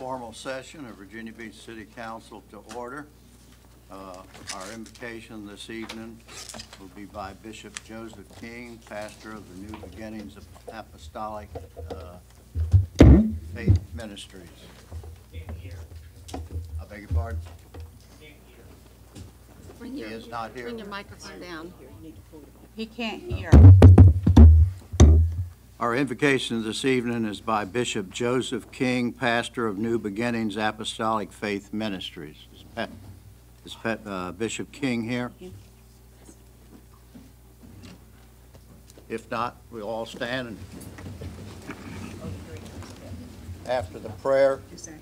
formal session of Virginia Beach City Council to order. Our invocation this evening will be by Bishop Joseph King, pastor of the New Beginnings Apostolic Faith Ministries. Can't hear. I beg your pardon? Can't hear. He is not here. Bring your microphone down. He can't hear. Our invocation this evening is by Bishop Joseph King, pastor of New Beginnings Apostolic Faith Ministries. Is Bishop King here? If not, we'll all stand and after the prayer. Is that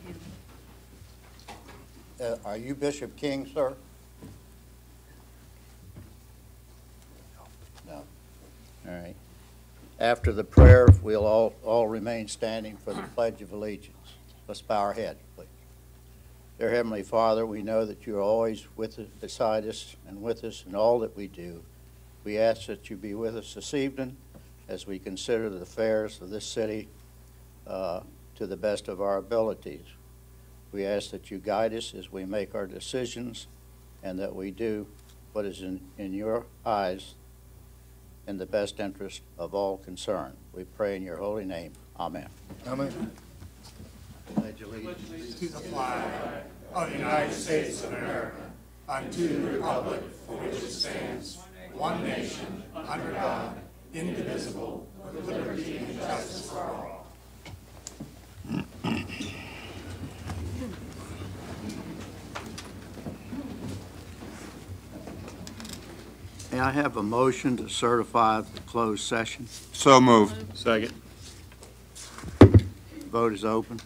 him? Are you Bishop King, sir? No. All right. After the prayer, we'll all remain standing for the Pledge of Allegiance. Let's bow our heads, please. Dear Heavenly Father, we know that you are always with us, beside us, and with us in all that we do. We ask that you be with us this evening as we consider the affairs of this city to the best of our abilities. We ask that you guide us as we make our decisions and that we do what is in your eyes in the best interest of all concerned. We pray in your holy name. Amen. Amen. Pledge allegiance To the flag of the United States of America, and to the republic for which it stands, one nation, under God, indivisible, with liberty and justice for all. May I have a motion to certify the closed session? So moved. Second. Vote is open.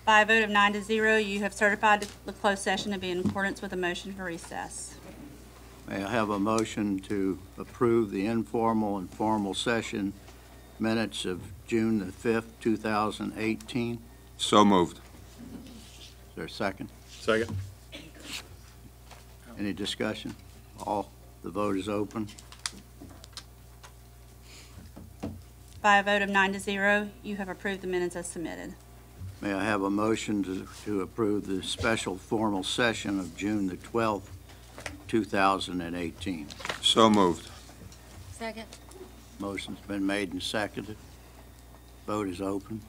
By a vote of 9-0, you have certified the closed session to be in accordance with the motion for recess. May I have a motion to approve the informal and formal session minutes of June the 5th, 2018? So moved. Is there a second? Second. Any discussion? The vote is open. By a vote of 9-0, you have approved the minutes as submitted. May I have a motion to approve the special formal session of June the 12th, 2018? So moved. Second. Motion's been made and seconded. Vote is open.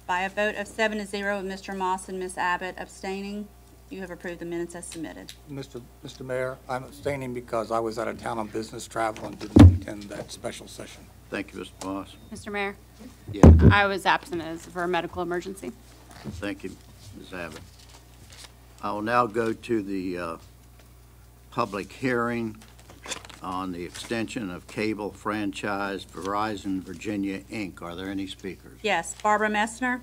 By a vote of 7-0 with Mr. Moss and Ms. Abbott abstaining, you have approved the minutes as submitted. Mr. Mayor, I'm abstaining because I was out of town on business travel and didn't attend that special session. Thank you, Mr. Moss. Mr. Mayor, Yes, I was absent for a medical emergency. thank you, Ms. Abbott. I will now go to the public hearing on the extension of cable franchise Verizon Virginia, Inc. Are there any speakers? Yes, Barbara Messner.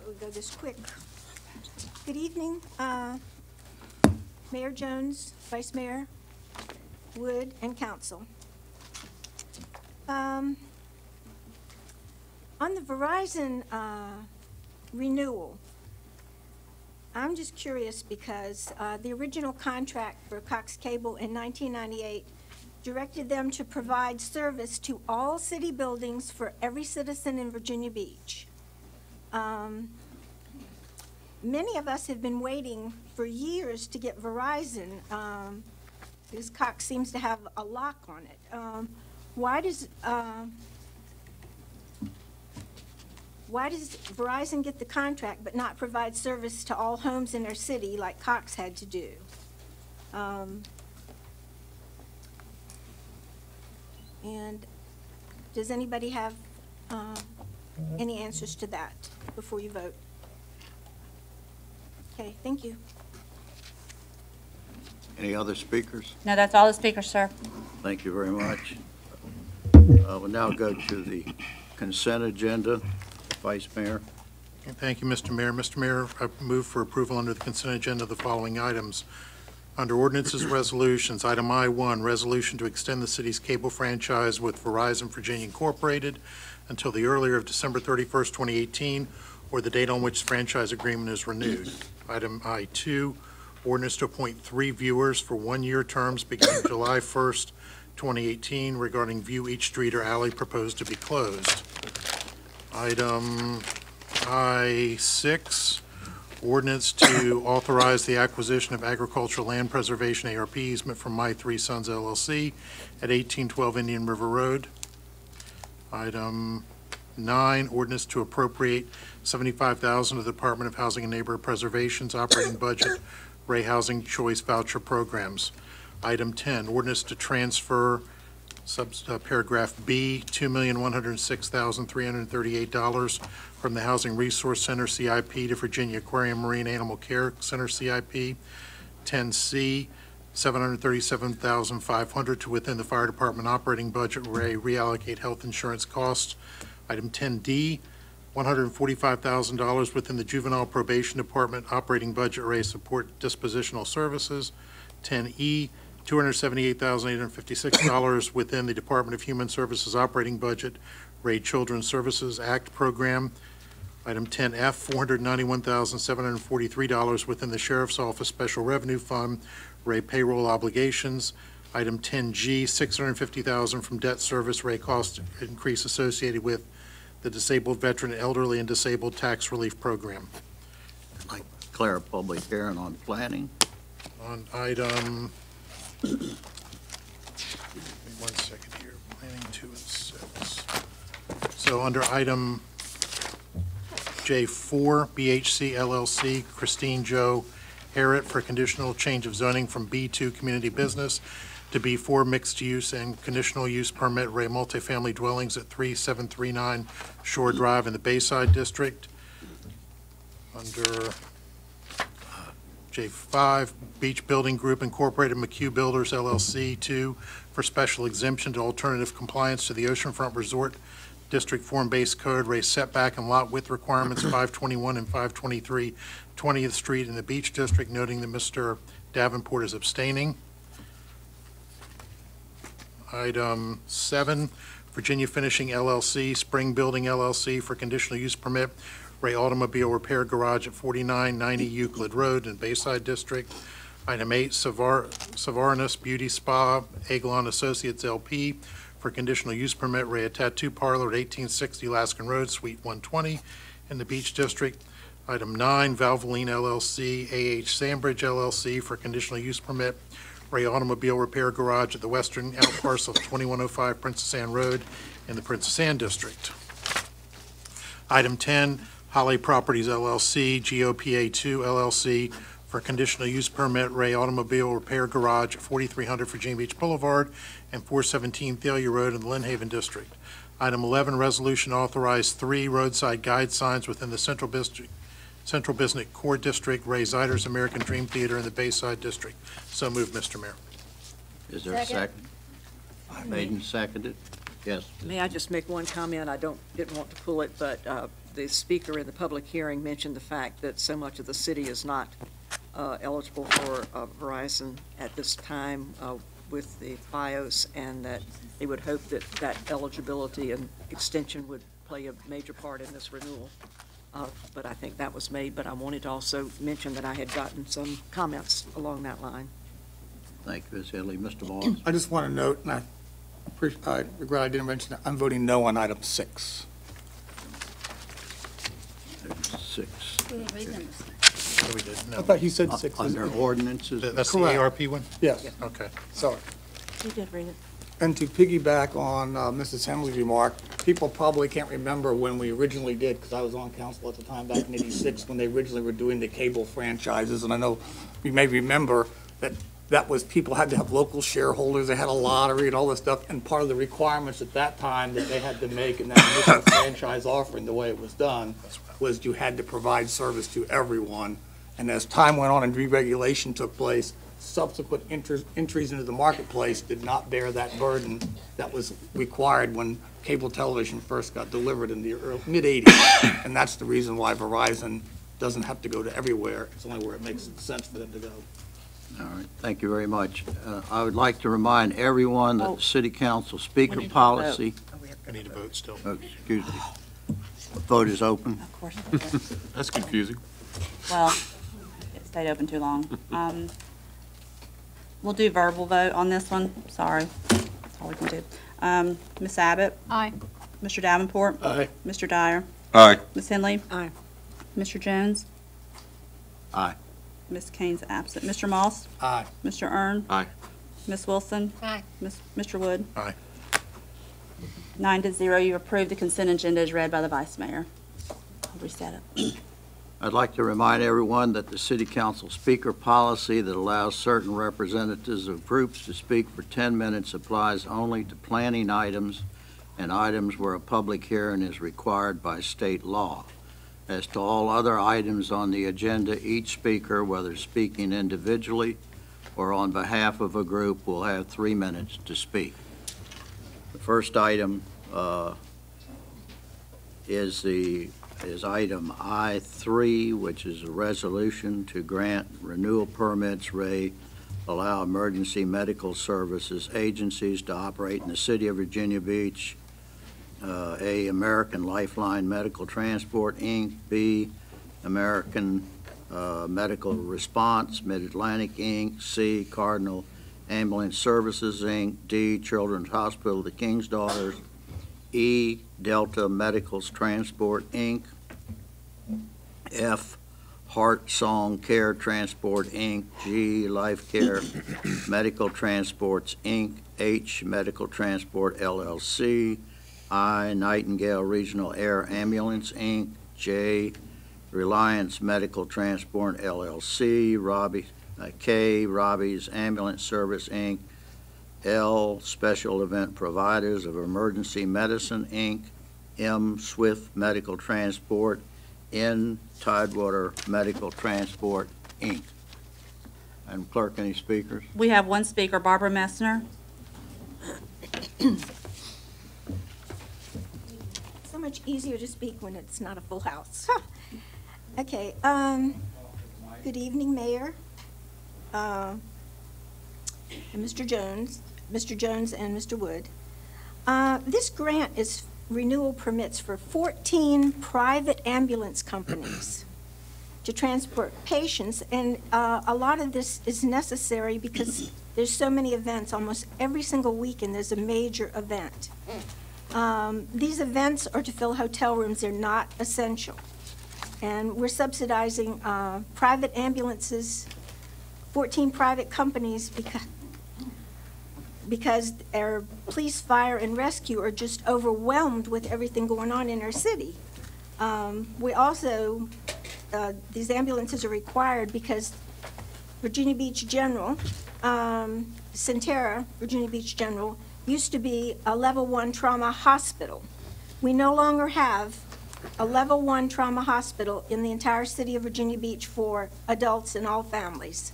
We'll go this quick. Good evening, Mayor Jones, Vice Mayor Wood, and Council. On the Verizon renewal, I'm just curious because the original contract for Cox Cable in 1998 directed them to provide service to all city buildings for every citizen in Virginia Beach. Many of us have been waiting for years to get Verizon because Cox seems to have a lock on it. Why does Verizon get the contract but not provide service to all homes in their city like Cox had to do? And does anybody have any answers to that before you vote? Okay, thank you. Any other speakers? No, that's all the speakers, sir. Thank you very much. We'll now go to the consent agenda. Vice Mayor. Thank you, Mr. Mayor. Mr. Mayor, I move for approval under the consent agenda of the following items. Under ordinances, resolutions, item I-1, resolution to extend the city's cable franchise with Verizon Virginia Incorporated until the earlier of December 31st, 2018, or the date on which the franchise agreement is renewed. Item I-2, Ordinance to appoint 3 viewers for 1-year terms beginning July 1st, 2018, regarding view each street or alley proposed to be closed. Item I6, ordinance to authorize the acquisition of agricultural land preservation ARP easement from My Three Sons LLC at 1812 Indian River Road. Item 9, ordinance to appropriate $75,000 to the Department of Housing and Neighborhood Preservation's operating budget, Ray Housing Choice Voucher Programs. Item 10, ordinance to transfer paragraph B, $2,106,338 from the Housing Resource Center CIP to Virginia Aquarium Marine Animal Care Center CIP. 10C, $737,500 to within the Fire Department operating budget, reallocate health insurance costs. Item 10D, $145,000 within the Juvenile Probation Department operating budget, support dispositional services. 10E, $278,856 within the Department of Human Services operating budget, Children's Services Act program. Item 10F, $491,743 within the Sheriff's Office Special Revenue Fund, payroll obligations. Item 10G, $650,000 from debt service, cost increase associated with the Disabled Veteran, Elderly, and Disabled Tax Relief Program. I'd like to declare a public hearing on planning. On item, give me 1 second here, planning 2 and 6. So under item J4, BHC LLC, Christine Joe Harrod for conditional change of zoning from B2 community business to B4 mixed use and conditional use permit, multifamily dwellings at 3739 Shore Drive in the Bayside District. Under J5, Beach Building Group Incorporated, McHugh Builders LLC, 2, for special exemption to alternative compliance to the Oceanfront Resort District Form-Based Code, setback and lot width requirements, 521 and 523 20th Street in the Beach District, noting that Mr. Davenport is abstaining. Item 7, Virginia Finishing LLC, Spring Building LLC for conditional use permit, Automobile Repair Garage at 4990 Euclid Road in Bayside District. Item 8, Savarinus Beauty Spa, Eglon Associates LP for conditional use permit, a tattoo parlor at 1860 Laskin Road, Suite 120 in the Beach District. Item 9, Valvoline LLC, AH Sandbridge LLC for conditional use permit, Automobile Repair Garage at the western outparcel of 2105 Princess Anne Road in the Princess Anne District. Item 10, Holly Properties LLC, GOPA 2 LLC for conditional use permit, Automobile Repair Garage at 4300 Virginia Beach Boulevard and 417 Thalia Road in the Lynn Haven District. Item 11, resolution authorized 3 roadside guide signs within the Central Business Core District, Ray Ziders American Dream Theater in the Bayside District. So moved, Mr. Mayor. Is there a second? Made and seconded. Yes. May I just make one comment? I didn't want to pull it, but the speaker in the public hearing mentioned the fact that so much of the city is not eligible for Verizon at this time with the FiOS, and that they would hope that that eligibility and extension would play a major part in this renewal. But I think that was made, but I wanted to also mention that I had gotten some comments along that line. Thank you, Ms. Headley. Mr. Moss? I just want to note, and I regret I didn't mention that, I'm voting no on item 6. 6. We didn't read them. So we did, I no. thought you said 6. Under ordinances. That's the Correct. ARP one? Yes, Okay. sorry. You did read it. And to piggyback on Mrs. Henley's remark, people probably can't remember when we originally did, because I was on council at the time back in '86, when they originally were doing the cable franchises. And I know you may remember that was, people had to have local shareholders, they had a lottery and all this stuff. And part of the requirements at that time that they had to make in that initial franchise offering, the way it was done, was you had to provide service to everyone. And as time went on and deregulation took place, subsequent entries into the marketplace did not bear that burden that was required when cable television first got delivered in the mid-'80s. And that's the reason why Verizon doesn't have to go to everywhere. It's only where it makes sense for them to go. All right, thank you very much. I would like to remind everyone that the city council speaker policy. I need to vote still. Oh, excuse me. The vote is open. Of course. That's confusing. Well, stayed open too long. We'll do verbal vote on this one, sorry. That's all we can do. Ms. Abbott? Aye. Mr. Davenport? Aye. Mr. Dyer? Aye. Ms. Henley? Aye. Mr. Jones? Aye. Ms. Kane's absent. Mr. Moss? Aye. Mr. Earn? Aye. Ms. Wilson? Aye. Mr. Wood? Aye. 9-0, you approve the consent agenda as read by the Vice Mayor. I'll reset it. I'd like to remind everyone that the City Council speaker policy that allows certain representatives of groups to speak for 10 minutes applies only to planning items and items where a public hearing is required by state law. As to all other items on the agenda, each speaker, whether speaking individually or on behalf of a group, will have 3 minutes to speak. The first item is item I-3, which is a resolution to grant renewal permits, allow emergency medical services agencies to operate in the city of Virginia Beach. A, American Lifeline Medical Transport, Inc. B, American Medical Response, Mid-Atlantic, Inc. C, Cardinal Ambulance Services, Inc. D, Children's Hospital, the King's Daughters. E, Delta Medicals Transport, Inc. F, Heart Song Care Transport, Inc. G, Life Care Medical Transports, Inc. H, Medical Transport, LLC. I, Nightingale Regional Air Ambulance, Inc. J, Reliance Medical Transport, LLC. K, Robbie's Ambulance Service, Inc. L, Special Event Providers of Emergency Medicine, Inc. M, Swift Medical Transport. N, Tidewater Medical Transport, Inc. Madam Clerk, any speakers? We have one speaker, Barbara Messner. So much easier to speak when it's not a full house. Okay, good evening, Mayor, and Mr. Jones and Mr. Wood. This grant is renewal permits for 14 private ambulance companies to transport patients, and a lot of this is necessary because there's so many events. Almost every single weekend there's a major event. These events are to fill hotel rooms. They're not essential. And we're subsidizing private ambulances, 14 private companies, because our police, fire, and rescue are just overwhelmed with everything going on in our city. We also, these ambulances are required because Virginia Beach General, Centera, Virginia Beach General, used to be a level 1 trauma hospital. We no longer have a level 1 trauma hospital in the entire city of Virginia Beach for adults and all families.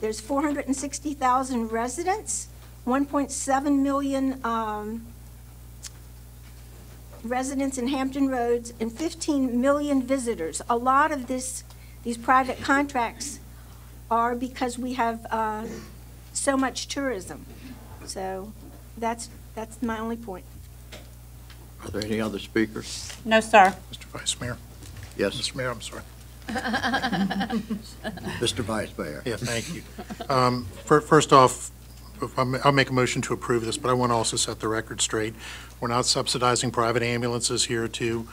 There's 460,000 residents, 1.7 million residents in Hampton Roads, and 15 million visitors. A lot of these private contracts are because we have so much tourism. So that's my only point. Are there any other speakers? No, sir. Mr. Vice Mayor? Yes, Mr. Mayor, I'm sorry. Mr. Vice Mayor. Yeah, thank you. First off, I'll make a motion to approve this, but I want to also set the record straight. We're not subsidizing private ambulances here to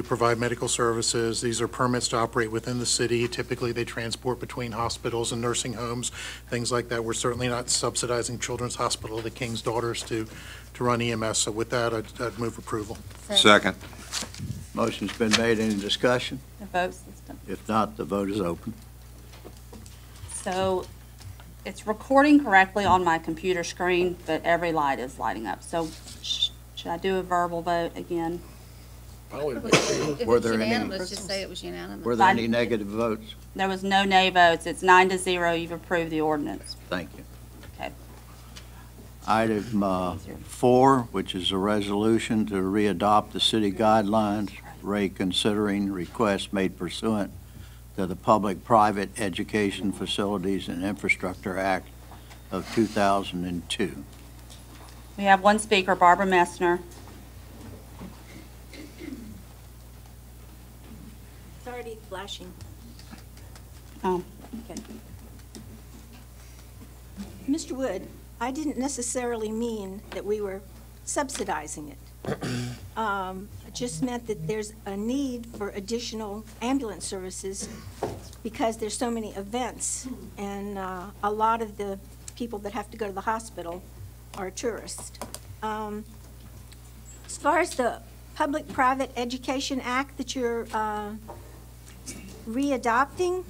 provide medical services. These are permits to operate within the city. Typically, they transport between hospitals and nursing homes, things like that. We're certainly not subsidizing Children's Hospital, the King's Daughters, to run EMS. So with that, I'd move approval. Second. Motion's been made. Any discussion? The vote system. If not, the vote is open. So it's recording correctly on my computer screen, but every light is lighting up. So should I do a verbal vote again? If Were it's there any- unanimous, just say it was unanimous. Were there any negative votes? There was no nay votes. It's 9-0. You've approved the ordinance. Thank you. Okay. Item 4, which is a resolution to readopt the city guidelines, reconsidering requests made pursuant to the Public-Private Education Facilities and Infrastructure Act of 2002. We have one speaker, Barbara Messner. It's already flashing. Oh, Okay. Mr. Wood, I didn't necessarily mean that we were subsidizing it. It just meant that there's a need for additional ambulance services because there's so many events, and a lot of the people that have to go to the hospital are tourists. As far as the Public-Private Education Act that you're readopting,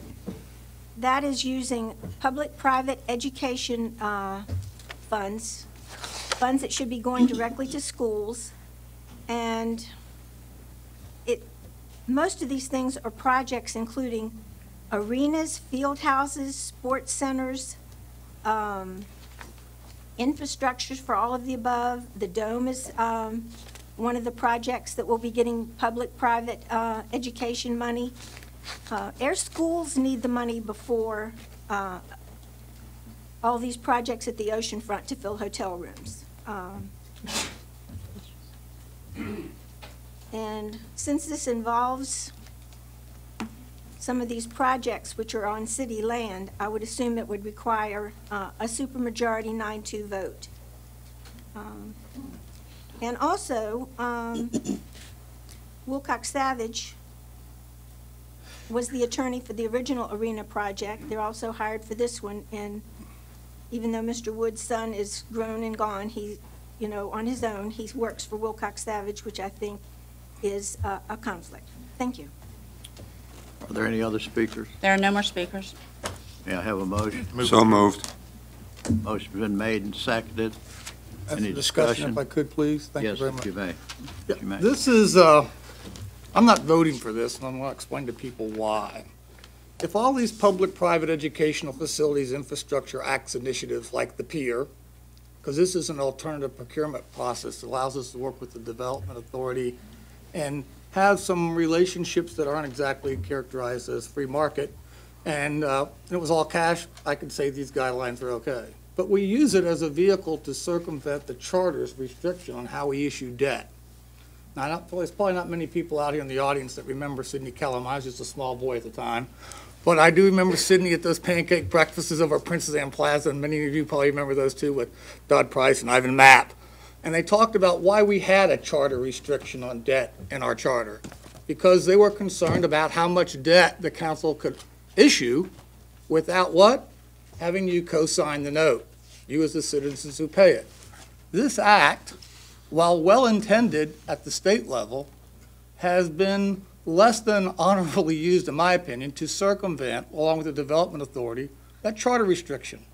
that is using public-private education funds that should be going directly to schools. And most of these things are projects including arenas, field houses, sports centers, infrastructures for all of the above. The dome is one of the projects that will be getting public-private education money. Our schools need the money before all these projects at the oceanfront to fill hotel rooms. And since this involves some of these projects which are on city land, I would assume it would require a supermajority 9-2 vote. And also, Wilcox Savage was the attorney for the original arena project. They're also hired for this one, and even though Mr. Wood's son is grown and gone, he, on his own, he works for Wilcox Savage, which I think is a conflict. Thank you. Are there any other speakers? There are no more speakers. May I have a motion? So moved. Motion's been made and seconded. Any Any discussion, discussion? if I could, please? Thank you Yes, very if much. you may. Yeah, you may. this is, I'm not voting for this, and I'm going to explain to people why. If all these public-private educational facilities, infrastructure acts initiatives like the PIER, because this is an alternative procurement process that allows us to work with the Development Authority and have some relationships that aren't exactly characterized as free market, and it was all cash, I could say these guidelines are okay. But we use it as a vehicle to circumvent the charter's restriction on how we issue debt. Now, there's probably not many people out here in the audience that remember Sidney Kellum. I was just a small boy at the time. But I do remember Sidney at those pancake breakfasts over at Princess Anne Plaza, and many of you probably remember those too with Dodd Price and Ivan Mapp. And they talked about why we had a charter restriction on debt in our charter, because they were concerned about how much debt the council could issue without what? Having you co-sign the note, you as the citizens who pay it. This act, while well-intended at the state level, has been less than honorably used, in my opinion, to circumvent, along with the Development Authority, that charter restriction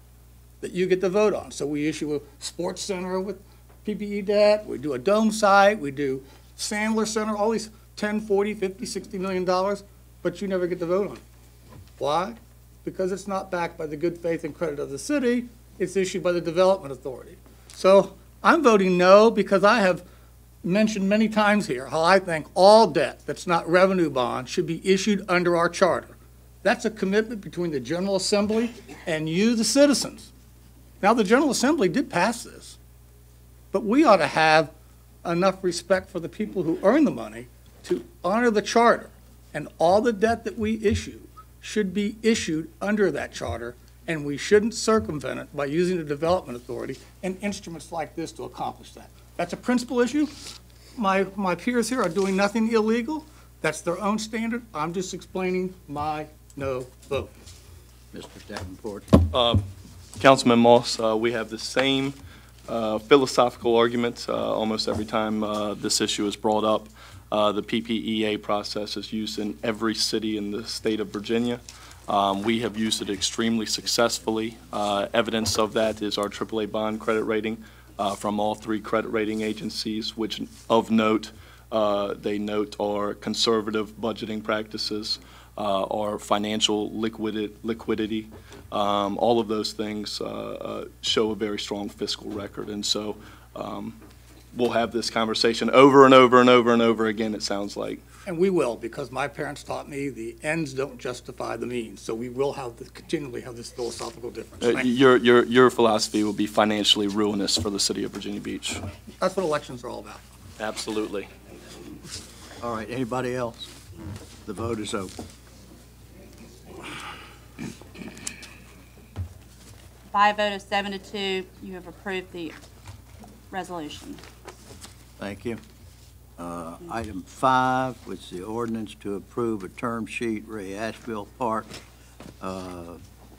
that you get to vote on. So we issue a sports center with PPE debt, we do a dome site, we do Sandler Center, all these 10, 40, 50, $60 million, but you never get to vote on it. Why? Because it's not backed by the good faith and credit of the city, it's issued by the Development Authority. So I'm voting no because I have mentioned many times here how I think all debt that's not revenue bond should be issued under our charter. That's a commitment between the General Assembly and you, the citizens. Now, the General Assembly did pass this, but we ought to have enough respect for the people who earn the money to honor the charter, and all the debt that we issue should be issued under that charter, and we shouldn't circumvent it by using the Development Authority and instruments like this to accomplish that. That's a principal issue. My peers here are doing nothing illegal. That's their own standard. I'm just explaining my no vote. Mr. Davenport. Councilman Moss, we have the same philosophical arguments almost every time this issue is brought up. The PPEA process is used in every city in the state of Virginia. We have used it extremely successfully. Evidence of that is our AAA bond credit rating from all three credit rating agencies, which of note, they note our conservative budgeting practices, our financial liquidity. All of those things show a very strong fiscal record. And so we'll have this conversation over and over and over and over again, it sounds like. And we will, because my parents taught me the ends don't justify the means. So we will continually have this philosophical difference. Your philosophy will be financially ruinous for the city of Virginia Beach. That's what elections are all about. Absolutely. All right, anybody else? The vote is open. By a vote of 7-2, you have approved the resolution. Thank you. Item 5, which is the ordinance to approve a term sheet, Ray Asheville Park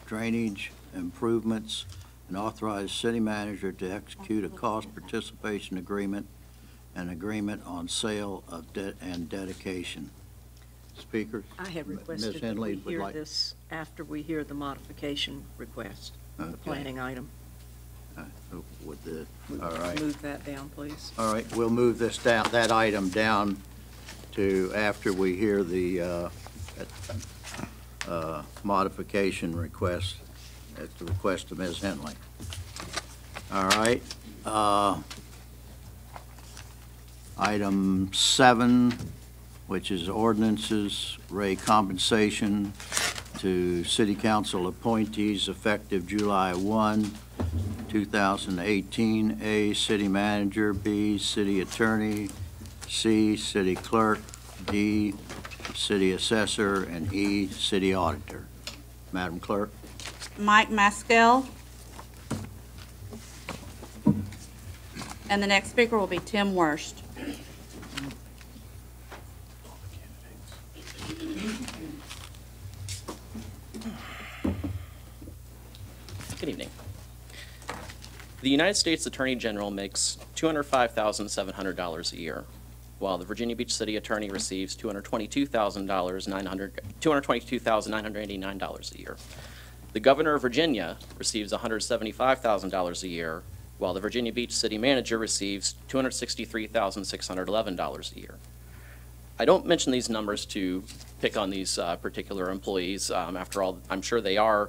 drainage improvements, and authorize city manager to execute a cost participation agreement and agreement on sale of and dedication. Speakers? I had Ms. requested that Henley we would hear like- this after we hear the modification request, the Okay. planning item. With the, all right. Move that down, please. All right, we'll move this down, that item down to after we hear the modification request, at the request of Ms. Henley. All right. Item 7, which is ordinances, rate compensation to city council appointees effective July 1, 2018. A, city manager. B, city attorney. C, city clerk. D, city assessor. And E, city auditor. Madam Clerk? Mike Maskell. And the next speaker will be Tim Worst. Good evening. The United States Attorney General makes $205,700 a year, while the Virginia Beach City Attorney receives $222,989 a year. The Governor of Virginia receives $175,000 a year, while the Virginia Beach City Manager receives $263,611 a year. I don't mention these numbers to pick on these particular employees. After all, I'm sure they are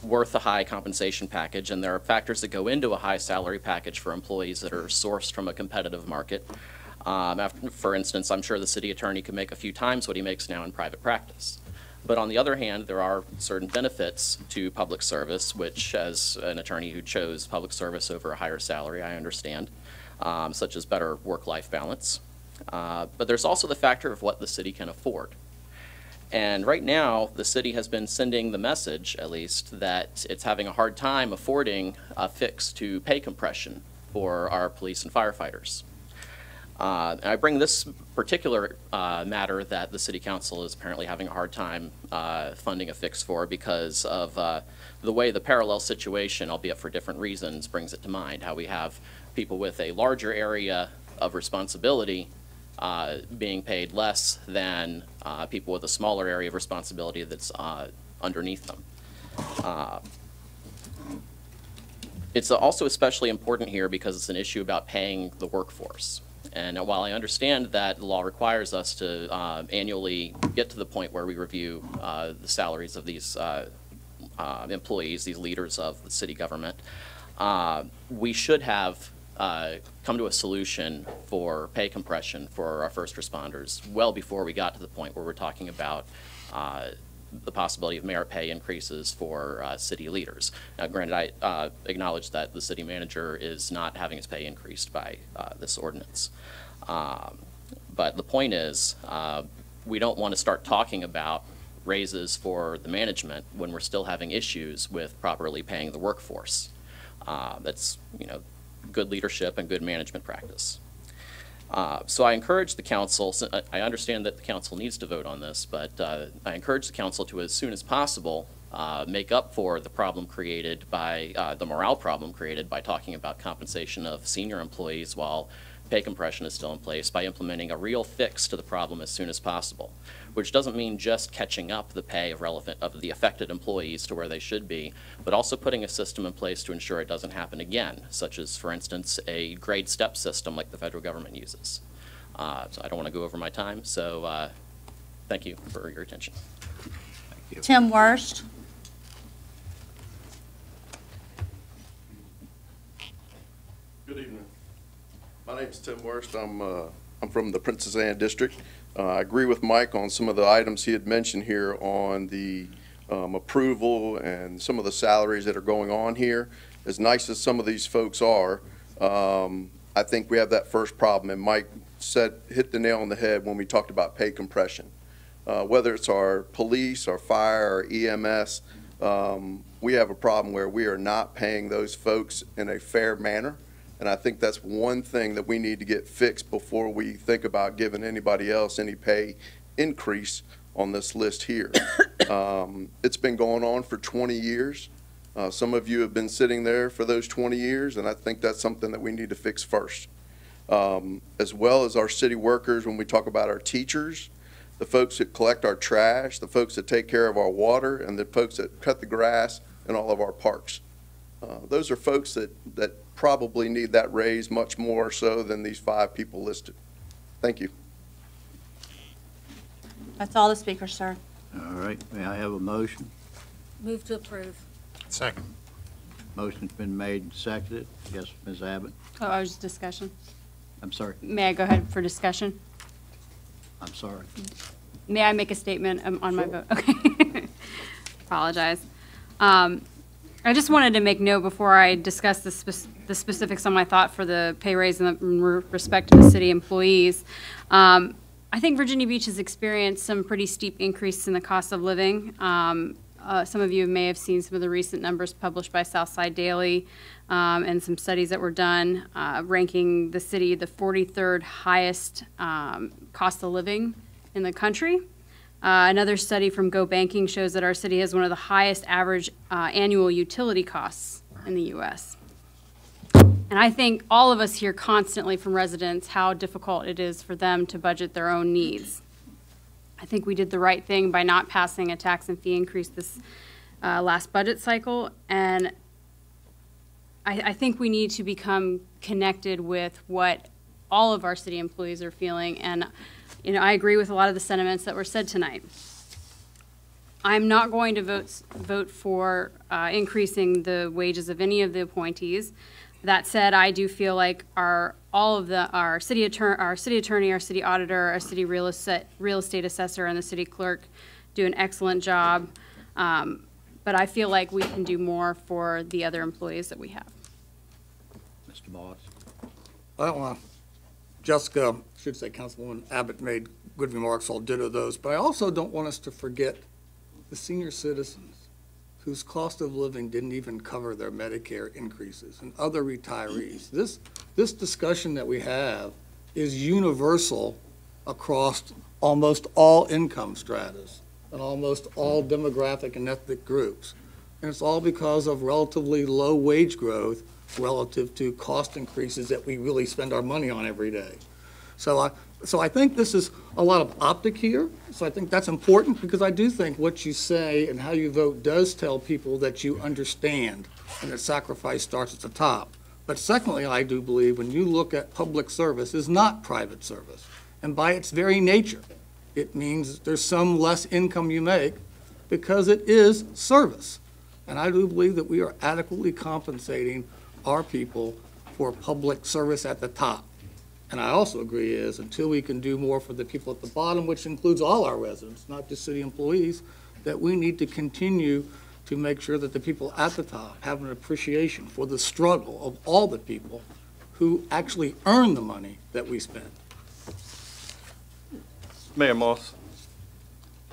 worth a high compensation package, and there are factors that go into a high salary package for employees that are sourced from a competitive market. For instance, I'm sure the city attorney could make a few times what he makes now in private practice. But on the other hand, there are certain benefits to public service, which as an attorney who chose public service over a higher salary, I understand, such as better work-life balance. But there's also the factor of what the city can afford. And right now, the city has been sending the message, at least, that it's having a hard time affording a fix to pay compression for our police and firefighters. And I bring this particular matter that the City Council is apparently having a hard time funding a fix for because of the way the parallel situation, albeit for different reasons, brings it to mind, how we have people with a larger area of responsibility being paid less than people with a smaller area of responsibility that's underneath them. It's also especially important here because it's an issue about paying the workforce. And while I understand that the law requires us to annually get to the point where we review the salaries of these employees, these leaders of the city government, we should have come to a solution for pay compression for our first responders well before we got to the point where we're talking about the possibility of merit pay increases for city leaders. Now, granted, I acknowledge that the city manager is not having his pay increased by this ordinance. But the point is, we don't want to start talking about raises for the management when we're still having issues with properly paying the workforce. That's, good leadership and good management practice. So I encourage the council, I understand that the council needs to vote on this, but I encourage the council to, as soon as possible, make up for the problem created by, the morale problem created by talking about compensation of senior employees while pay compression is still in place, by implementing a real fix to the problem as soon as possible, which doesn't mean just catching up the pay of the affected employees to where they should be, but also putting a system in place to ensure it doesn't happen again, such as, for instance, a grade step system like the federal government uses. So I don't want to go over my time, so thank you for your attention. Thank you. Tim Worst. Good evening. My name is Tim Worst. I'm from the Princess Anne District. I agree with Mike on some of the items he had mentioned here on the approval and some of the salaries that are going on here. As nice as some of these folks are, I think we have that first problem, and Mike hit the nail on the head when we talked about pay compression. Whether it's our police, our fire, our EMS, we have a problem where we are not paying those folks in a fair manner. And I think that's one thing that we need to get fixed before we think about giving anybody else any pay increase on this list here. It's been going on for 20 years. Some of you have been sitting there for those 20 years, and I think that's something that we need to fix first. As well as our city workers, when we talk about our teachers, the folks that collect our trash, the folks that take care of our water, and the folks that cut the grass in all of our parks. Those are folks that probably need that raise much more so than these 5 people listed. Thank you. That's all the speakers, sir. All right, may I have a motion? Move to approve. Second. Motion's been made and seconded. Yes, Ms. Abbott? Oh, I was just discussion. I'm sorry. May I go ahead for discussion? I'm sorry. May I make a statement on my vote? Okay. Apologize. I just wanted to make note before I discuss the specifics on my thought for the pay raise in respect to the city employees. I think Virginia Beach has experienced some pretty steep increase in the cost of living. Some of you may have seen some of the recent numbers published by Southside Daily and some studies that were done ranking the city the 43rd highest cost of living in the country. Another study from Go Banking shows that our city has one of the highest average annual utility costs in the U.S. And I think all of us hear constantly from residents how difficult it is for them to budget their own needs. I think we did the right thing by not passing a tax and fee increase this last budget cycle, and I think we need to become connected with what all of our city employees are feeling, and I agree with a lot of the sentiments that were said tonight. I'm not going to vote for increasing the wages of any of the appointees. That said, I do feel like our city attorney, our city auditor, our city real estate assessor, and the city clerk do an excellent job. But I feel like we can do more for the other employees that we have. Mr. Moss? I don't want to, Jessica, I should say Councilwoman Abbott made good remarks, I'll ditto those, but I also don't want us to forget the senior citizens whose cost of living didn't even cover their Medicare increases, and other retirees. This discussion that we have is universal across almost all income stratas and almost all demographic and ethnic groups. And it's all because of relatively low wage growth relative to cost increases that we really spend our money on every day. So I think this is a lot of optic here. So I think that's important because I do think what you say and how you vote does tell people that you understand and that sacrifice starts at the top. But secondly, I do believe when you look at public service is not private service. And by its very nature, it means there's some less income you make because it is service. And I do believe that we are adequately compensating our people for public service at the top. And I also agree is until we can do more for the people at the bottom, which includes all our residents, not just city employees, that we need to continue to make sure that the people at the top have an appreciation for the struggle of all the people who actually earn the money that we spend. Mayor Moss,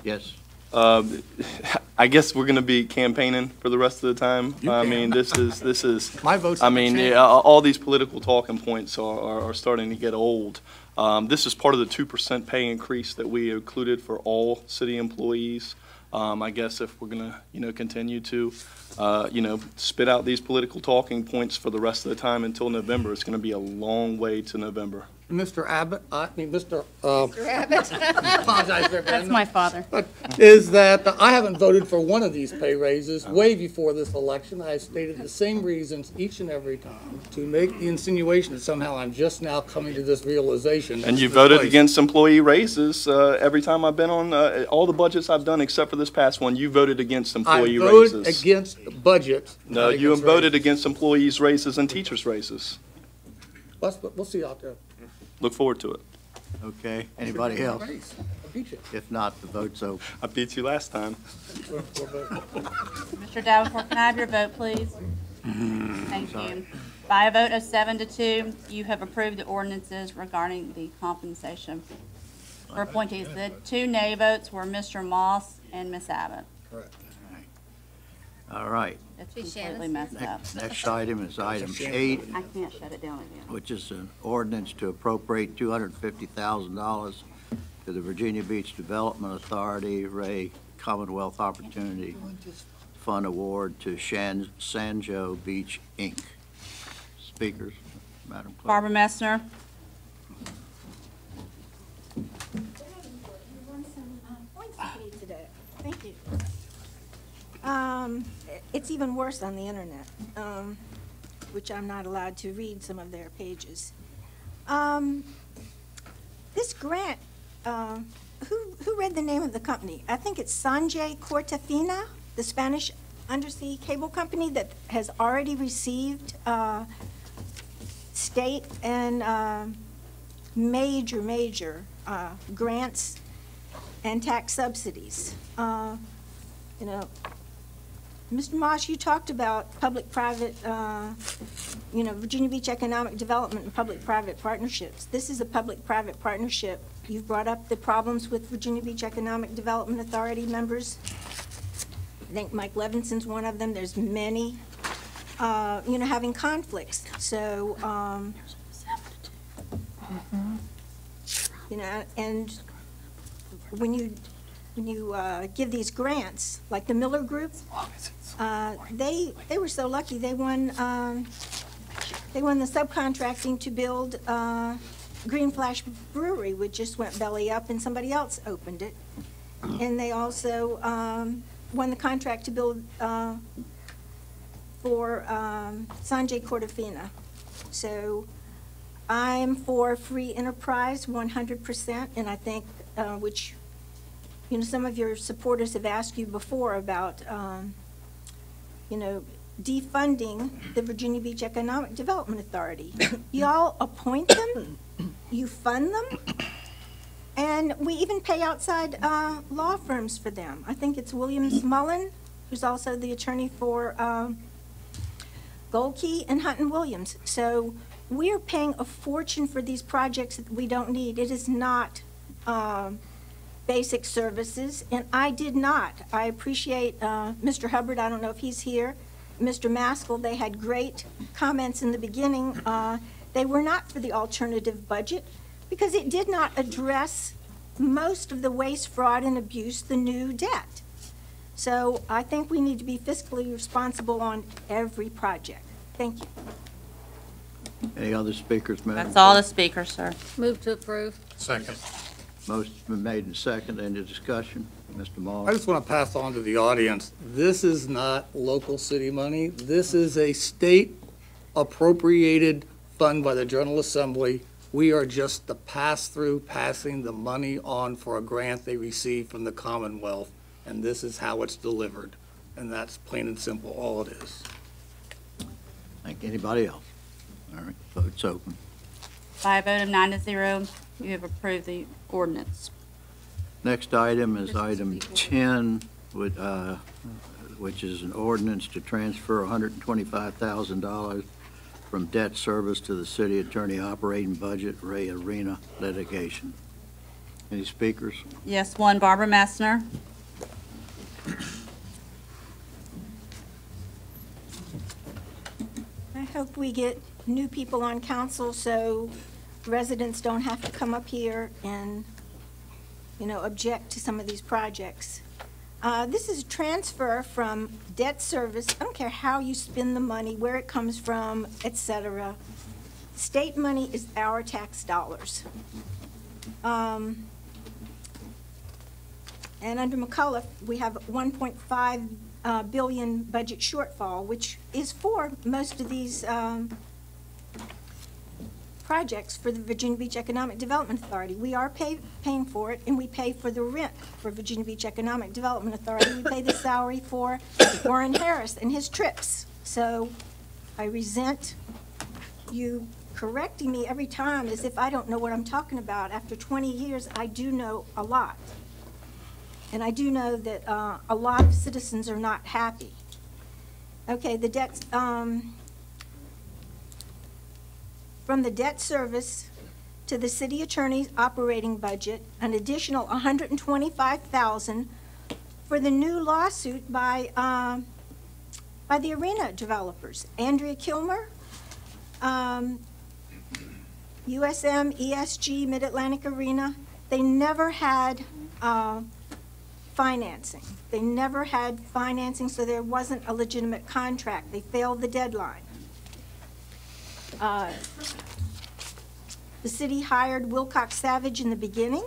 Yes. I guess we're going to be campaigning for the rest of the time. I mean, this is. My vote's I mean, changed. all these political talking points are starting to get old. This is part of the 2% pay increase that we included for all city employees. I guess if we're going to, continue to, spit out these political talking points for the rest of the time until November, it's going to be a long way to November. Mr. Abbott, Mr. Abbott. Apologize there, Ben. That's my father. Is that I haven't voted for one of these pay raises way before this election. I have stated the same reasons each and every time to make the insinuation that somehow I'm just now coming to this realization. And you voted against employee raises every time I've been on all the budgets I've done except for this past one. You voted against employee I raises. voted against the budget. No, you voted against employees' raises and teachers' raises. We'll see out there. Look forward to it. Okay, anybody else? I beat you. If not, the vote's open. I beat you last time. Mr. Davenport, can I have your vote, please? Thank you. By a vote of 7-2, you have approved the ordinances regarding the compensation for appointees. The 2 nay votes were Mr. Moss and Ms. Abbott. Correct. All right. It's completely messed up. Next item is item 8, I can't shut it down again. which is an ordinance to appropriate $250,000 to the Virginia Beach Development Authority Ray Commonwealth Opportunity Fund Award to Sanjo Beach, Inc. Speakers, Madam Clerk. Barbara Messner. Thank you. It's even worse on the internet, which I'm not allowed to read some of their pages. This grant, who read the name of the company? I think it's Sanjay Cortafina, the Spanish undersea cable company that has already received state and major grants and tax subsidies. You know, Mr. Moss, you talked about public-private, Virginia Beach economic development and public-private partnerships. This is a public-private partnership. You've brought up the problems with Virginia Beach Economic Development Authority members. I think Mike Levinson's one of them. There's many, having conflicts. So, and when you give these grants, like the Miller Group, they were so lucky. They won the subcontracting to build Green Flash Brewery, which just went belly up, and somebody else opened it. And they also won the contract to build for Sanjay Cortafina. So I'm for free enterprise 100%, and I think which some of your supporters have asked you before about, defunding the Virginia Beach Economic Development Authority. Y'all appoint them, you fund them, and we even pay outside law firms for them. I think it's Williams Mullen, who's also the attorney for Goldkey and Hunt and Williams. So we're paying a fortune for these projects that we don't need. It is not basic services, and I appreciate Mr. Hubbard, I don't know if he's here, Mr. Maskell, they had great comments in the beginning. They were not for the alternative budget because it did not address most of the waste, fraud, and abuse, the new debt. So I think we need to be fiscally responsible on every project. Thank you. Any other speakers, Madam? That's all the speakers, sir. Move to approve. Second. Motion's been made and seconded. Any discussion? Mr. Moss? I just want to pass on to the audience, this is not local city money. This is a state appropriated fund by the General Assembly. We are just the pass-through, passing the money on for a grant they receive from the Commonwealth, and this is how it's delivered. And that's plain and simple all it is. Thank anybody else? All right, vote's open. By a vote of 9-0, you have approved the ordinance. Next item is item 10, which is an ordinance to transfer $125,000 from debt service to the city attorney operating budget, Ray Arena litigation. Any speakers? Yes, one, Barbara Messner. I hope we get new people on council so residents don't have to come up here and, object to some of these projects. This is a transfer from debt service. I don't care how you spend the money, where it comes from, etc. State money is our tax dollars. And under McCullough, we have $1.5 billion budget shortfall, which is for most of these projects for the Virginia Beach Economic Development Authority. We are paying for it, and we pay for the rent for Virginia Beach Economic Development Authority. We pay the salary for Warren Harris and his trips. So I resent you correcting me every time as if I don't know what I'm talking about. After 20 years, I do know a lot. And I do know that a lot of citizens are not happy. Okay, the debt, from the debt service to the city attorney's operating budget, an additional $125,000 for the new lawsuit by by the arena developers. Andrea Kilmer, USM, ESG, Mid-Atlantic Arena, they never had financing. They never had financing, so there wasn't a legitimate contract. They failed the deadline. The city hired Wilcox Savage in the beginning,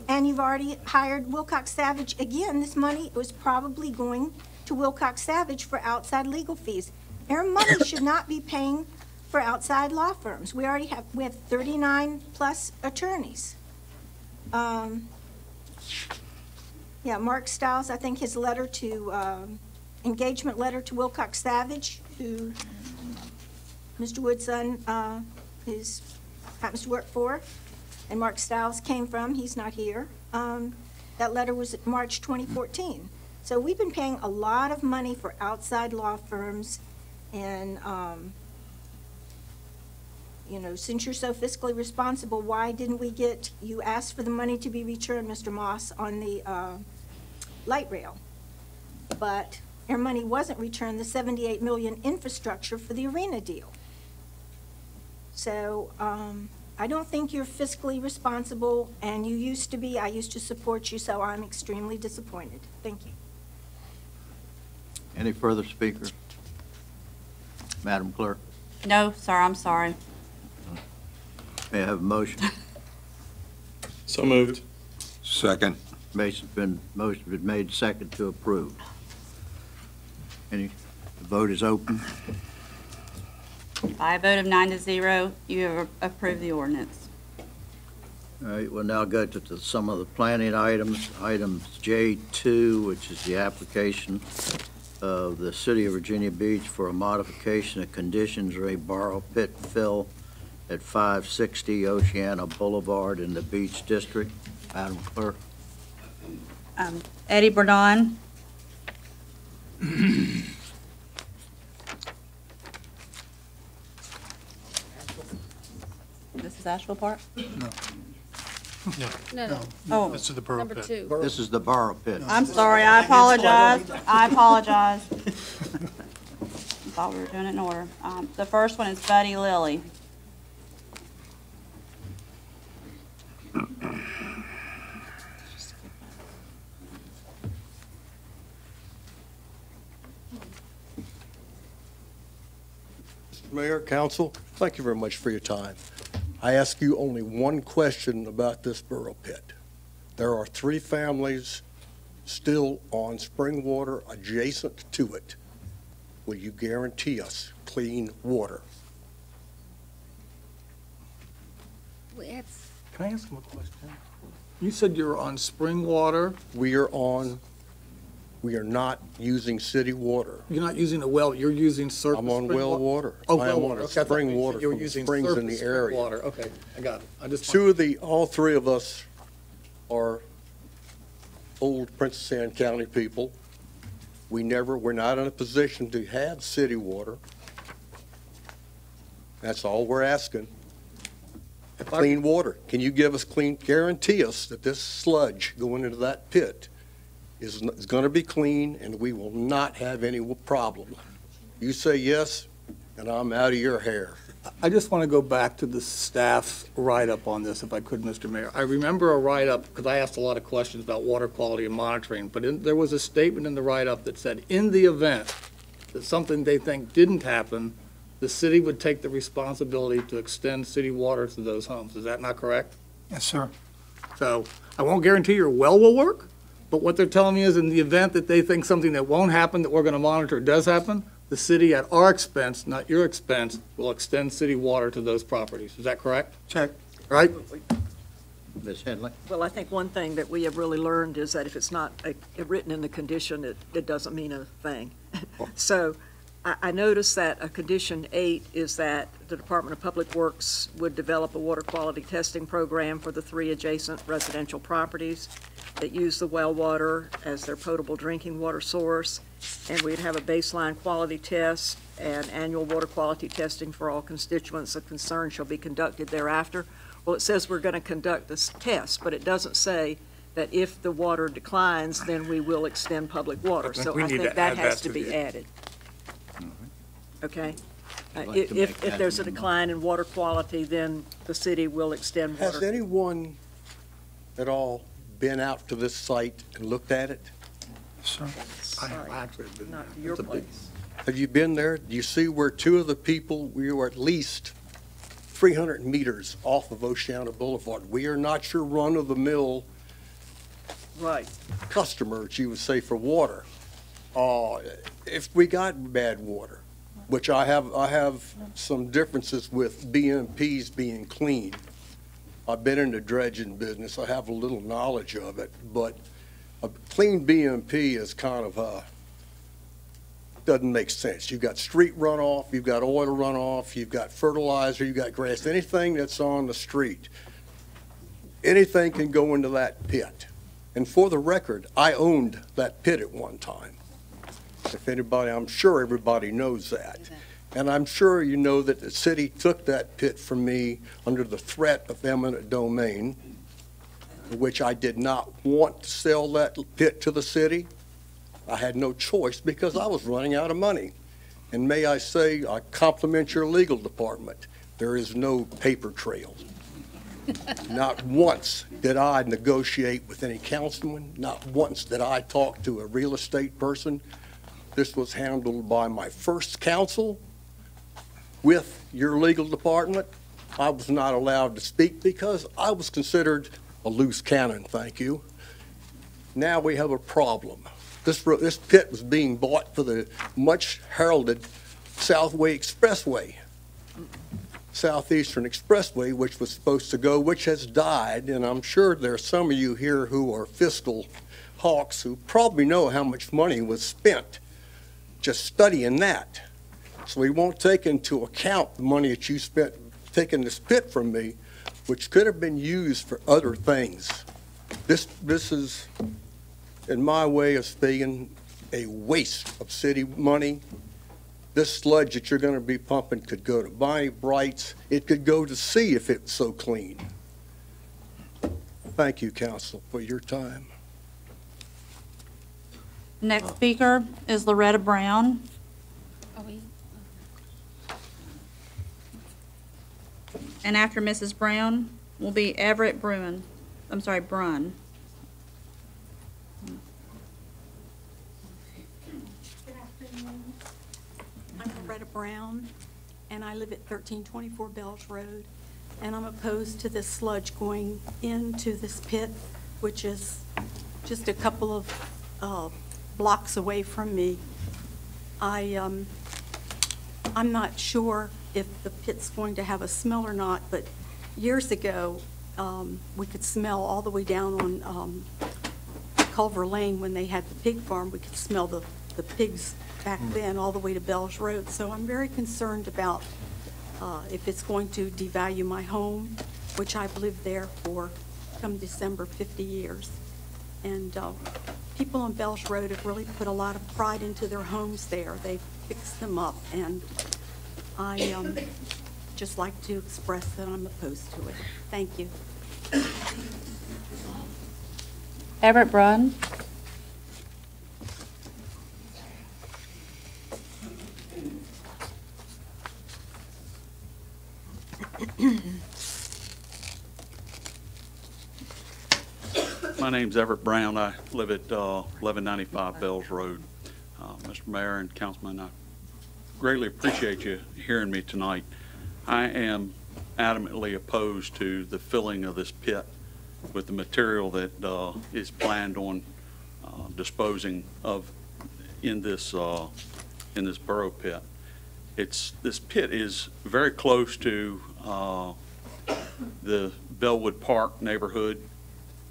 and you've already hired Wilcox Savage again. This money was probably going to Wilcox Savage for outside legal fees. Our money should not be paying for outside law firms. We have 39 plus attorneys. Yeah, Mark Stiles, I think his letter to, engagement letter to Wilcox Savage, who Mr. Wood's son happens to work for, and Mark Stiles came from, he's not here. That letter was March 2014. So we've been paying a lot of money for outside law firms, and you know, since you're so fiscally responsible, why didn't we get, you asked for the money to be returned, Mr. Moss, on the light rail, but our money wasn't returned, the $78 million infrastructure for the arena deal. So I don't think you're fiscally responsible, and you used to be. I used to support you, so I'm extremely disappointed. Thank you. Any further speakers? Madam Clerk, No, sir, I'm sorry. may I have a motion? So moved. Second. Motion's been made second to approve. The vote is open. By a vote of 9-0, you have approved the ordinance. All right, we'll now go to some of the planning items. Items J2, which is the application of the City of Virginia Beach for a modification of conditions or a borrow pit fill at 560 Oceana Boulevard in the Beach District. Madam Clerk. Eddie Burdon. This is Asheville Park? No, Oh, This is the Borough number Pit. 2. This is the borrow pit. I'm sorry, I apologize. I apologize. Thought we were doing it in order. The first one is Buddy Lilly. Mayor, Council, thank you very much for your time. I ask you only one question about this borough pit. There are 3 families still on spring water adjacent to it. Will you guarantee us clean water? Can I ask him a question? You said you're on spring water. We are not using city water. You're not using a well, you're using surface I'm on spring well water. Oh, I well am on water. a Okay, I thought spring you water said you were from using springs in surface the spring area. water. Okay, I got it. All 3 of us are old Princess Anne County people. We're not in a position to have city water. That's all we're asking. Clean water. Can you give us guarantee us that this sludge going into that pit is going to be clean and we will not have any problem? You say yes, and I'm out of your hair. I just want to go back to the staff's write-up on this, if I could, Mr. Mayor. I remember a write-up, because I asked a lot of questions about water quality and monitoring, but there was a statement in the write-up that said, in the event that something they think didn't happen, the city would take the responsibility to extend city water to those homes. Is that not correct? Yes, sir. So I won't guarantee your well will work, but what they're telling me is in the event that they think something that won't happen, that we're going to monitor, does happen, the city at our expense, not your expense, will extend city water to those properties. Is that correct? Check. Right? Ms. Henley? Well, I think one thing that we have really learned is that if it's not written in the condition, it doesn't mean a thing. So I noticed that a condition 8 is that the Department of Public Works would develop a water quality testing program for the 3 adjacent residential properties that use the well water as their potable drinking water source. And we'd have a baseline quality test and annual water quality testing for all constituents of concern shall be conducted thereafter. Well, it says we're going to conduct this test, but it doesn't say that if the water declines, then we will extend public water. Okay. So We I need think to that add has that to to be the- added. okay? I'd like to make If that there's a minimum. decline in water quality, then the city will extend water. Has anyone at all been out to this site and looked at it? I have Sorry, actually been not there. your It's a big- place. Have you been there? Do you see where two of the people, we were at least 300 meters off of Oceana Boulevard? We are not your run-of-the-mill Right. customers, you would say, for water. If we got bad water, which I have some differences with BMPs being clean. I've been in the dredging business. I have a little knowledge of it, but a clean BMP is kind of doesn't make sense. You've got street runoff, you've got oil runoff, you've got fertilizer, you've got grass, anything that's on the street. Anything can go into that pit. And for the record, I owned that pit at one time. If anybody, I'm sure everybody knows that. And I'm sure you know that the city took that pit from me under the threat of eminent domain, which I did not want to sell that pit to the city. I had no choice because I was running out of money. And may I say, I compliment your legal department. There is no paper trail. Not once did I negotiate with any councilman. Not once did I talk to a real estate person. This was handled by my first council with your legal department. I was not allowed to speak because I was considered a loose cannon, thank you. Now we have a problem. This pit was being bought for the much heralded Southway Expressway, Southeastern Expressway, which was supposed to go, which has died, and I'm sure there are some of you here who are fiscal hawks who probably know how much money was spent just studying that. So we won't take into account the money that you spent taking this pit from me, which could have been used for other things. This is, in my way of speaking, a waste of city money. This sludge that you're going to be pumping could go to Bonnie Bright's. It could go to sea if it's so clean. Thank you, council, for your time. Next speaker is Loretta Brown. And after Mrs. Brown will be Everett Brun. Good afternoon. I'm Loretta Brown, and I live at 1324 Bells Road, and I'm opposed to this sludge going into this pit, which is just a couple of blocks away from me. I'm not sure if the pit's going to have a smell or not, but years ago, we could smell all the way down on Culver Lane when they had the pig farm. We could smell the pigs back then all the way to Bells Road. So I'm very concerned about if it's going to devalue my home, which I've lived there for, come December, 50 years. And people on Bells Road have really put a lot of pride into their homes there. They've fixed them up, and I just like to express that I'm opposed to it. Thank you. Everett Brun. My name's Everett Brown. I live at 1195 Bells Road. Mr. Mayor and Councilman, I greatly appreciate you hearing me tonight. I am adamantly opposed to the filling of this pit with the material that is planned on disposing of in this borough pit. This pit is very close to the Bellwood Park neighborhood.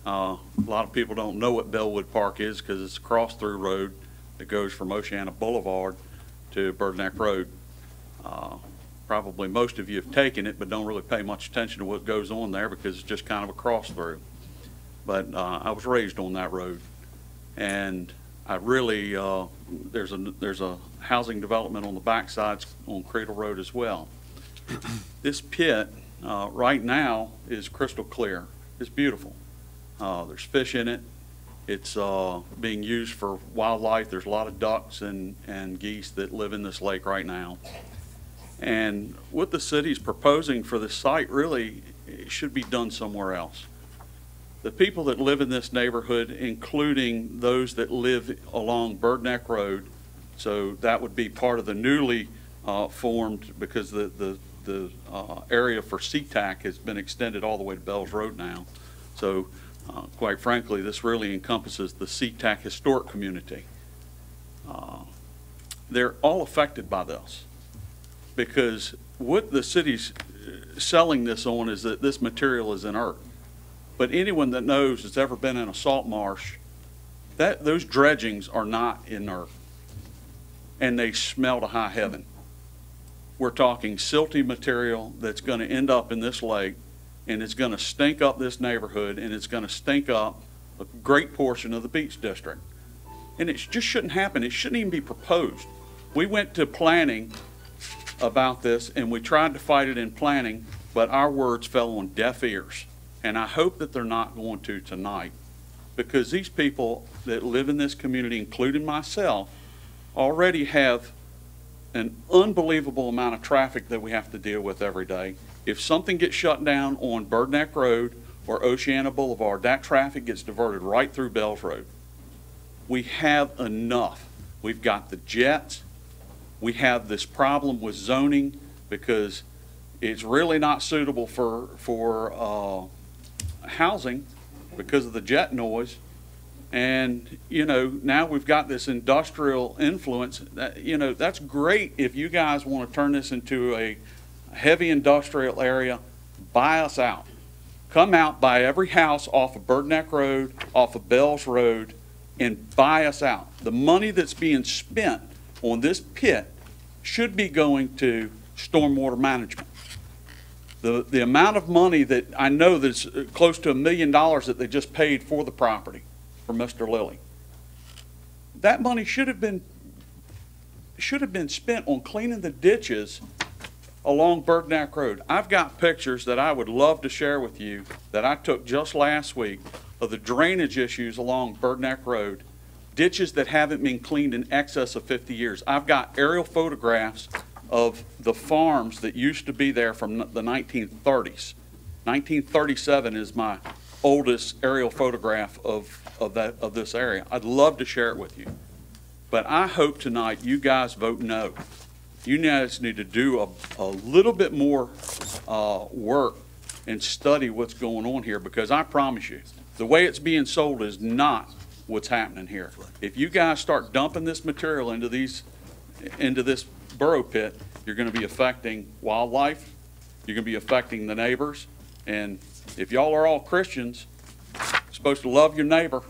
A lot of people don't know what Bellwood Park is because it's a cross-through road that goes from Oceana Boulevard to Bird Neck Road. Probably most of you have taken it, but don't really pay much attention to what goes on there because it's just kind of a cross-through. But I was raised on that road, and I really there's a housing development on the backside on Cradle Road as well. This pit right now is crystal clear. It's beautiful. There's fish in it. It's being used for wildlife. There's a lot of ducks and geese that live in this lake right now. And what the city's proposing for this site really should be done somewhere else. The people that live in this neighborhood, including those that live along Bird Neck Road, so that would be part of the newly formed, because the area for SeaTac has been extended all the way to Bells Road now. So quite frankly, this really encompasses the SeaTac historic community. They're all affected by this, because what the city's selling this on is that this material is inert. But anyone that knows that's ever been in a salt marsh, those dredgings are not inert, and they smell to high heaven. We're talking silty material that's going to end up in this lake, and it's going to stink up this neighborhood, and it's going to stink up a great portion of the beach district. And it just shouldn't happen. It shouldn't even be proposed. We went to planning about this, and we tried to fight it in planning, but our words fell on deaf ears. And I hope that they're not going to tonight, because these people that live in this community, including myself, already have an unbelievable amount of traffic that we have to deal with every day. If something gets shut down on Bird Neck Road or Oceana Boulevard, that traffic gets diverted right through Bells Road. We have enough. We've got the jets. We have this problem with zoning because it's really not suitable for housing because of the jet noise. And, you know, now we've got this industrial influence. That, you know, that's great if you guys want to turn this into a heavy industrial area. Buy us out. Come out, buy every house off of Bird Neck Road, off of Bells Road, and buy us out. The money that's being spent on this pit should be going to stormwater management. The amount of money that I know that's close to $1 million that they just paid for the property for Mr. Lilly, that money should have been spent on cleaning the ditches along Bird Neck Road. I've got pictures that I would love to share with you that I took just last week of the drainage issues along Bird Neck Road, ditches that haven't been cleaned in excess of 50 years. I've got aerial photographs of the farms that used to be there from the 1930s. 1937 is my oldest aerial photograph of this area. I'd love to share it with you. But I hope tonight you guys vote no. You guys need to do a little bit more work and study what's going on here, because I promise you, the way it's being sold is not what's happening here. If you guys start dumping this material into this burrow pit, you're going to be affecting wildlife, you're going to be affecting the neighbors, and if y'all are all Christians, you're supposed to love your neighbor.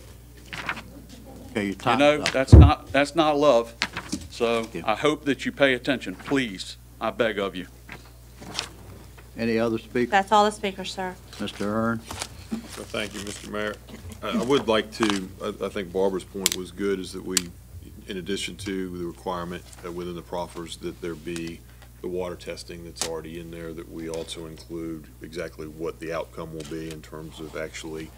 Okay, you know, that's not love. So I hope that you pay attention, please. I beg of you. Any other speakers? That's all the speakers, sir. Mr. Hearn? Well, thank you, Mr. Mayor. I would like to, I think Barbara's point was good, is that we, in addition to the requirement within the proffers that there be the water testing that's already in there, that we also include exactly what the outcome will be in terms of actually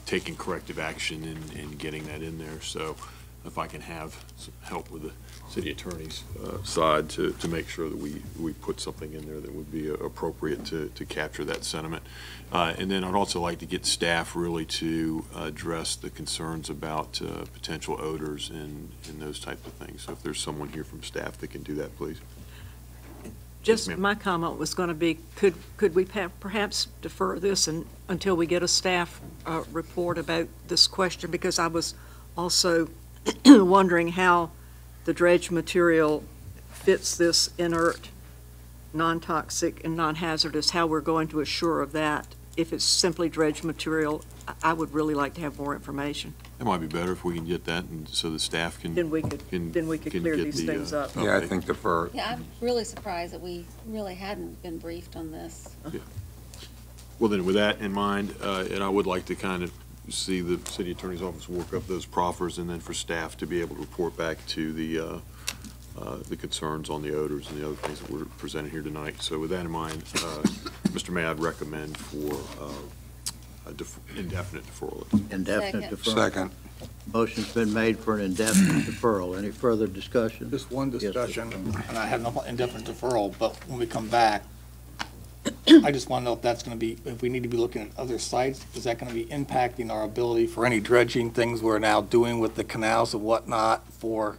taking corrective action and getting that in there. So if I can have some help with the city attorney's side to make sure that we put something in there that would be appropriate to capture that sentiment. And then I'd also like to get staff really to address the concerns about potential odors and those types of things. So if there's someone here from staff that can do that, please. Just Yes, my comment was going to be, could we perhaps defer this until we get a staff report about this question? Because I was also wondering how the dredge material fits this inert, non-toxic, and non-hazardous, how we're going to assure of that. If it's simply dredge material, I would really like to have more information. It might be better if we can get that, and so the staff can. Then we could clear get these things up. Yeah, I think defer. Yeah, I'm really surprised that we really hadn't been briefed on this. Yeah. Well, then, with that in mind, and I would like to kind of see the city attorney's office work up those proffers, and then for staff to be able to report back to the concerns on the odors and the other things that were presented here tonight. So with that in mind, Mr. Mayor, I'd recommend for indefinite deferral. Indefinite deferral. Second. Motion's been made for an indefinite deferral. Any further discussion? Just one Yes, sir. discussion, and I have no indefinite deferral, but when we come back, I just want to know if that's going to be, if we need to be looking at other sites, is that going to be impacting our ability for any dredging things we're now doing with the canals and whatnot for,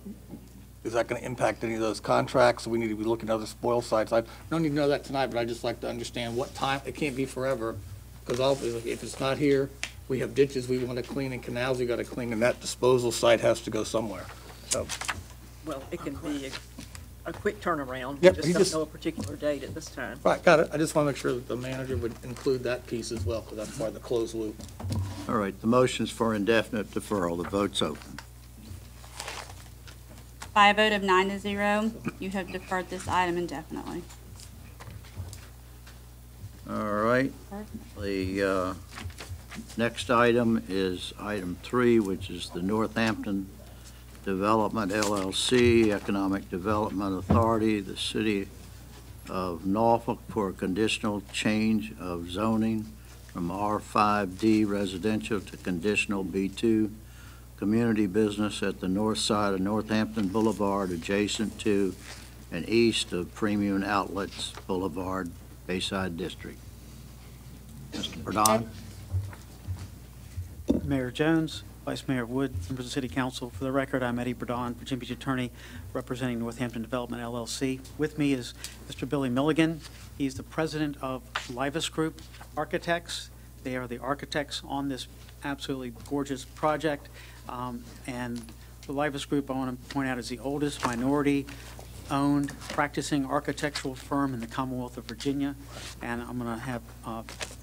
is that going to impact any of those contracts? So we need to be looking at other spoil sites. I don't need to know that tonight, but I'd just like to understand what time, it can't be forever, because if it's not here, we have ditches we want to clean and canals we got to clean, and that disposal site has to go somewhere. So, Well, it can be a quick turnaround. Yep, We he just just- don't know a particular date at this time. right, got it. I just want to make sure that the manager would include that piece as well, because that's part of the closed loop. All right, the motion's for indefinite deferral. The vote's open. By a vote of 9-0, you have deferred this item indefinitely. All right. The next item is item 3, which is the Northampton Development LLC, Economic Development Authority, the City of Norfolk for a conditional change of zoning from R5D residential to conditional B2 community business at the north side of Northampton Boulevard, adjacent to and east of Premium Outlets Boulevard, Bayside District. Mr. Pradhan? Mayor Jones, Vice Mayor Wood, members of the City Council. For the record, I'm Eddie Burdon, Virginia Beach Attorney representing Northampton Development LLC. With me is Mr. Billy Milligan. He's the president of Livis Group Architects. They are the architects on this absolutely gorgeous project. And the Livis Group, I want to point out, is the oldest minority-owned practicing architectural firm in the Commonwealth of Virginia. And I'm going to have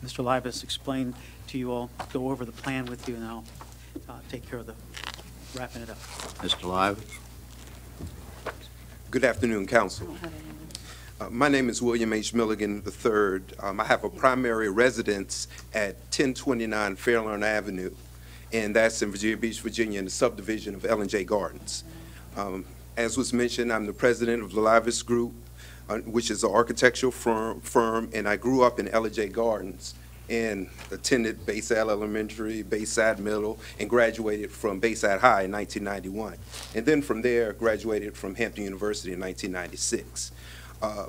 Mr. Livis explain to you all, go over the plan with you, and I'll take care of the wrapping it up. Mr. Livis? Good afternoon, Council. My name is William H. Milligan III. I have a primary residence at 1029 Fairlawn Avenue, and that's in Virginia Beach, Virginia, in the subdivision of L&J Gardens. As was mentioned, I'm the president of the Livis Group, which is an architectural firm, and I grew up in L&J Gardens and attended Bayside Elementary, Bayside Middle, and graduated from Bayside High in 1991. And then from there, graduated from Hampton University in 1996.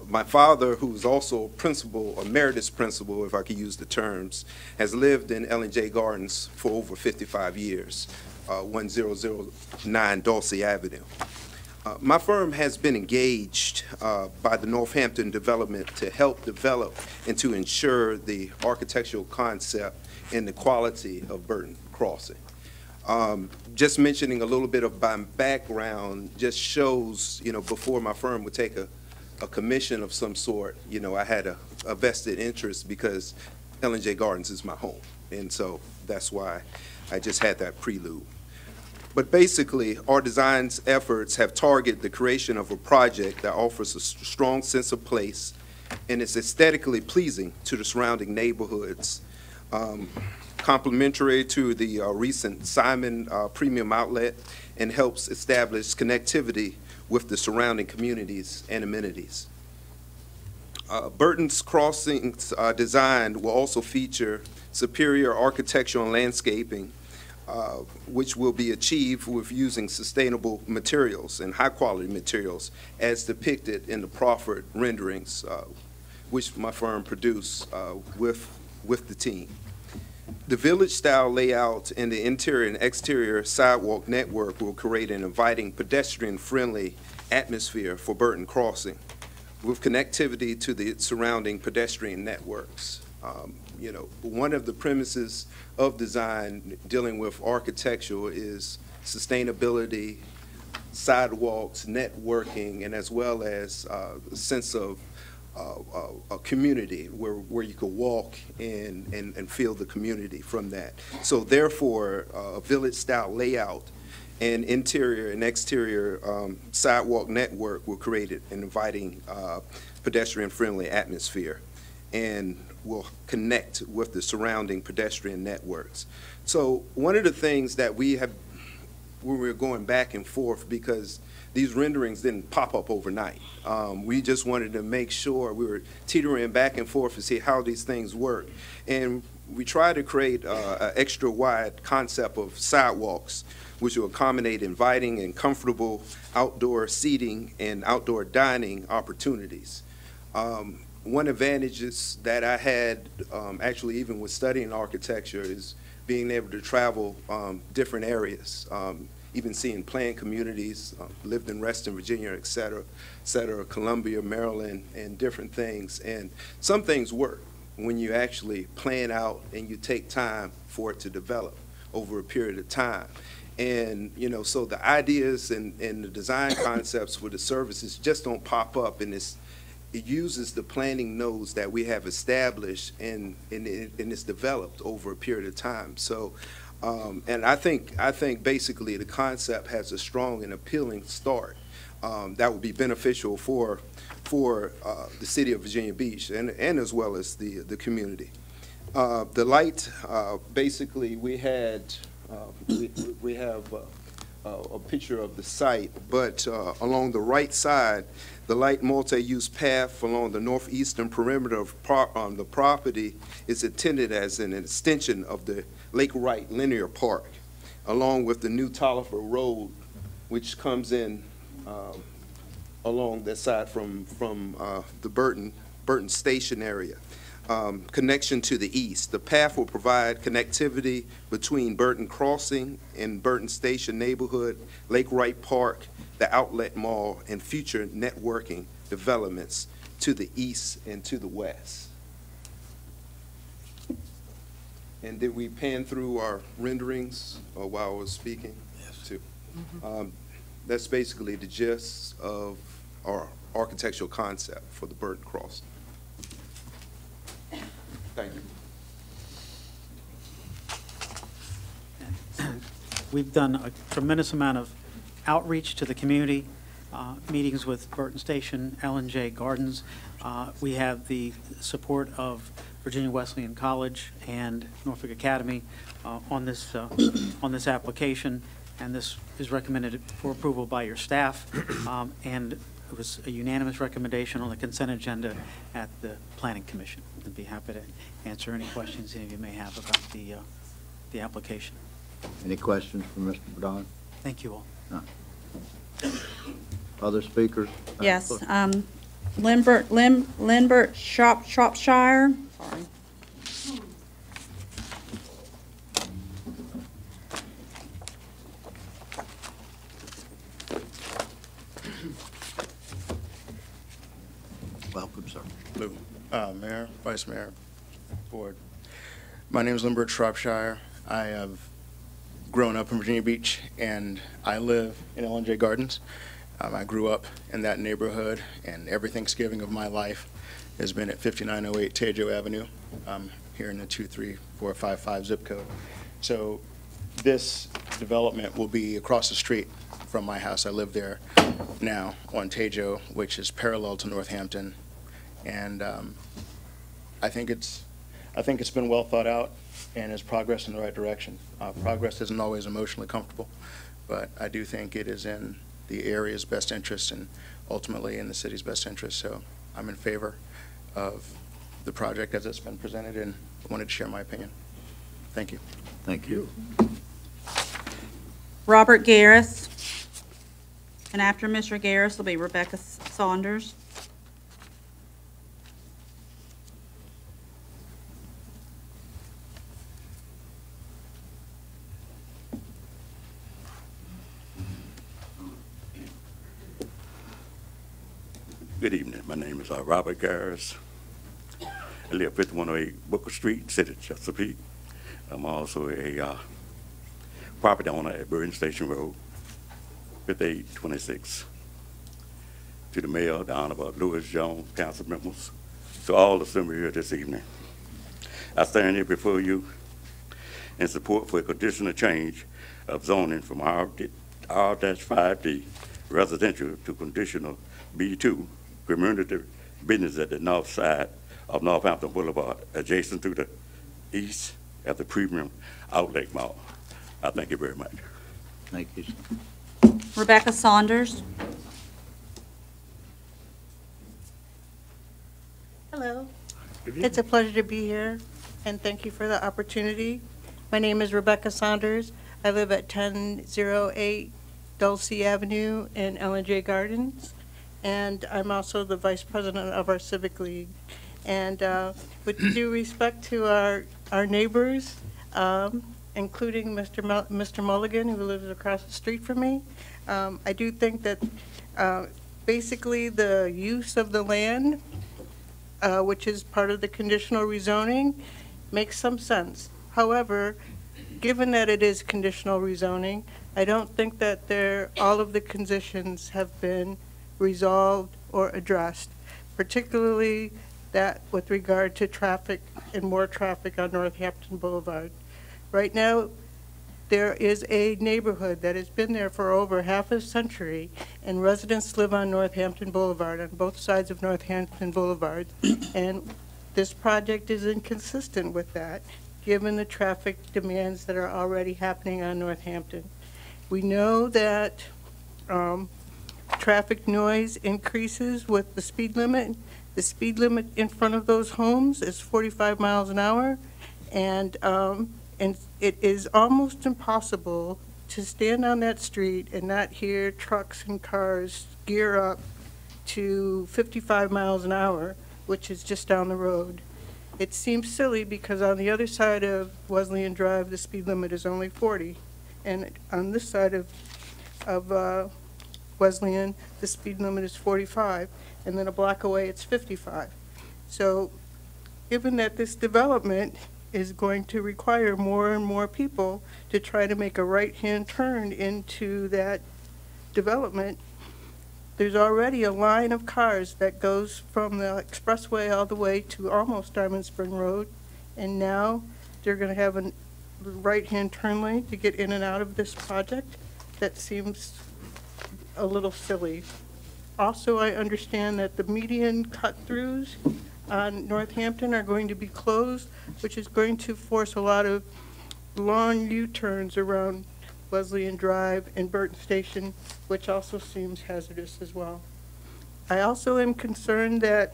My father, who's also a principal, emeritus principal, if I could use the terms, has lived in L&J Gardens for over 55 years, 1009 Dulcie Avenue. My firm has been engaged by the Northampton Development to help develop and to ensure the architectural concept and the quality of Burton Crossing. Just mentioning a little bit of my background just shows, before my firm would take a commission of some sort, I had a vested interest because L&J Gardens is my home. And so that's why I just had that prelude. But basically, our design's efforts have targeted the creation of a project that offers a strong sense of place and is aesthetically pleasing to the surrounding neighborhoods, complementary to the recent Simon Premium Outlet, and helps establish connectivity with the surrounding communities and amenities. Burton's Crossing's design will also feature superior architectural and landscaping, which will be achieved with using sustainable materials and high-quality materials as depicted in the proffered renderings, which my firm produced with the team. The village-style layout and the interior and exterior sidewalk network will create an inviting pedestrian-friendly atmosphere for Burton Crossing with connectivity to the surrounding pedestrian networks. One of the premises of design dealing with architecture is sustainability, sidewalks, networking, and as well as a sense of a community where you could walk and feel the community from that. So therefore, a village-style layout and interior and exterior sidewalk network will create an inviting pedestrian-friendly atmosphere and will connect with the surrounding pedestrian networks. So one of the things that we were going back and forth because these renderings didn't pop up overnight. We just wanted to make sure we were teetering back and forth to see how these things work. And we tried to create an extra wide concept of sidewalks which will accommodate inviting and comfortable outdoor seating and outdoor dining opportunities. One advantages that I had, actually even with studying architecture, is being able to travel different areas, even seeing planned communities, lived in Reston, Virginia, et cetera, Columbia, Maryland, and different things. And some things work when you actually plan out and you take time for it to develop over a period of time. And, you know, so the ideas and the design concepts for the services just don't pop up, and it uses the planning nodes that we have established and it's developed over a period of time. So, and I think basically the concept has a strong and appealing start that would be beneficial for the city of Virginia Beach and as well as the community. The light, basically we have a picture of the site, but along the right side, the light multi-use path along the northeastern perimeter of the property is intended as an extension of the Lake Wright Linear Park, along with the new Tolliver Road, which comes in along that side from the Burton Station area. Connection to the east. The path will provide connectivity between Burton Crossing and Burton Station neighborhood, Lake Wright Park, the Outlet Mall, and future networking developments to the east and to the west. And did we pan through our renderings while I was speaking? Yes. Too. That's basically the gist of our architectural concept for the Burton Crossing. Thank you. We've done a tremendous amount of outreach to the community, meetings with Burton Station, L&J Gardens. We have the support of Virginia Wesleyan College and Norfolk Academy on this application, and this is recommended for approval by your staff, and it was a unanimous recommendation on the consent agenda at the Planning Commission. I'd be happy to answer any questions any of you may have about the application. Any questions for Mr. Burdon? Thank you all. No. Other speakers? Yes, Lindbert Shropshire. Sorry. Welcome, sir. Hello, Mayor, Vice Mayor, Board. My name is Lindbert Shropshire. I have grown up in Virginia Beach, and I live in L&J Gardens. I grew up in that neighborhood, and every Thanksgiving of my life has been at 5908 Tejo Avenue, here in the 23455 zip code. So this development will be across the street from my house. I live there now on Tejo, which is parallel to Northampton, and I think it's been well thought out and is progress in the right direction. Progress isn't always emotionally comfortable, but I do think it is in the area's best interest and ultimately in the city's best interest. So I'm in favor of the project as it's been presented and wanted to share my opinion. Thank you. Thank you. Robert Garris. And after Mr. Garris will be Rebecca Saunders. Good evening. My name is Robert Garris. I live 5108 Booker Street, City of Chesapeake. I'm also a property owner at Burton Station Road, 5826. To the mayor, the Honorable Louis Jones, council members, to all assembled here this evening. I stand here before you in support for a conditional change of zoning from R-5D residential to conditional B2 community business at the north side of Northampton Boulevard, adjacent to the east at the Premium Outlet Mall. I thank you very much. Thank you. Rebecca Saunders. Hello. It's a pleasure to be here, and thank you for the opportunity. My name is Rebecca Saunders. I live at 1008 Dulcie Avenue in J Gardens, and I'm also the vice president of our Civic League. And with due respect to our neighbors, including Mr. Mulligan, who lives across the street from me, I do think that basically the use of the land, which is part of the conditional rezoning, makes some sense. However, given that it is conditional rezoning, I don't think that all of the conditions have been resolved or addressed, particularly that with regard to traffic and more traffic on Northampton Boulevard. Right now, there is a neighborhood that has been there for over half a century, and residents live on Northampton Boulevard, on both sides of Northampton Boulevard, and this project is inconsistent with that, given the traffic demands that are already happening on Northampton. We know that traffic noise increases with the speed limit. The speed limit in front of those homes is 45 miles an hour, and it is almost impossible to stand on that street and not hear trucks and cars gear up to 55 miles an hour, which is just down the road. It seems silly because on the other side of Wesleyan Drive, the speed limit is only 40, and on this side of Wesleyan, the speed limit is 45, and then a block away it's 55. So given that this development is going to require more and more people to try to make a right-hand turn into that development, there's already a line of cars that goes from the expressway all the way to almost Diamond Spring Road, and now they're going to have a right-hand turn lane to get in and out of this project. That seems a little silly. Also, I understand that the median cut-throughs on Northampton are going to be closed, which is going to force a lot of long U-turns around Wesleyan Drive and Burton Station, which also seems hazardous as well. I also am concerned that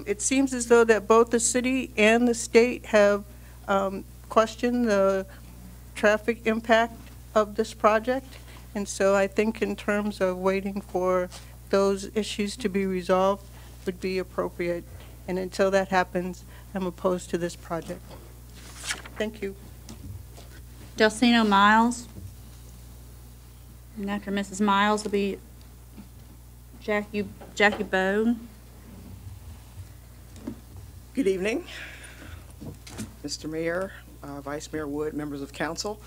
it seems as though that both the city and the state have questioned the traffic impact of this project, and so I think in terms of waiting for those issues to be resolved would be appropriate, and until that happens, I'm opposed to this project. Thank you. Delcino Miles. And after Mrs. Miles will be Jackie Bone. Good evening, Mr. Mayor, Vice Mayor Wood, members of council.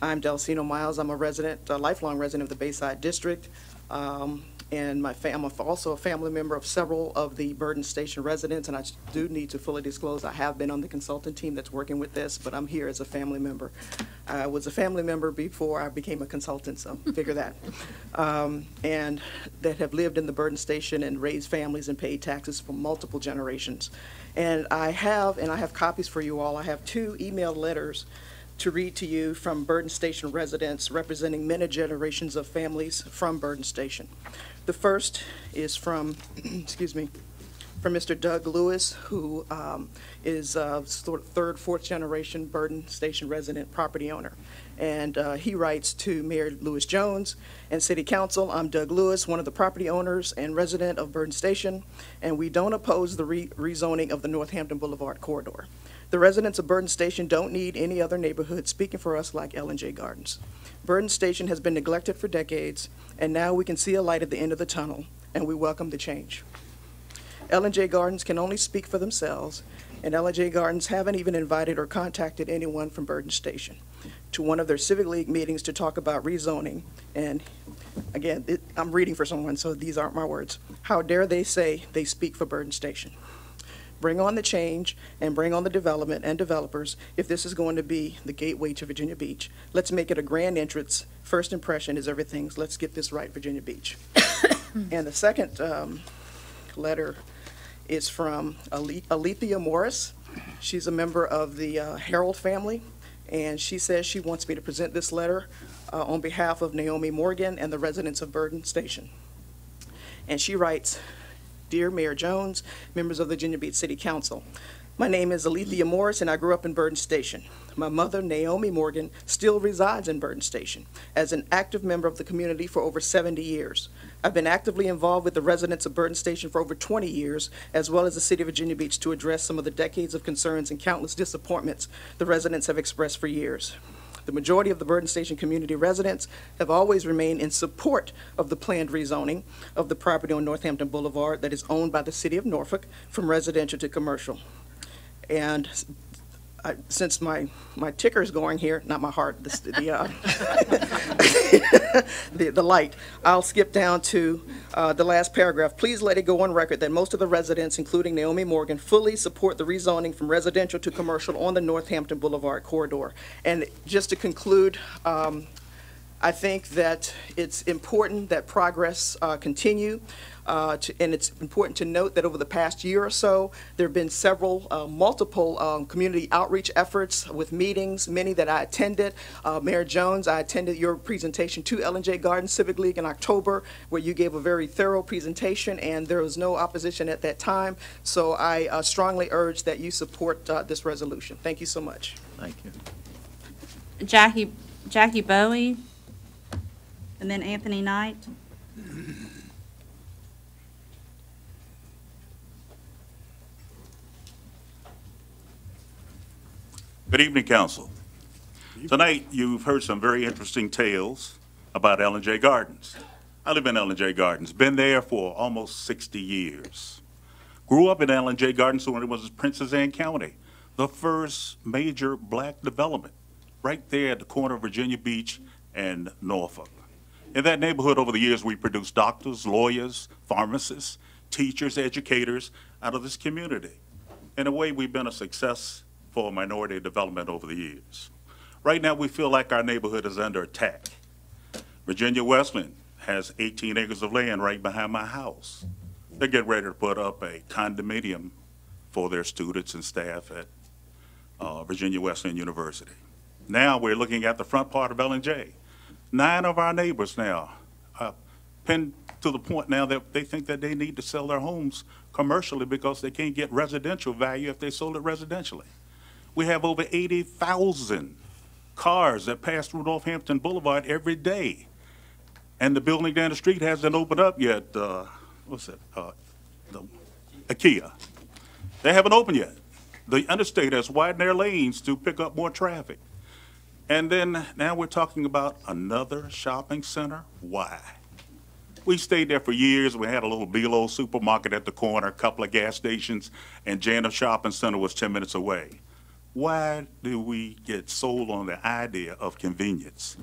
I'm Delcino Miles. I'm a lifelong resident of the Bayside District, and I'm also a family member of several of the Burton Station residents, and I do need to fully disclose I have been on the consultant team that's working with this, but I'm here as a family member. I was a family member before I became a consultant, so figure that. And that have lived in the Burton Station and raised families and paid taxes for multiple generations. And I have copies for you all. I have 2 email letters to read to you from Burton Station residents representing many generations of families from Burton Station. The first is from, excuse me, from Mr. Doug Lewis, who is a sort of 3rd, 4th generation Burton Station resident property owner. And he writes to Mayor Lewis Jones and City Council, I'm Doug Lewis, one of the property owners and resident of Burton Station, and we don't oppose the rezoning of the Northampton Boulevard corridor. The residents of Burton Station don't need any other neighborhood speaking for us like J Gardens. Burton Station has been neglected for decades, and now we can see a light at the end of the tunnel, and we welcome the change. J Gardens can only speak for themselves, and J Gardens haven't even invited or contacted anyone from Burton Station to one of their Civic League meetings to talk about rezoning. And again, I'm reading for someone, so these aren't my words. How dare they say they speak for Burton Station? Bring on the change and bring on the development and developers if this is going to be the gateway to Virginia Beach. Let's make it a grand entrance. First impression is everything. So let's get this right, Virginia Beach. And the second letter is from Alethea Morris. She's a member of the Harold family, and she says she wants me to present this letter on behalf of Naomi Morgan and the residents of Burton Station. And she writes, "Dear Mayor Jones, members of the Virginia Beach City Council, my name is Alethea Morris, and I grew up in Burton Station. My mother, Naomi Morgan, still resides in Burton Station as an active member of the community for over 70 years. I've been actively involved with the residents of Burton Station for over 20 years, as well as the City of Virginia Beach, to address some of the decades of concerns and countless disappointments the residents have expressed for years. The majority of the Burton Station community residents have always remained in support of the planned rezoning of the property on Northampton Boulevard that is owned by the City of Norfolk from residential to commercial." And since my ticker is going here, not my heart, the light, I'll skip down to the last paragraph. "Please let it go on record that most of the residents, including Naomi Morgan, fully support the rezoning from residential to commercial on the Northampton Boulevard corridor." And just to conclude, I think that it's important that progress continue. And it's important to note that over the past year or so, there have been multiple community outreach efforts with meetings, many that I attended. Mayor Jones, I attended your presentation to L&J Gardens Civic League in October, where you gave a very thorough presentation, and there was no opposition at that time. So I strongly urge that you support this resolution. Thank you so much. Thank you. Jackie Bowie, and then Anthony Knight. Good evening, Council. Tonight, you've heard some very interesting tales about L&J Gardens. I live in L&J Gardens, been there for almost 60 years. Grew up in L&J Gardens when it was Princess Anne County, the first major black development, right there at the corner of Virginia Beach and Norfolk. In that neighborhood over the years, we produced doctors, lawyers, pharmacists, teachers, educators out of this community. In a way, we've been a success for minority development over the years. Right now, we feel like our neighborhood is under attack. Virginia Wesleyan has 18 acres of land right behind my house. They're getting ready to put up a condominium for their students and staff at Virginia Wesleyan University. Now we're looking at the front part of L&J. 9 of our neighbors now pinned to the point now that they think that they need to sell their homes commercially because they can't get residential value if they sold it residentially. We have over 80,000 cars that pass through Northampton Boulevard every day. And the building down the street hasn't opened up yet. What's it? The IKEA. They haven't opened yet. The interstate has widened their lanes to pick up more traffic. And then now we're talking about another shopping center. Why? We stayed there for years. We had a little Below supermarket at the corner, a couple of gas stations, and Jana Shopping Center was 10 minutes away. Why do we get sold on the idea of convenience?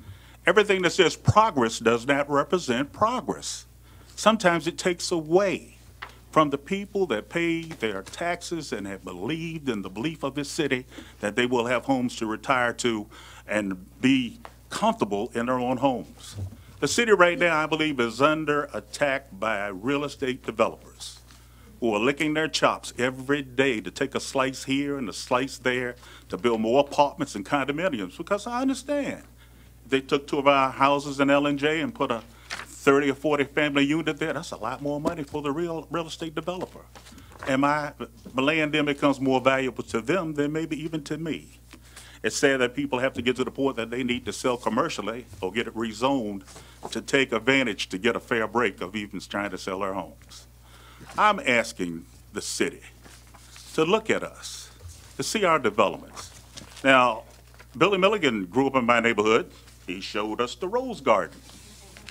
Everything that says progress does not represent progress. Sometimes it takes away from the people that pay their taxes and have believed in the belief of this city that they will have homes to retire to and be comfortable in their own homes. The city right now, I believe, is under attack by real estate developers who are licking their chops every day to take a slice here and a slice there to build more apartments and condominiums, because I understand. They took 2 of our houses in L&J and put a 30 or 40 family unit there. That's a lot more money for the real estate developer. And my land then becomes more valuable to them than maybe even to me. It's sad that people have to get to the point that they need to sell commercially or get it rezoned to take advantage to get a fair break of even trying to sell their homes. I'm asking the city to look at us, to see our developments. Now, Billy Milligan grew up in my neighborhood. He showed us the Rose Garden.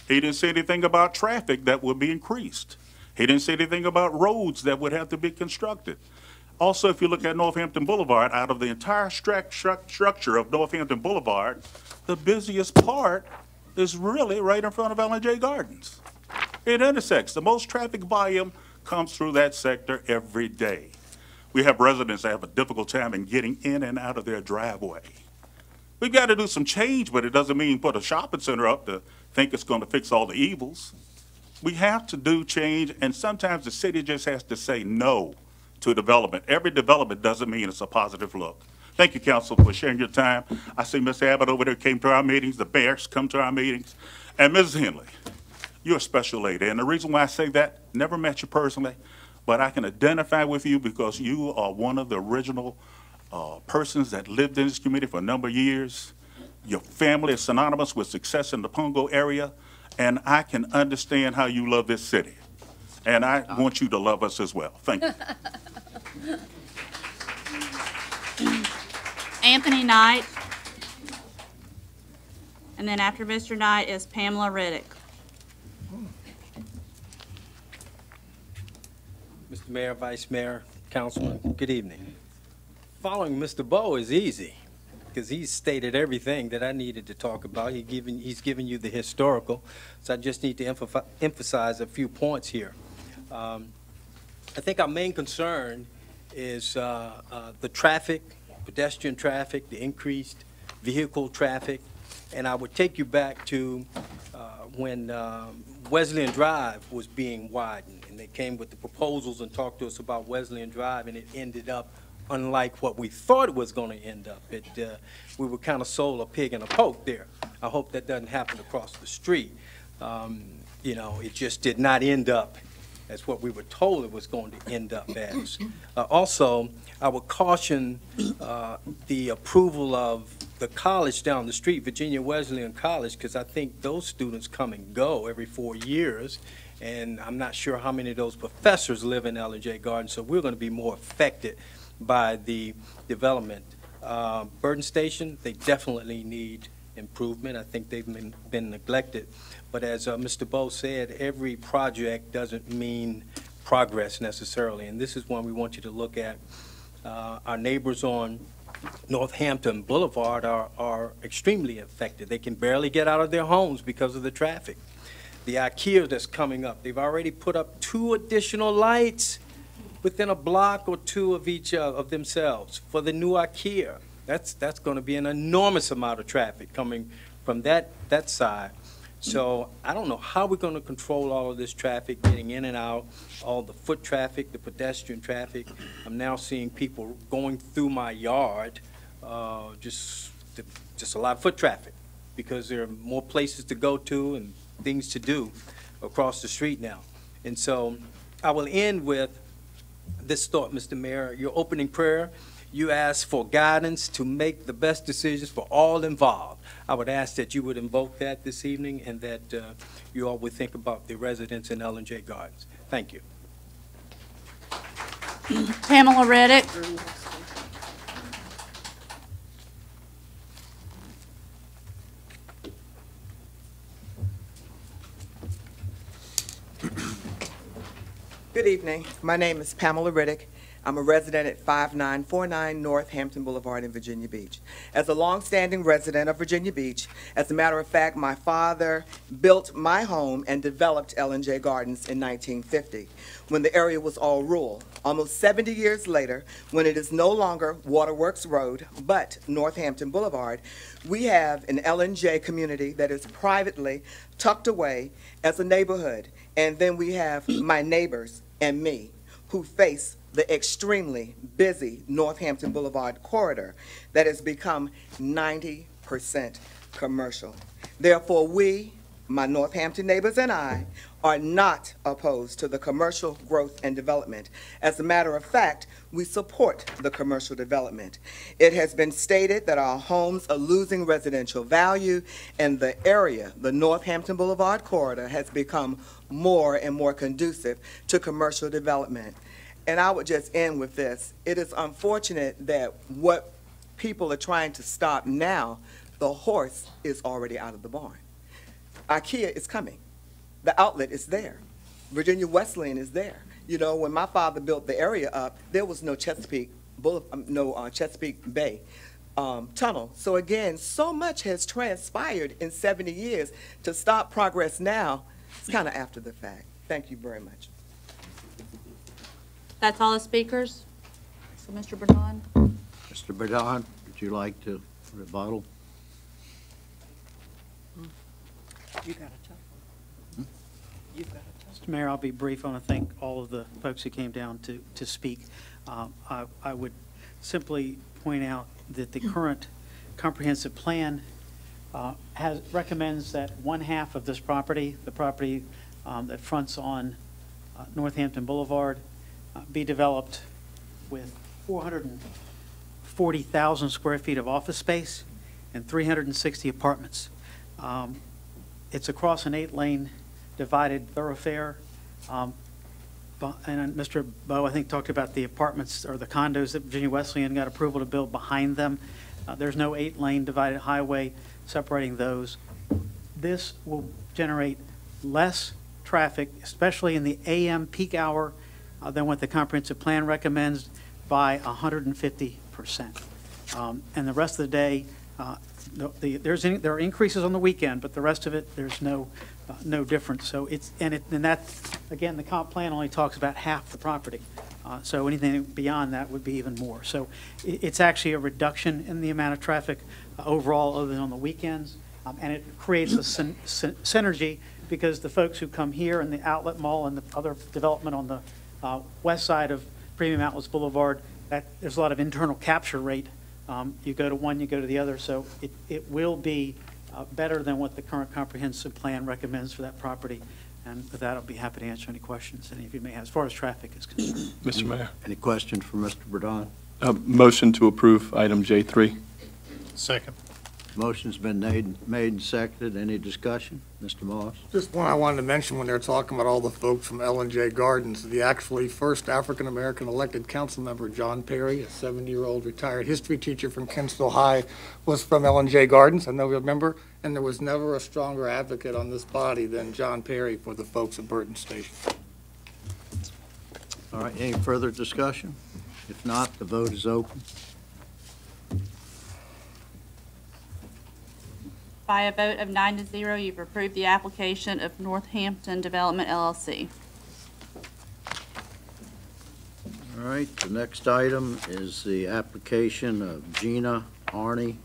He didn't say anything about traffic that would be increased. He didn't say anything about roads that would have to be constructed. Also, if you look at Northampton Boulevard, out of the entire structure of Northampton Boulevard, the busiest part is really right in front of L&J Gardens. It intersects. The most traffic volume comes through that sector every day. We have residents that have a difficult time in getting in and out of their driveway. We've got to do some change, but it doesn't mean put a shopping center up to think it's going to fix all the evils. We have to do change, and sometimes the city just has to say no to development. Every development doesn't mean it's a positive look. Thank you, Council, for sharing your time. I see Ms. Abbott over there came to our meetings, the Bears come to our meetings, and Mrs. Henley. You're a special lady. And the reason why I say that, never met you personally, but I can identify with you because you are one of the original persons that lived in this community for a number of years. Your family is synonymous with success in the Pongo area, and I can understand how you love this city. And I want you to love us as well. Thank you. Anthony Knight. And then after Mr. Knight is Pamela Riddick. Mr. Mayor, Vice Mayor, Councilman, good evening. Following Mr. Bowe is easy because he's stated everything that I needed to talk about. He's given you the historical, so I just need to emphasize a few points here. I think our main concern is the traffic, pedestrian traffic, the increased vehicle traffic, and I would take you back to when Wesleyan Drive was being widened, and they came with the proposals and talked to us about Wesleyan Drive, and it ended up unlike what we thought it was going to end up. We were kind of sold a pig in a poke there. I hope that doesn't happen across the street. You know, it just did not end up as what we were told it was going to end up as. Also, I would caution the approval of the college down the street, Virginia Wesleyan College, because I think those students come and go every 4 years, and I'm not sure how many of those professors live in Ellen-J. Gardens, so we're going to be more affected by the development. Burton Station, they definitely need improvement. I think they've been neglected. But as Mr. Bowe said, every project doesn't mean progress necessarily, and this is one we want you to look at. Our neighbors on Northampton Boulevard are extremely affected. They can barely get out of their homes because of the traffic. The IKEA that's coming up, they've already put up 2 additional lights within a block or 2 of each of themselves for the new IKEA. That's going to be an enormous amount of traffic coming from that side. So I don't know how we're going to control all of this traffic getting in and out, all the foot traffic, the pedestrian traffic. I'm now seeing people going through my yard, just a lot of foot traffic because there are more places to go to and things to do across the street now. And so I will end with this thought, Mr. Mayor. Your opening prayer, you asked for guidance to make the best decisions for all involved. I would ask that you would invoke that this evening and that you all would think about the residents in Ellen-J. Gardens. Thank you. Pamela Riddick. Good evening. My name is Pamela Riddick. I'm a resident at 5949 North Hampton Boulevard in Virginia Beach. As a longstanding resident of Virginia Beach, as a matter of fact, my father built my home and developed Ellen-J. Gardens in 1950, when the area was all rural. Almost 70 years later, when it is no longer Waterworks Road, but Northampton Boulevard, we have an Ellen-J. community that is privately tucked away as a neighborhood. And then we have my neighbors and me, who face the extremely busy Northampton Boulevard corridor that has become 90% commercial. Therefore, we, my Northampton neighbors and I, are not opposed to the commercial growth and development. As a matter of fact, we support the commercial development. It has been stated that our homes are losing residential value, and the area, the Northampton Boulevard corridor, has become more and more conducive to commercial development. And I would just end with this. It is unfortunate that what people are trying to stop now, the horse is already out of the barn. IKEA is coming. The outlet is there. Virginia Wesleyan is there. You know, when my father built the area up, there was no Chesapeake Bay tunnel. So again, so much has transpired in 70 years. To stop progress now, it's kind of after the fact. Thank you very much. That's all the speakers. So Mr. Bernard. Mr. Bernard, would you like to rebuttal? You got a tough one. You've got a tough Mr. Mayor, I'll be brief. I want to thank all of the folks who came down to speak. I would simply point out that the current comprehensive plan recommends that one half of this property, the property that fronts on Northampton Boulevard, be developed with 440,000 square feet of office space and 360 apartments. It's across an 8-lane divided thoroughfare. And Mr. Bowe, I think, talked about the apartments or the condos that Virginia Wesleyan got approval to build behind them. There's no 8-lane divided highway separating those. This will generate less traffic, especially in the AM peak hour, than what the comprehensive plan recommends by 150%. And the rest of the day, there are increases on the weekend, but the rest of it, there's no difference. So and that, again, the comp plan only talks about half the property. So anything beyond that would be even more. So it's actually a reduction in the amount of traffic overall, other than on the weekends. And it creates a synergy, because the folks who come here in the outlet mall and the other development on the west side of Premium Outlets Boulevard, there's a lot of internal capture rate. You go to one, you go to the other. So it will be better than what the current comprehensive plan recommends for that property. And with that, I'll be happy to answer any questions any of you may have as far as traffic is concerned. Mr. Mayor. Any questions for Mr. Burdon? Motion to approve item J3. Second. Motion's been made and seconded. Any discussion? Mr. Moss? Just one I wanted to mention when they were talking about all the folks from L&J Gardens, the actually first African-American elected council member, John Perry, a 70-year-old retired history teacher from Kensville High, was from L&J Gardens. I know you remember, and there was never a stronger advocate on this body than John Perry for the folks at Burton Station. All right, any further discussion? If not, the vote is open. By a vote of 9-0, you've approved the application of Northampton Development LLC. All right, the next item is the application of Gina Arney,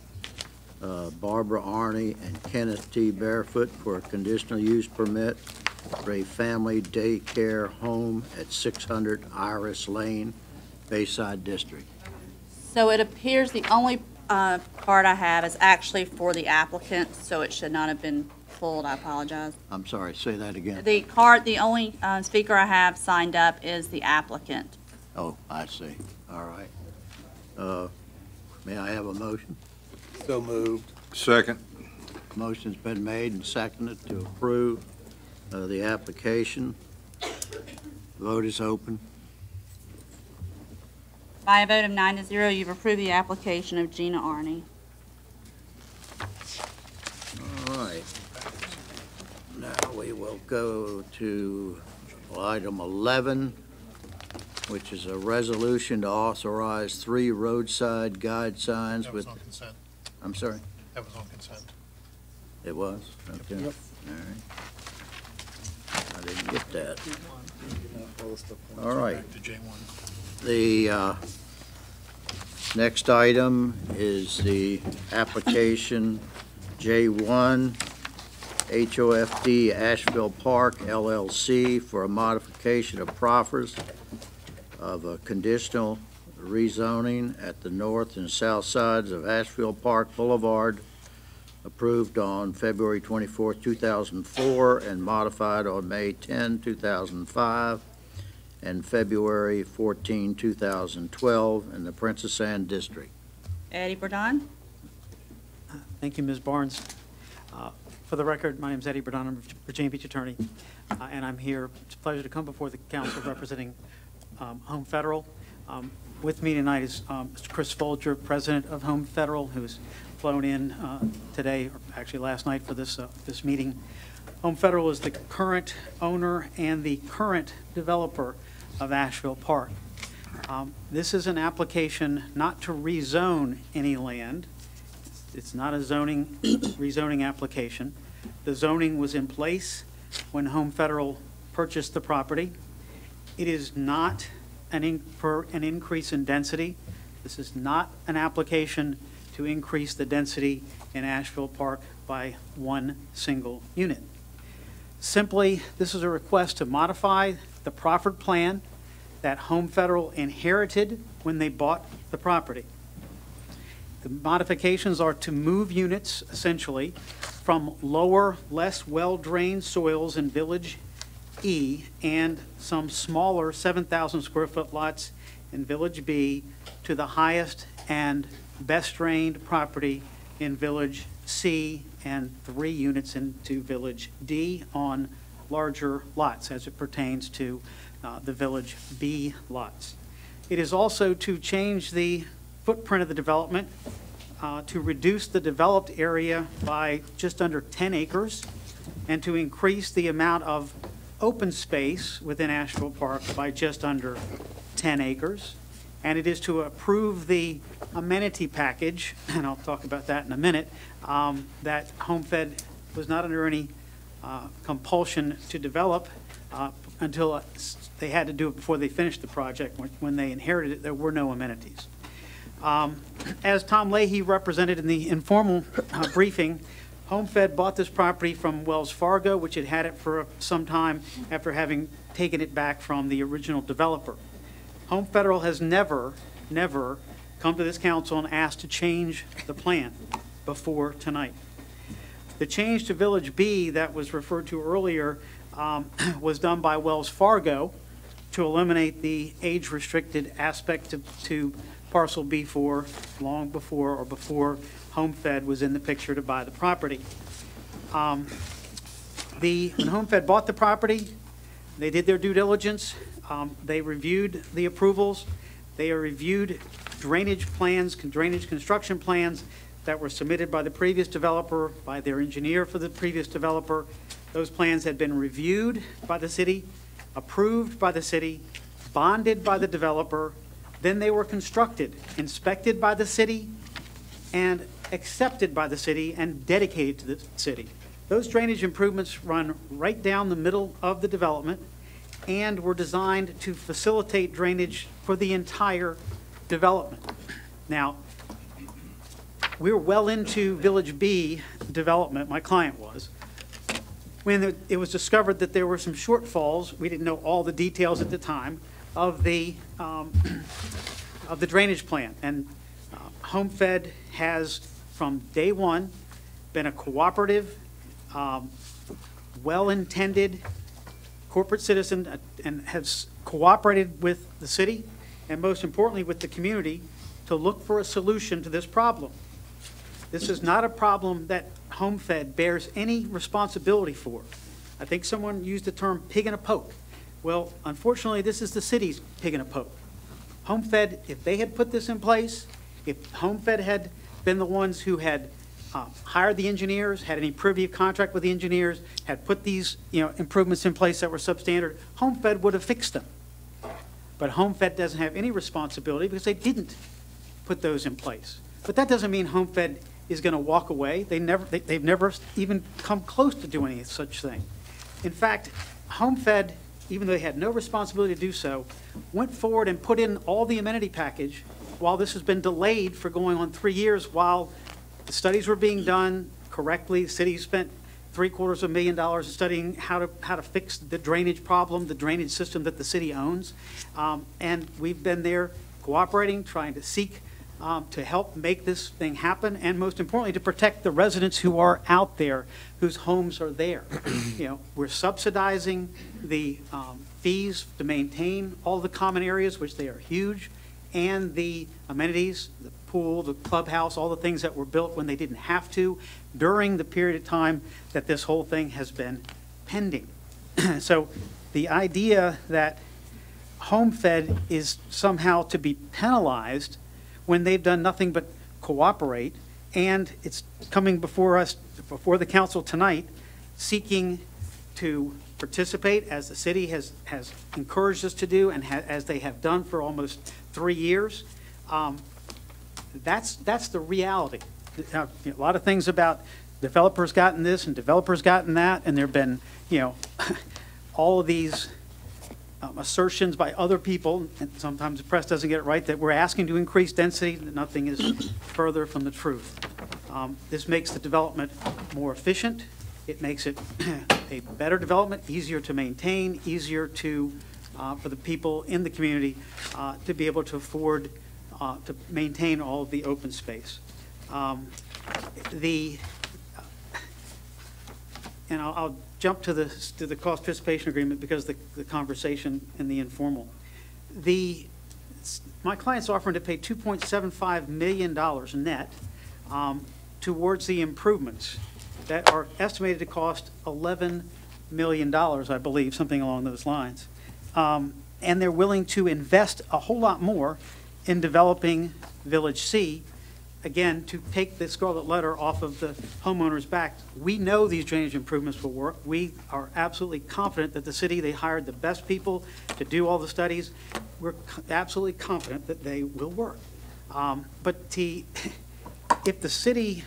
Barbara Arney, and Kenneth T. Barefoot for a conditional use permit for a family daycare home at 600 Iris Lane, Bayside District. So it appears the only part I have is actually for the applicant, so it should not have been pulled. I apologize. I'm sorry, say that again. The only speaker I have signed up is the applicant. Oh, I see. All right. May I have a motion? So moved. Second. Motion's been made and seconded to approve the application. Vote is open. By a vote of 9-0, you've approved the application of Gina Arney. All right. Now we will go to item 11, which is a resolution to authorize 3 roadside guide signs That with... was on consent. I'm sorry? That was on consent. It was? Okay. Yep. All right. I didn't get that. All right. Back to J1. The next item is the application J1 HOFD Asheville Park LLC for a modification of proffers of a conditional rezoning at the north and south sides of Asheville Park Boulevard, approved on February 24, 2004, and modified on May 10, 2005, and February 14, 2012, in the Princess Anne District. Eddie Burdon. Thank you, Ms. Barnes. For the record, my name is Eddie Burdon. I'm a Virginia Beach attorney, and I'm here. It's a pleasure to come before the council representing Home Federal. With me tonight is Mr. Chris Folger, president of Home Federal, who's flown in today, or actually last night, for this meeting. Home Federal is the current owner and the current developer of Asheville Park. This is an application not to rezone any land. It's not a rezoning application. The zoning was in place when Home Federal purchased the property. It is not for an increase in density. This is not an application to increase the density in Asheville Park by 1 single unit. Simply, this is a request to modify the proffered plan that Home Federal inherited when they bought the property. The modifications are to move units, essentially, from lower, less well-drained soils in Village E and some smaller 7,000 square foot lots in Village B to the highest and best drained property in Village C and 3 units into Village D on larger lots as it pertains to the Village B lots. It is also to change the footprint of the development to reduce the developed area by just under 10 acres and to increase the amount of open space within Asheville Park by just under 10 acres. And it is to approve the amenity package, and I'll talk about that in a minute, that HomeFed was not under any compulsion to develop until they had to do it before they finished the project. When they inherited it, there were no amenities. As Tom Leahy represented in the informal briefing, HomeFed bought this property from Wells Fargo, which had had it for some time after having taken it back from the original developer. Home Federal has never come to this council and asked to change the plan before tonight. The change to Village B that was referred to earlier was done by Wells Fargo to eliminate the age-restricted aspect to Parcel B4 long before HomeFed was in the picture to buy the property. When HomeFed bought the property, they did their due diligence. They reviewed the approvals. They reviewed drainage plans, drainage construction plans that were submitted by the previous developer, by their engineer for the previous developer. Those plans had been reviewed by the city, approved by the city, bonded by the developer. Then they were constructed, inspected by the city, and accepted by the city and dedicated to the city. Those drainage improvements run right down the middle of the development and were designed to facilitate drainage for the entire development. Now, we were well into Village B development, my client was, when it was discovered that there were some shortfalls. We didn't know all the details at the time of the drainage plan. And HomeFed has, from day one, been a cooperative, well-intended corporate citizen and has cooperated with the city and, most importantly, with the community to look for a solution to this problem. This is not a problem that HomeFed bears any responsibility for. I think someone used the term pig in a poke. Well, unfortunately, this is the city's pig in a poke. HomeFed, if they had put this in place, if HomeFed had been the ones who had hired the engineers, had any privy of contract with the engineers, had put these improvements in place that were substandard, HomeFed would have fixed them. But HomeFed doesn't have any responsibility because they didn't put those in place. But that doesn't mean HomeFed is going to walk away. They've never even come close to doing any such thing. In fact, HomeFed, even though they had no responsibility to do so, went forward and put in all the amenity package while this has been delayed for going on 3 years while the studies were being done correctly. The city spent $750,000 studying how to fix the drainage problem, the drainage system that the city owns. And we've been there cooperating, trying to seek to help make this thing happen, and most importantly, to protect the residents who are out there, whose homes are there. We're subsidizing the fees to maintain all the common areas, which they are huge, and the amenities, the pool, the clubhouse, all the things that were built when they didn't have to during the period of time that this whole thing has been pending. So the idea that HomeFed is somehow to be penalized when they've done nothing but cooperate, and it's coming before us, before the council tonight, seeking to participate as the city has encouraged us to do and as they have done for almost 3 years. That's the reality. A lot of things about developers gotten this and developers gotten that, and there have been, all of these assertions by other people, and sometimes the press doesn't get it right, that we're asking to increase density. Nothing is further from the truth. This makes the development more efficient. It makes it a better development, easier to maintain, easier to for the people in the community to be able to afford to maintain all of the open space. And I'll jump to the cost participation agreement because the conversation in the informal. My client's offering to pay $2.75 million net towards the improvements that are estimated to cost $11 million, I believe, something along those lines. And they're willing to invest a whole lot more in developing Village C, again, to take the scarlet letter off of the homeowner's back. We know these drainage improvements will work. We are absolutely confident that the city, they hired the best people to do all the studies. We're absolutely confident that they will work. But if the city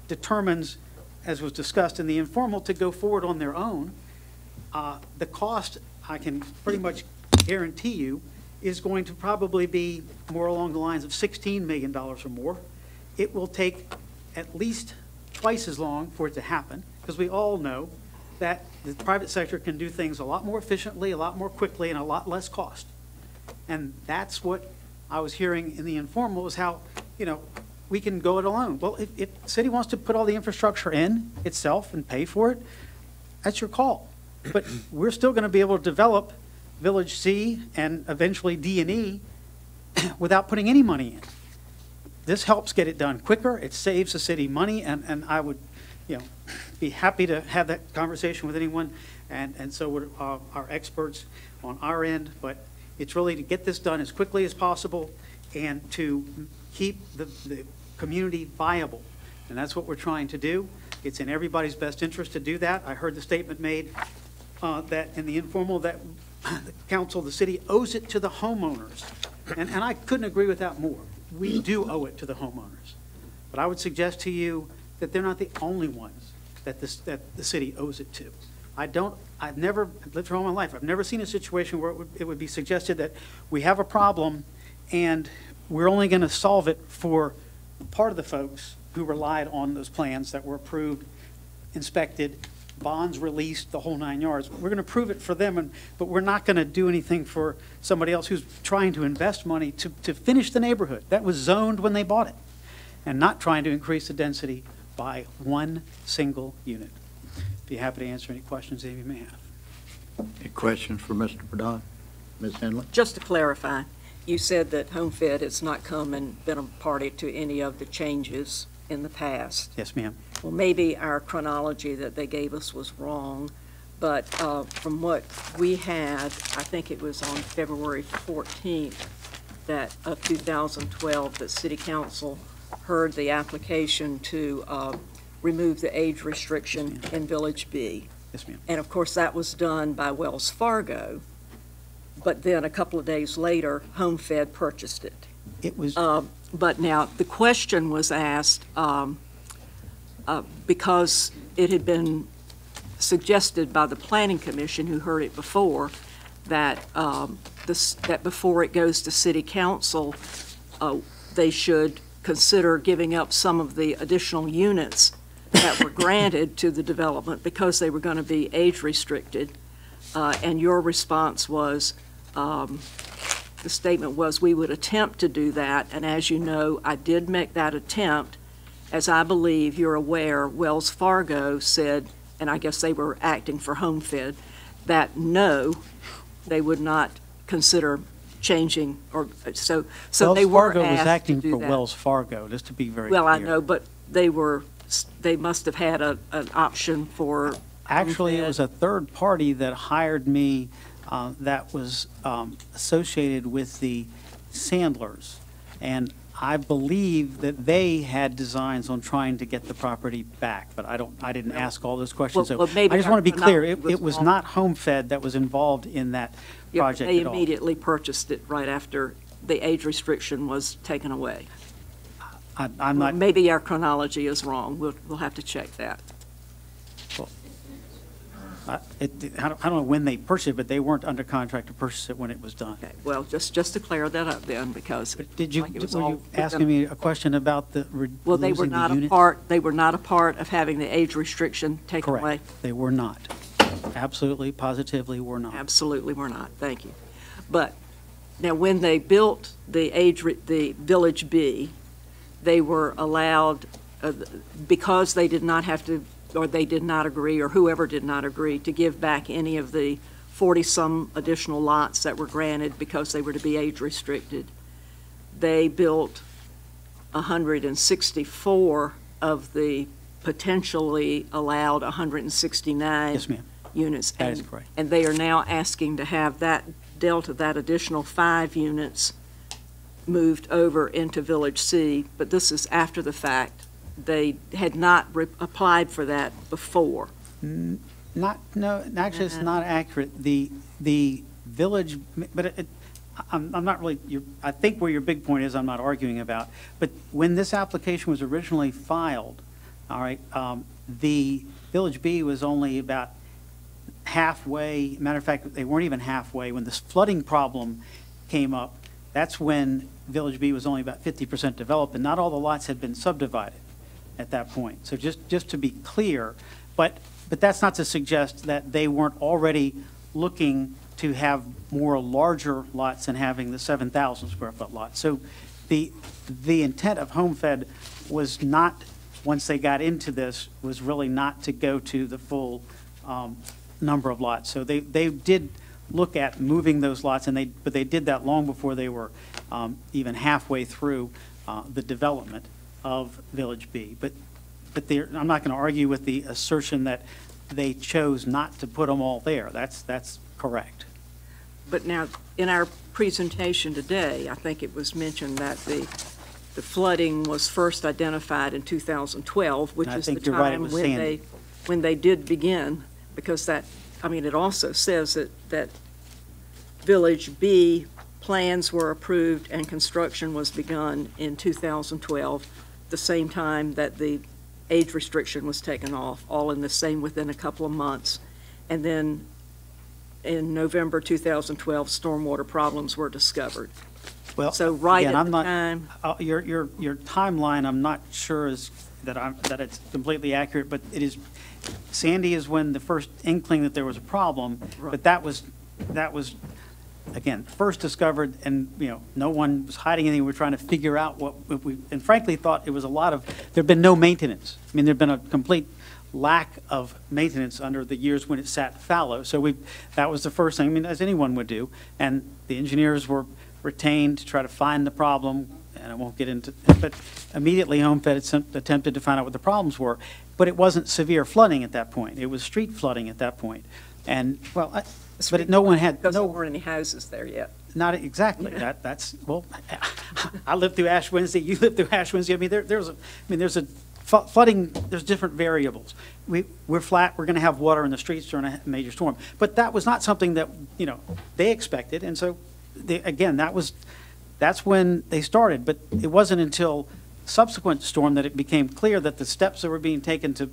determines, as was discussed in the informal, to go forward on their own, the cost, I can pretty much guarantee you, is going to probably be more along the lines of $16 million or more. It will take at least twice as long for it to happen, because we all know that the private sector can do things a lot more efficiently, a lot more quickly, and a lot less cost. And that's what I was hearing in the informal, is how, we can go it alone. Well, if the city wants to put all the infrastructure in itself and pay for it, that's your call. But we're still going to be able to develop Village C and eventually D and E without putting any money in. This helps get it done quicker. It saves the city money, and I would, be happy to have that conversation with anyone, and so would our experts on our end. But it's really to get this done as quickly as possible and to keep the community viable, and that's what we're trying to do. It's in everybody's best interest to do that. I heard the statement made that in the informal that the council, the city owes it to the homeowners, and I couldn't agree with that more. We do owe it to the homeowners, but I would suggest to you that they're not the only ones that the city owes it to. I've never lived through all my life. I've never seen a situation where it would be suggested that we have a problem and we're only going to solve it for part of the folks who relied on those plans that were approved, inspected, bonds released, the whole 9 yards. We're going to prove it for them, but we're not going to do anything for somebody else who's trying to invest money to finish the neighborhood. That was zoned when they bought it, and not trying to increase the density by one single unit. Be happy to answer any questions any of you may have. Any questions for Mr. Pradhan? Ms. Henley? Just to clarify, you said that HomeFed has not come and been a party to any of the changes in the past. Yes, ma'am. Well, maybe our chronology that they gave us was wrong, but from what we had, I think it was on February 14th of 2012 that City Council heard the application to remove the age restriction in Village B. Yes, ma'am. And of course, that was done by Wells Fargo, but then a couple of days later, HomeFed purchased it. It was. But now, the question was asked because it had been suggested by the Planning Commission, who heard it before, that that before it goes to City Council, they should consider giving up some of the additional units that were granted to the development because they were going to be age restricted. And your response was, the statement was, we would attempt to do that, and as you know, I did make that attempt. As I believe you're aware, Wells Fargo said, and I guess they were acting for HomeFed, that no, they would not consider changing, or so they were Wells Fargo was asked acting to do for that. Wells Fargo, just to be very clear. Well, I know, but they must have had an option for. Actually, HomeFed. it was a third party that hired me that was associated with the Sandlers. And I believe that they had designs on trying to get the property back, but I didn't ask all those questions. Well, So maybe I just want to be clear, it it was not HomeFed that was involved in that project They at all. immediately purchased it right after the age restriction was taken away. I'm not. Maybe our chronology is wrong. We'll have to check that. I don't know when they purchased it, but they weren't under contract to purchase it when it was done. Okay, well, just to clear that up then, because Did you, like it was were all you asking me a question about the well, they were losing the not a units? part. They were not a part of having the age restriction taken away. Correct. They were not. Absolutely, positively were not. Absolutely, were not. Thank you. But now, when they built the Village B, they were allowed, because they did not have to, or they did not agree, or whoever did not agree, to give back any of the 40-some additional lots that were granted because they were to be age restricted. They built 164 of the potentially allowed 169 Yes, ma'am. units. That is correct. And they are now asking to have that delta, that additional 5 units moved over into Village C, but this is after the fact. They had not applied for that before. No, actually, it's not accurate. The village, but I'm not really, I think where your big point is, I'm not arguing about, but when this application was originally filed, all right, the Village B was only about halfway. Matter of fact, they weren't even halfway. When this flooding problem came up, that's when Village B was only about 50% developed, and not all the lots had been subdivided at that point. So just to be clear, but that's not to suggest that they weren't already looking to have more larger lots than having the 7,000 square foot lot. So the intent of HomeFed was not, once they got into this, was really not to go to the full number of lots. So they did look at moving those lots, but they did that long before they were even halfway through the development of Village B. But I'm not going to argue with the assertion that they chose not to put them all there. That's correct. But now, in our presentation today, I think it was mentioned that the flooding was first identified in 2012, which is the time when they did begin, because that, I mean, it also says that Village B plans were approved and construction was begun in 2012, the same time that the age restriction was taken off, all in the same within a couple of months. And then in November 2012, stormwater problems were discovered. Well, so right again, at the time, your timeline, I'm not sure that it's completely accurate, but it is. Sandy is when the first inkling that there was a problem, right. But that was again first discovered, and no one was hiding anything. We were trying to figure out what we, and frankly thought it was a lot of. There'd been no maintenance. I mean, there'd been a complete lack of maintenance under the years when it sat fallow. So that was the first thing. I mean, as anyone would do, and the engineers were retained to try to find the problem, and I won't get into it, but immediately HomeFed attempted to find out what the problems were, but it wasn't severe flooding at that point. It was street flooding at that point. And, well, no one had... Because there weren't any houses there yet. Not exactly. That's, well, I lived through Ash Wednesday, you lived through Ash Wednesday. I mean, there's a flooding, there's different variables. We're flat, we're going to have water in the streets during a major storm. But that was not something that, they expected, and so again, that's when they started, but it wasn't until subsequent storm that it became clear that the steps that were being taken to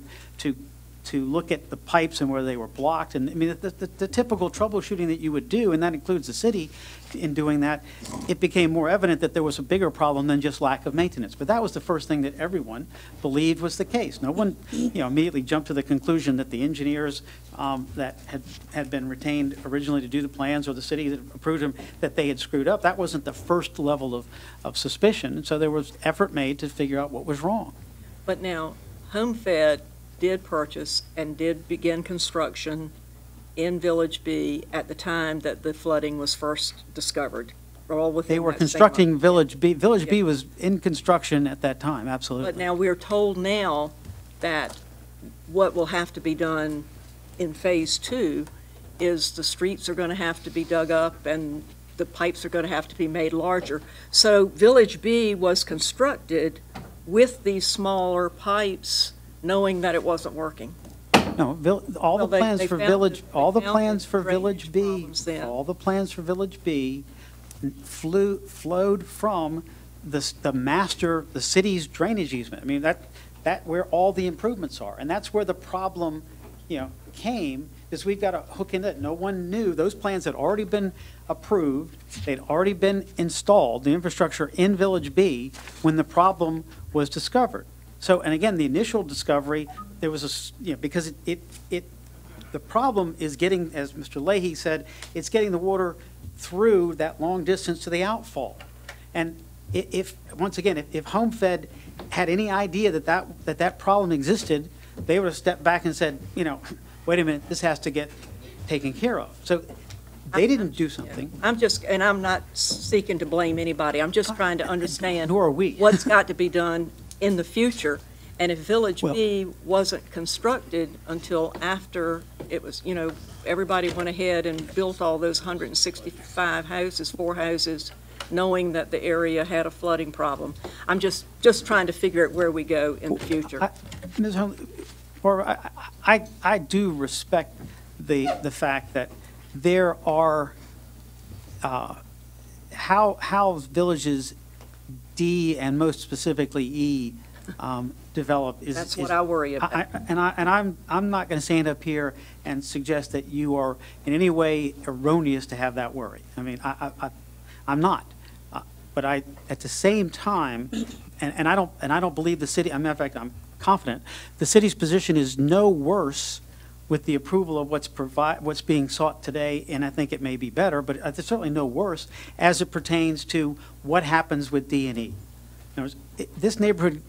look at the pipes and where they were blocked, and I mean the typical troubleshooting that you would do, and that includes the city in doing that, it became more evident that there was a bigger problem than just lack of maintenance. But that was the first thing that everyone believed was the case. No one, immediately jumped to the conclusion that the engineers that had been retained originally to do the plans, or the city that approved them, that they had screwed up. That wasn't the first level of suspicion, and so there was effort made to figure out what was wrong. But now, HomeFed did purchase and did begin construction in Village B at the time that the flooding was first discovered. All within they were that constructing same Village B. Village B was in construction at that time, absolutely. But now we're told now that what will have to be done in Phase 2 is the streets are going to have to be dug up and the pipes are going to have to be made larger. So Village B was constructed with these smaller pipes, knowing that it wasn't working. No, all the plans for Village B flowed from the city's drainage easement. I mean, that where all the improvements are, and that's where the problem, came, is we've got to hook into it. No one knew. Those plans had already been approved. They'd already been installed, the infrastructure in Village B, when the problem was discovered. So, and again, the initial discovery, there was because the problem is getting, as Mr. Leahy said, it's getting the water through that long distance to the outfall. And if HomeFed had any idea that problem existed, they would have stepped back and said, wait a minute, this has to get taken care of. So they didn't do something. And I'm not seeking to blame anybody. I'm just trying to understand. Nor are we. What's got to be done in the future. And if Village B wasn't constructed until after it was, everybody went ahead and built all those 165 houses, 4 houses, knowing that the area had a flooding problem. I'm just trying to figure out where we go in the future. Ms. Holmes, I do respect the fact that there are how villages D and most specifically E develop is. That's what I worry about. I'm not going to stand up here and suggest that you are in any way erroneous to have that worry. I mean, I'm not. But at the same time, and I don't believe the city. As a matter of fact, I'm confident the city's position is no worse with the approval of what's being sought today, and I think it may be better, but it's certainly no worse as it pertains to what happens with D&E. This neighborhood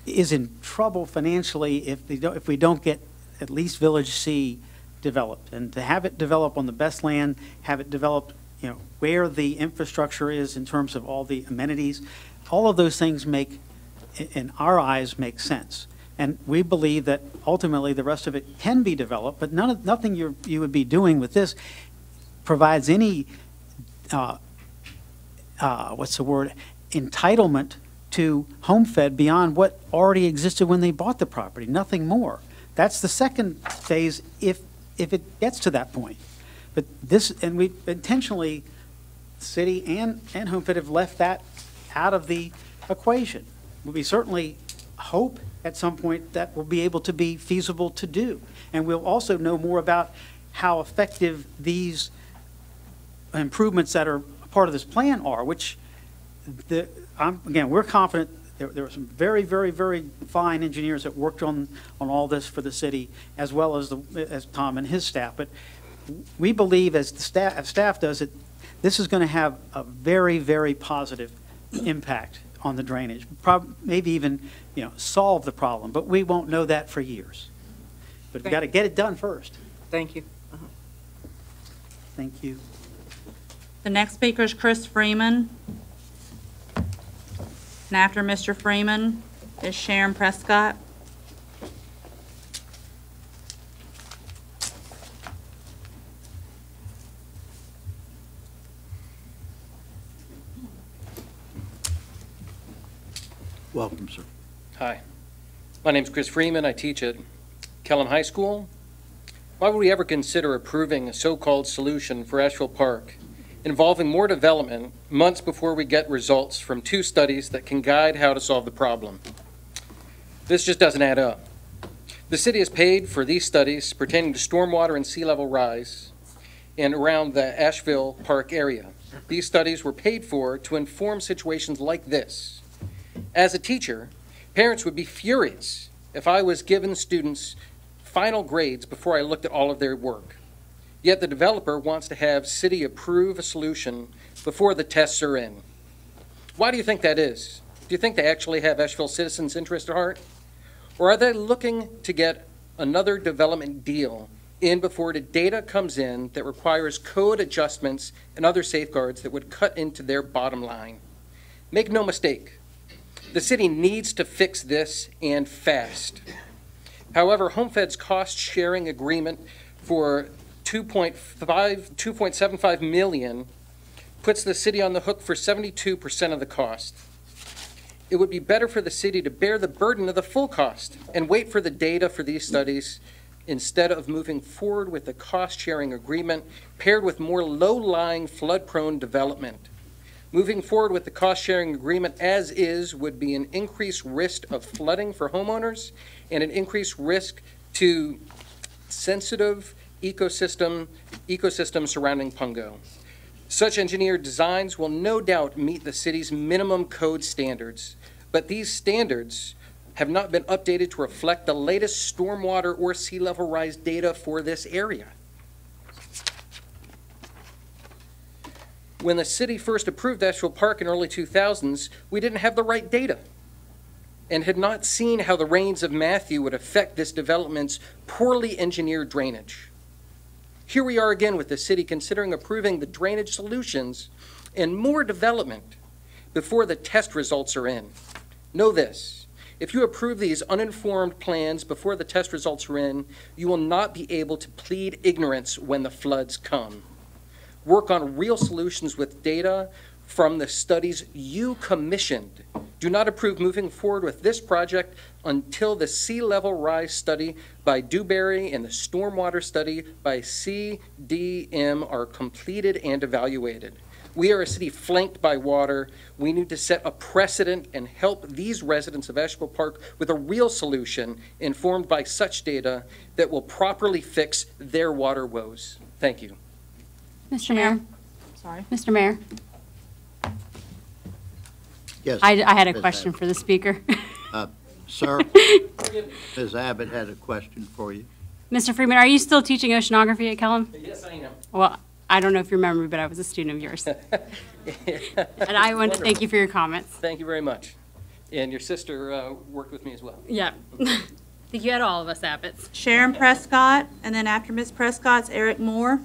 is in trouble financially if we don't get at least Village C developed, and to have it develop on the best land, have it developed, where the infrastructure is in terms of all the amenities, all of those things in our eyes, make sense. And we believe that ultimately the rest of it can be developed, but nothing you would be doing with this provides any, entitlement to Homefed beyond what already existed when they bought the property, nothing more. That's the second phase if it gets to that point. But we intentionally, city and Homefed have left that out of the equation. We certainly hope at some point that will be able to be feasible to do. And we'll also know more about how effective these improvements that are part of this plan are, which, again, we're confident there were some very, very, very fine engineers that worked on all this for the city, as well as Tom and his staff. But we believe, as the staff does it, this is going to have a very, very positive impact on the drainage, maybe even solve the problem, but we won't know that for years. But we've got to get it done first. Thank you. Thank you. The next speaker is Chris Freeman. And after Mr. Freeman is Sharon Prescott. Welcome, sir. Hi. My name's Chris Freeman. I teach at Kellam High School. Why would we ever consider approving a so-called solution for Asheville Park involving more development months before we get results from 2 studies that can guide how to solve the problem? This just doesn't add up. The city has paid for these studies pertaining to stormwater and sea level rise and around the Asheville Park area. These studies were paid for to inform situations like this. As a teacher, parents would be furious if I was giving students final grades before I looked at all of their work. Yet the developer wants to have city approve a solution before the tests are in. Why do you think that is? Do you think they actually have Asheville citizens' interest at heart? Or are they looking to get another development deal in before the data comes in that requires code adjustments and other safeguards that would cut into their bottom line? Make no mistake, the city needs to fix this, and fast. However, Homefed's cost-sharing agreement for $2.75 million puts the city on the hook for 72% of the cost. It would be better for the city to bear the burden of the full cost and wait for the data for these studies instead of moving forward with a cost-sharing agreement paired with more low-lying, flood-prone development. Moving forward with the cost-sharing agreement as is would be an increased risk of flooding for homeowners and an increased risk to sensitive ecosystem surrounding Pungo. Such engineered designs will no doubt meet the city's minimum code standards, but these standards have not been updated to reflect the latest stormwater or sea level rise data for this area. When the city first approved Asheville Park in early 2000s, we didn't have the right data. and had not seen how the rains of Matthew would affect this development's poorly engineered drainage. Here we are again with the city considering approving the drainage solutions and more development before the test results are in. Know this, if you approve these uninformed plans before the test results are in, you will not be able to plead ignorance when the floods come. Work on real solutions with data from the studies you commissioned. Do not approve moving forward with this project until the sea level rise study by Dewberry and the stormwater study by CDM are completed and evaluated. We are a city flanked by water. We need to set a precedent and help these residents of Asheville Park with a real solution informed by such data that will properly fix their water woes. Thank you. Mr. Mayor. Sorry. Mr. Mayor. Yes. I had a Ms. question for the speaker. Sir, Ms. Abbott had a question for you. Mr. Freeman, are you still teaching oceanography at Kellum? Yes, I am. Well, I don't know if you remember, but I was a student of yours. And I want to thank you for your comments. Thank you very much. And your sister worked with me as well. Yeah. I think you had all of us Abbotts. Sharon Prescott, and then after Ms. Prescott's Eric Moore.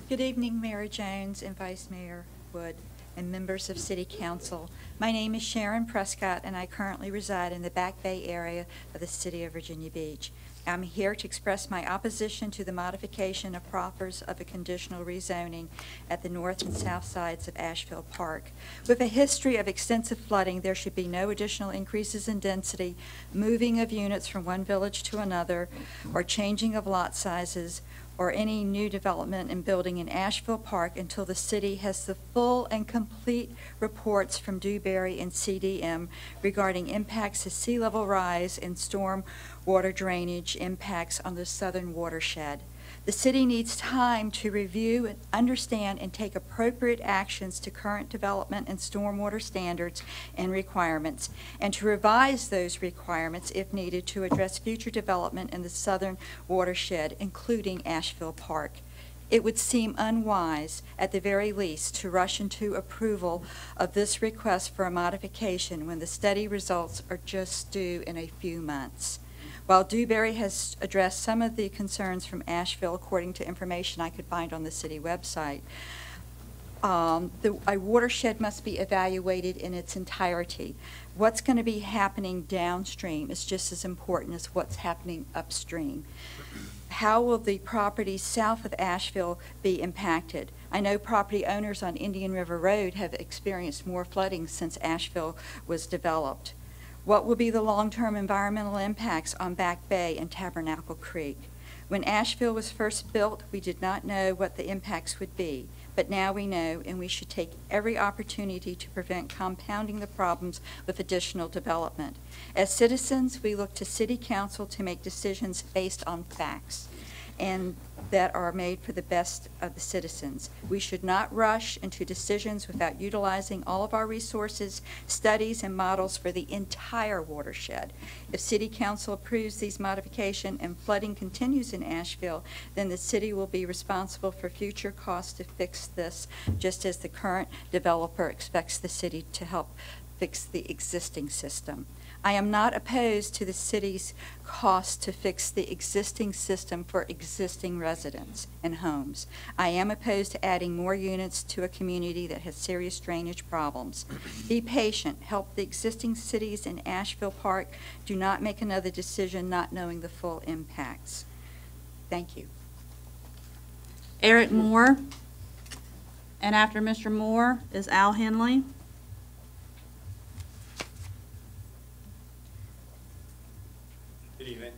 Good evening, Mayor Jones and Vice Mayor Wood and members of City Council. My name is Sharon Prescott, and I currently reside in the Back Bay area of the city of Virginia Beach. I'm here to express my opposition to the modification of proffers of a conditional rezoning at the north and south sides of Asheville Park. With a history of extensive flooding, there should be no additional increases in density, moving of units from one village to another, or changing of lot sizes, or any new development and building in Asheville Park until the city has the full and complete reports from Dewberry and CDM regarding impacts of sea level rise and storm water drainage impacts on the southern watershed. The city needs time to review and understand and take appropriate actions to current development and stormwater standards and requirements, and to revise those requirements if needed to address future development in the southern watershed, including Asheville Park. It would seem unwise, at the very least, to rush into approval of this request for a modification when the study results are just due in a few months. While Dewberry has addressed some of the concerns from Asheville, according to information I could find on the city website, a watershed must be evaluated in its entirety. What's going to be happening downstream is just as important as what's happening upstream. How will the properties south of Asheville be impacted? I know property owners on Indian River Road have experienced more flooding since Asheville was developed. What will be the long-term environmental impacts on Back Bay and Tabernacle Creek? When Asheville was first built, we did not know what the impacts would be, but now we know, and we should take every opportunity to prevent compounding the problems with additional development. As citizens, we look to City Council to make decisions based on facts and that are made for the best of the citizens. We should not rush into decisions without utilizing all of our resources, studies, and models for the entire watershed. If City Council approves these modifications and flooding continues in Asheville, then the city will be responsible for future costs to fix this, just as the current developer expects the city to help fix the existing system. I am not opposed to the city's cost to fix the existing system for existing residents and homes. I am opposed to adding more units to a community that has serious drainage problems. Be patient. Help the existing cities in Asheville Park. Do not make another decision not knowing the full impacts. Thank you. Eric Moore, and after Mr. Moore is Al Henley. Good evening.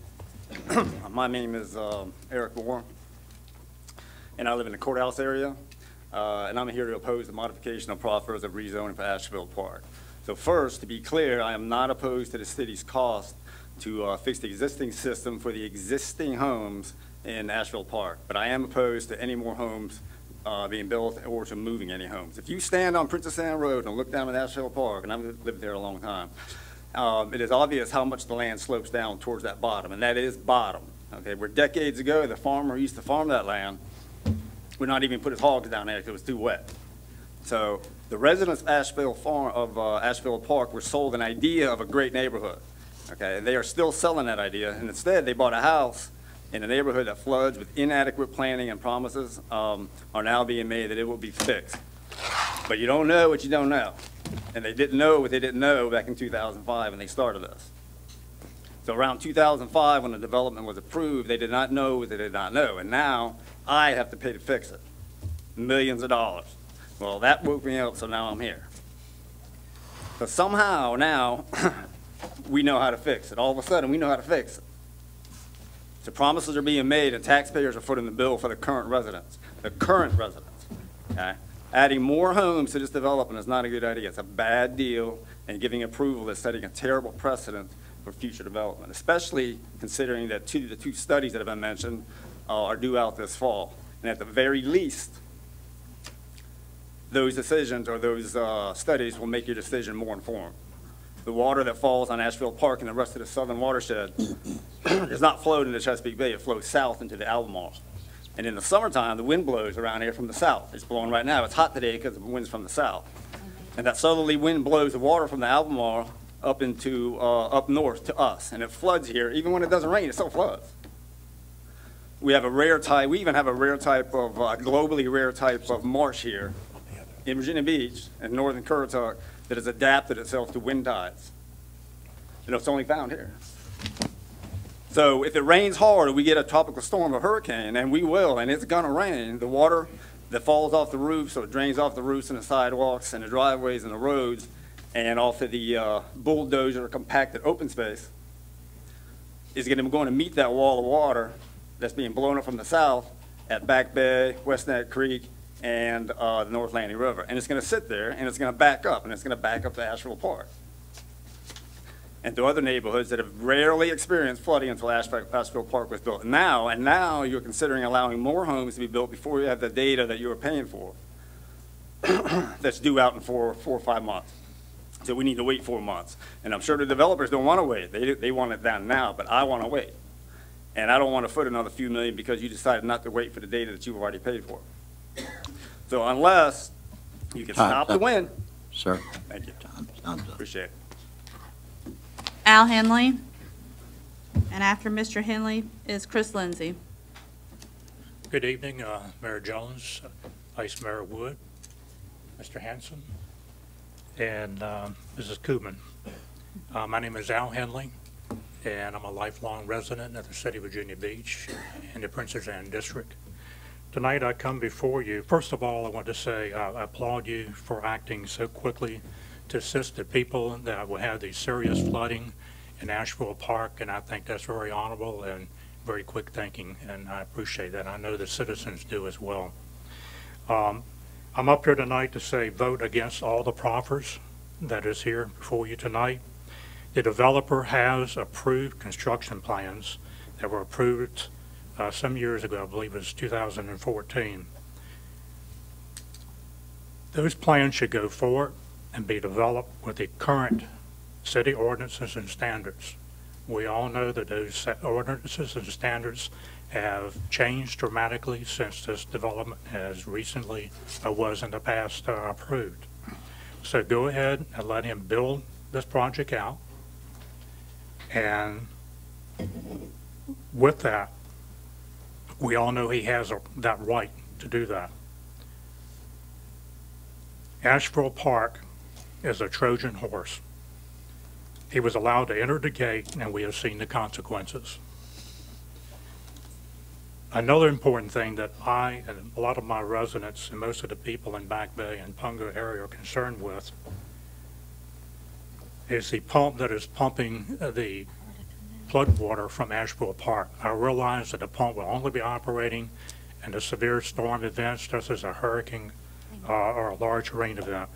My name is Eric Moore, and I live in the courthouse area, and I'm here to oppose the modification of proffers of rezoning for Asheville Park. So first, to be clear, I am not opposed to the city's cost to fix the existing system for the existing homes in Asheville Park, but I am opposed to any more homes being built or to moving any homes. If you stand on Princess Anne Road and look down at Asheville Park, and I've lived there a long time, it is obvious how much the land slopes down towards that bottom, and that is bottom. Okay, where decades ago the farmer used to farm that land would not even put his hogs down there because it was too wet. So The residents of Asheville Park were sold an idea of a great neighborhood. Okay, they are still selling that idea, and instead they bought a house in a neighborhood that floods with inadequate planning, and promises are now being made that it will be fixed. But you don't know what you don't know. And they didn't know what they didn't know back in 2005 when they started this. So around 2005, when the development was approved, they did not know what they did not know. And now I have to pay to fix it. Millions of dollars. Well, that woke me up, so now I'm here. So somehow now we know how to fix it. All of a sudden, we know how to fix it. So promises are being made, and taxpayers are footing the bill for the current residents. The current residents. Okay? Adding more homes to this development is not a good idea. It's a bad deal, and giving approval is setting a terrible precedent for future development, especially considering that the two studies that have been mentioned are due out this fall. And at the very least, those decisions or those studies will make your decision more informed. The water that falls on Asheville Park and the rest of the southern watershed does not flow into Chesapeake Bay. It flows south into the Albemarle. And in the summertime, the wind blows around here from the south. It's blowing right now. It's hot today because the wind's from the south. And that southerly wind blows the water from the Albemarle up into up north to us, and it floods here. Even when it doesn't rain, it still floods. We have a rare type. We even have a rare type of globally rare type of marsh here in Virginia Beach and northern Currituck that has adapted itself to wind tides. You know, it's only found here. So if it rains hard or we get a tropical storm or hurricane, and we will, and it's gonna rain, the water that falls off the roofs, so it drains off the roofs and the sidewalks and the driveways and the roads and off of the bulldozer compacted open space is going to meet that wall of water that's being blown up from the south at Back Bay, West Neck Creek, and the North Landing River. And it's going to sit there, and it's going to back up, and it's going to back up to Asheville Park and to other neighborhoods that have rarely experienced flooding until Asheville Park was built. And now you're considering allowing more homes to be built before you have the data that you were paying for that's due out in four or 5 months. So we need to wait 4 months. And I'm sure the developers don't want to wait. They want it done now, but I want to wait. And I don't want to foot another few million because you decided not to wait for the data that you've already paid for. So unless you can stop the wind. Sir. Thank you. Appreciate it. Al Henley. And after Mr. Henley is Chris Lindsay. Good evening, Mayor Jones, Vice Mayor Wood, Mr. Hanson, and Mrs. Koopman. My name is Al Henley, and I'm a lifelong resident of the city of Virginia Beach in the Princess Anne District. Tonight I come before you. First of all, I want to say I applaud you for acting so quickly to assist the people that will have the serious flooding in Asheville Park, and I think that's very honorable and very quick thinking, and I appreciate that. I know the citizens do as well. I'm up here tonight to say vote against all the proffers that is here before you tonight. The developer has approved construction plans that were approved some years ago. I believe it was 2014. Those plans should go forward and be developed with the current city ordinances and standards. We all know that those ordinances and standards have changed dramatically since this development has recently, was in the past, approved. So go ahead and let him build this project out. And with that, we all know he has that right to do that. Asheville Park is a Trojan horse. He was allowed to enter the gate, and we have seen the consequences. Another important thing that I and a lot of my residents and most of the people in Back Bay and Punga area are concerned with is the pump that is pumping the flood water from Asheville Park. I realize that the pump will only be operating in the severe storm events, such as a hurricane or a large rain event.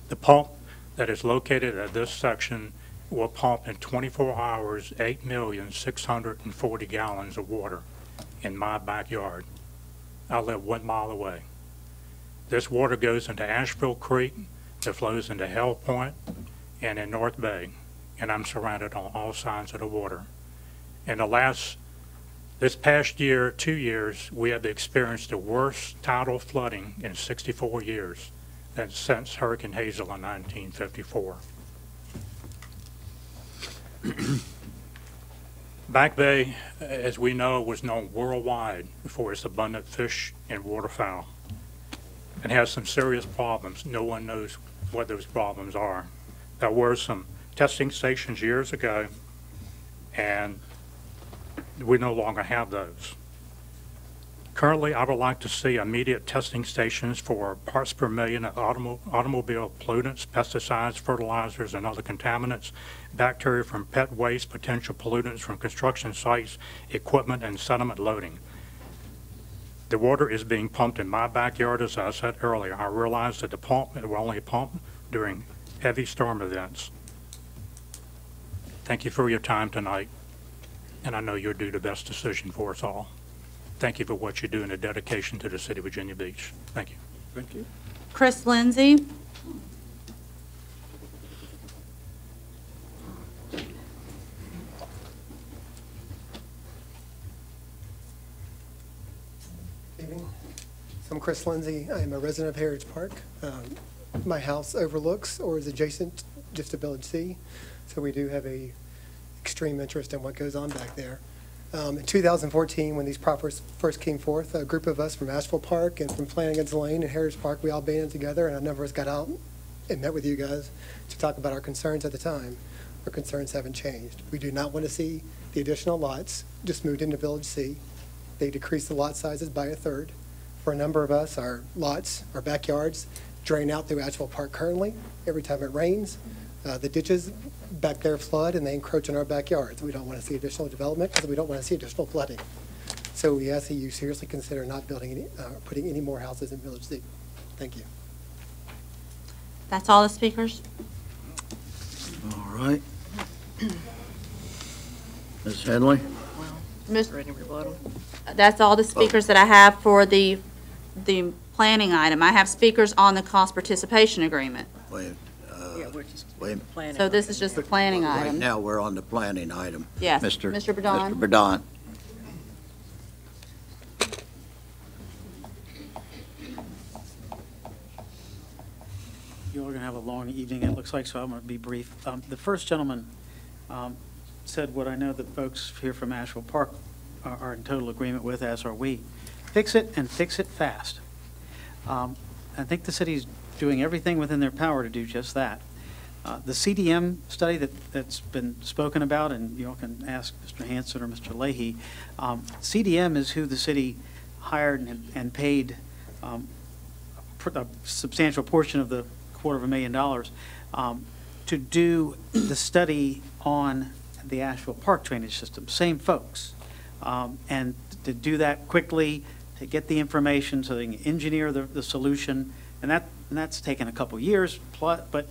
The pump that is located at this section will pump in 24 hours 8,640,000 gallons of water in my backyard. I live 1 mile away. This water goes into Asheville Creek, that flows into Hell Point and in North Bay, and I'm surrounded on all sides of the water. In this past year, 2 years, we have experienced the worst tidal flooding in 64 years. since Hurricane Hazel in 1954. Back Bay, as we know, was known worldwide for its abundant fish and waterfowl, and has some serious problems. No one knows what those problems are. There were some testing stations years ago, and we no longer have those. Currently, I would like to see immediate testing stations for parts per million of automobile pollutants, pesticides, fertilizers, and other contaminants, bacteria from pet waste, potential pollutants from construction sites, equipment, and sediment loading. The water is being pumped in my backyard, as I said earlier. I realize that it will only pump during heavy storm events. Thank you for your time tonight, and I know you'll do the best decision for us all. Thank you for what you do and the dedication to the city of Virginia Beach. Thank you. Thank you. Chris Lindsay. Evening. So I'm Chris Lindsay. I am a resident of Heritage Park. My house overlooks or is adjacent just to Village C, so we do have a extreme interest in what goes on back there. In 2014, when these proffers first came forth, a group of us from Asheville Park and from Flanagan's Lane and Heritage Park, we all banded together, and a number of us got out and met with you guys to talk about our concerns at the time. Our concerns haven't changed. We do not want to see the additional lots just moved into Village C. They decreased the lot sizes by a third. For a number of us, our lots, our backyards, drain out through Asheville Park currently. Every time it rains, the ditches back there flood and they encroach on our backyards. We don't want to see additional development because we don't want to see additional flooding. So we ask that you seriously consider not building any, putting any more houses in Village C. Thank you. That's all the speakers? All right. Ms. Henley? That's all the speakers that I have for the planning item. I have speakers on the cost participation agreement. Wait. So this is just the planning Right item. now, we're on the planning item. Yes, Mr. Burdon. Mr. Burdon. You're going to have a long evening, it looks like, so I'm going to be brief. The first gentleman said what I know that folks here from Asheville Park are in total agreement with, as are we. Fix it and fix it fast. I think the city's doing everything within their power to do just that. The CDM study that's been spoken about, and you all can ask Mr. Hanson or Mr. Leahy, CDM is who the city hired and paid a substantial portion of the $250,000 to do the study on the Asheville Park drainage system. Same folks. And to do that quickly, to get the information so they can engineer the solution, and that's taken a couple years plus, but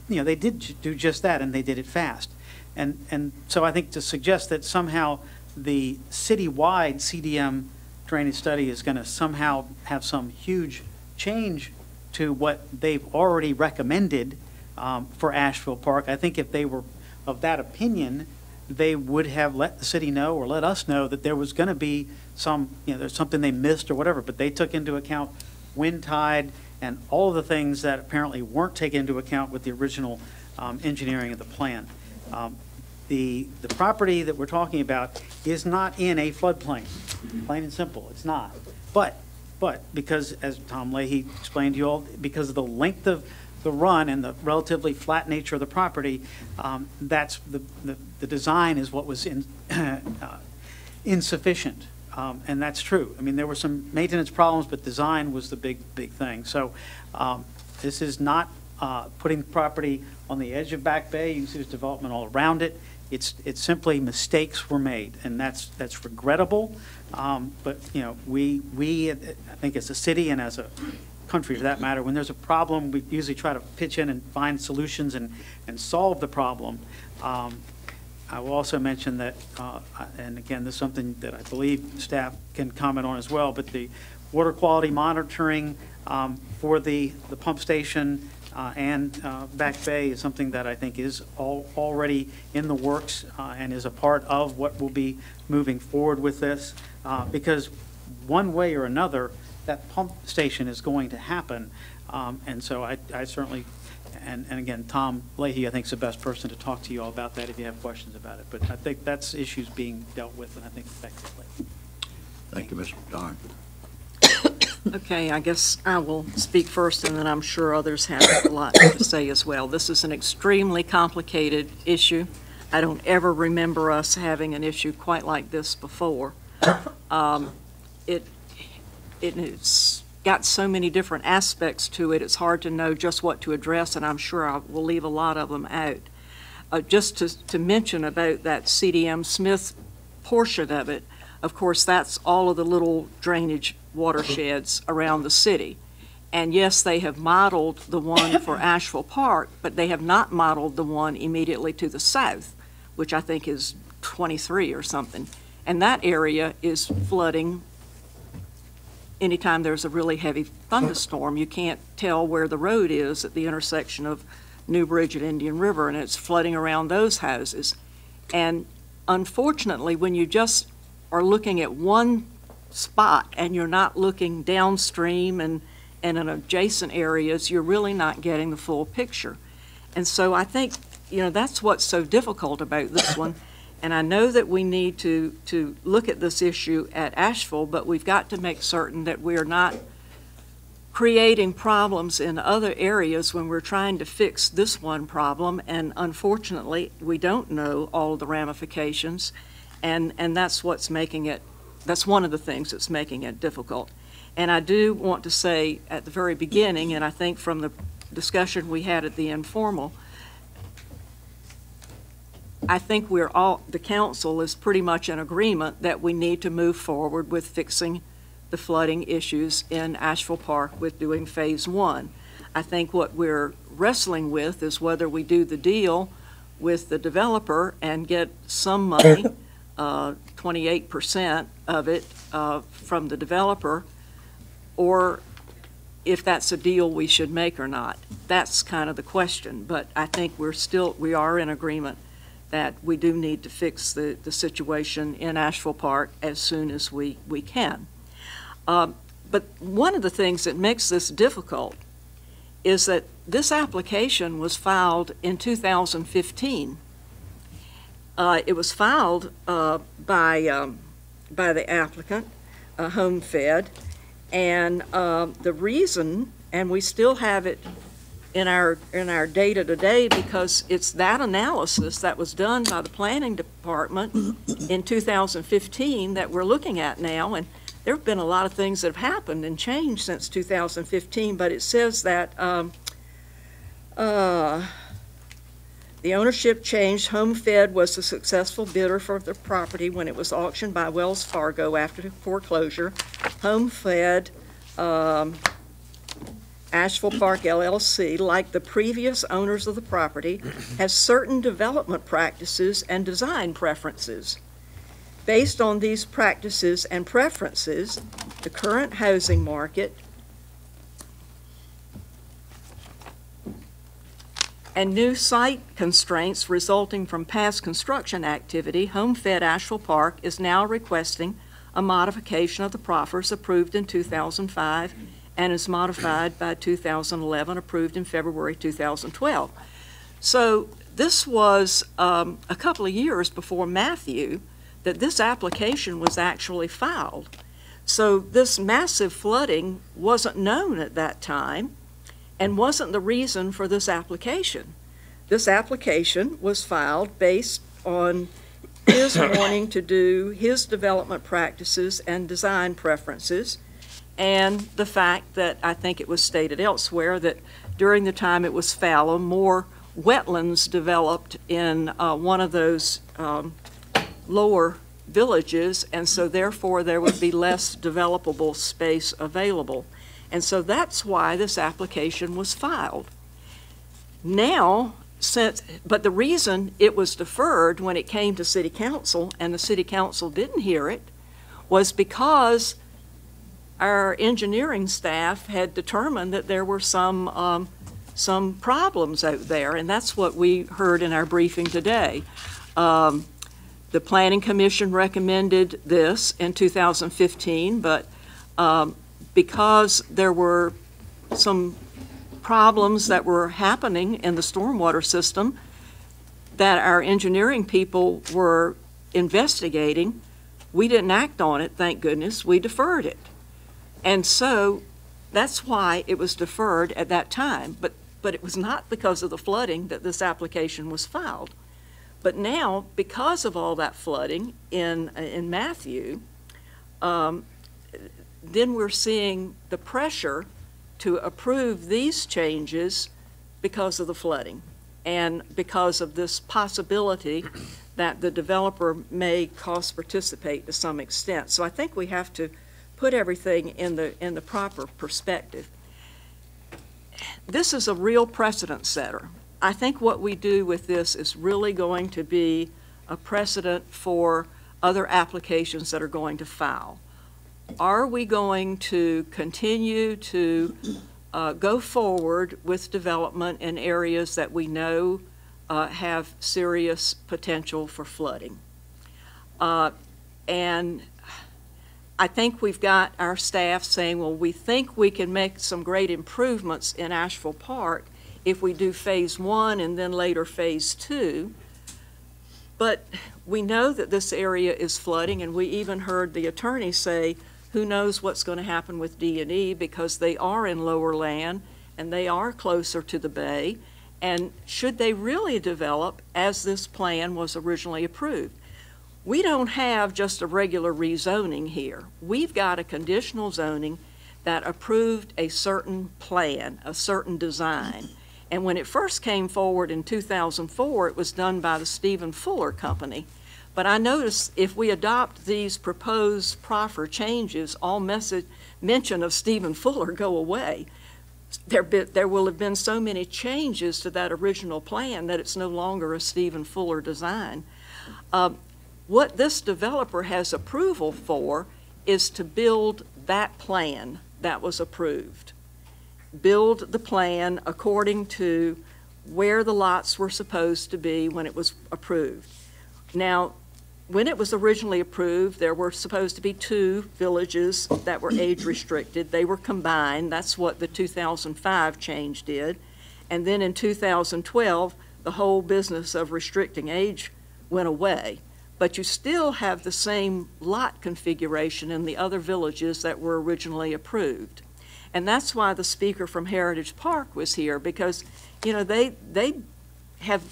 you know, they did do just that, and they did it fast. And so I think to suggest that somehow the citywide CDM drainage study is going to somehow have some huge change to what they've already recommended for Asheville Park, I think if they were of that opinion, they would have let the city know or let us know that there was going to be some, you know, there's something they missed or whatever, but they took into account wind, tide, and all of the things that apparently weren't taken into account with the original engineering of the plan. The property that we're talking about is not in a floodplain, plain and simple, it's not. But because, as Tom Leahy explained to you all, because of the length of the run and the relatively flat nature of the property, that's the design is what was insufficient. And that's true. I mean, there were some maintenance problems, but design was the big thing. So this is not putting property on the edge of Back Bay. You can see there's development all around it. It's simply mistakes were made, and that's regrettable. But you know, we I think as a city and as a country for that matter, when there's a problem, we usually try to pitch in and find solutions and solve the problem. I will also mention that, and again, this is something that I believe staff can comment on as well, but the water quality monitoring for the pump station and Back Bay is something that I think is already in the works and is a part of what will be moving forward with this, because one way or another, that pump station is going to happen. And so I certainly, and again, Tom Leahy, I think, is the best person to talk to you all about that if you have questions about it. But I think that's issues being dealt with, and I think effectively. Thank you, Mr. Don. Okay, I guess I will speak first, and then I'm sure others have a lot to say as well. This is an extremely complicated issue. I don't ever remember us having an issue quite like this before. It's got so many different aspects to it, it's hard to know just what to address, and I'm sure I will leave a lot of them out. Just to mention about that CDM Smith portion of it, of course, that's all of the little drainage watersheds around the city. And yes, they have modeled the one for Asheville Park, but they have not modeled the one immediately to the south, which I think is 23 or something. And that area is flooding anytime there's a really heavy thunderstorm. You can't tell where the road is at the intersection of New Bridge and Indian River, and it's flooding around those houses. And unfortunately, when you just are looking at one spot and you're not looking downstream and in adjacent areas, you're really not getting the full picture. And so I think, that's what's so difficult about this one. And I know that we need to look at this issue at Asheville, but we've got to make certain that we're not creating problems in other areas when we're trying to fix this one problem. And unfortunately, we don't know all of the ramifications. And that's what's making it, that's one of the things that's making it difficult. And I do want to say at the very beginning, and I think from the discussion we had at the informal, I think the council is pretty much in agreement that we need to move forward with fixing the flooding issues in Asheville Park with doing phase 1. I think what we're wrestling with is whether we do the deal with the developer and get some money, 28% of it from the developer, or if that's a deal we should make or not. That's kind of the question. But I think we are in agreement that we do need to fix the situation in Asheville Park as soon as we can. But one of the things that makes this difficult is that this application was filed in 2015. It was filed by the applicant, HomeFed, and the reason, and we still have it in our data today because it's that analysis that was done by the planning department in 2015 that we're looking at now. And there have been a lot of things that have happened and changed since 2015, but it says that the ownership changed. HomeFed was the successful bidder for the property when it was auctioned by Wells Fargo after the foreclosure. HomeFed Asheville Park LLC, like the previous owners of the property, has certain development practices and design preferences. Based on these practices and preferences, the current housing market and new site constraints resulting from past construction activity, HomeFed Asheville Park is now requesting a modification of the proffers approved in 2005 and is modified by 2011, approved in February 2012. So this was a couple of years before Matthew that this application was actually filed. So this massive flooding wasn't known at that time and wasn't the reason for this application. This application was filed based on his wanting to do his development practices and design preferences, and the fact that I think it was stated elsewhere that during the time it was fallow, more wetlands developed in one of those lower villages, and so therefore there would be less developable space available. And so that's why this application was filed. Now, but the reason it was deferred when it came to City Council, and the City Council didn't hear it, was because our engineering staff had determined that there were some problems out there, and that's what we heard in our briefing today. The Planning Commission recommended this in 2015, but because there were some problems that were happening in the stormwater system that our engineering people were investigating. We didn't act on it, thank goodness. We deferred it. And so that's why it was deferred at that time. But it was not because of the flooding that this application was filed. But now, because of all that flooding in Matthew, then we're seeing the pressure to approve these changes because of the flooding and because of this possibility that the developer may cost participate to some extent. So I think we have to put everything in the proper perspective. This is a real precedent setter. I think what we do with this is really going to be a precedent for other applications that are going to file. Are we going to continue to go forward with development in areas that we know have serious potential for flooding? And I think we've got our staff saying, well, we think we can make some great improvements in Asheville Park if we do phase 1 and then later phase 2. But we know that this area is flooding, and we even heard the attorney say, who knows what's going to happen with D&E, because they are in lower land and they are closer to the bay. And should they really develop as this plan was originally approved? We don't have just a regular rezoning here. We've got a conditional zoning that approved a certain plan, a certain design. And when it first came forward in 2004, it was done by the Stephen Fuller Company. But I notice if we adopt these proposed proffer changes, all mention of Stephen Fuller go away. There will have been so many changes to that original plan that it's no longer a Stephen Fuller design. What this developer has approval for is to build that plan that was approved. Build the plan according to where the lots were supposed to be when it was approved. Now, when it was originally approved, there were supposed to be 2 villages that were age restricted. They were combined. That's what the 2005 change did. And then in 2012, the whole business of restricting age went away. But you still have the same lot configuration in the other villages that were originally approved. And that's why the speaker from Heritage Park was here, because, you know, they have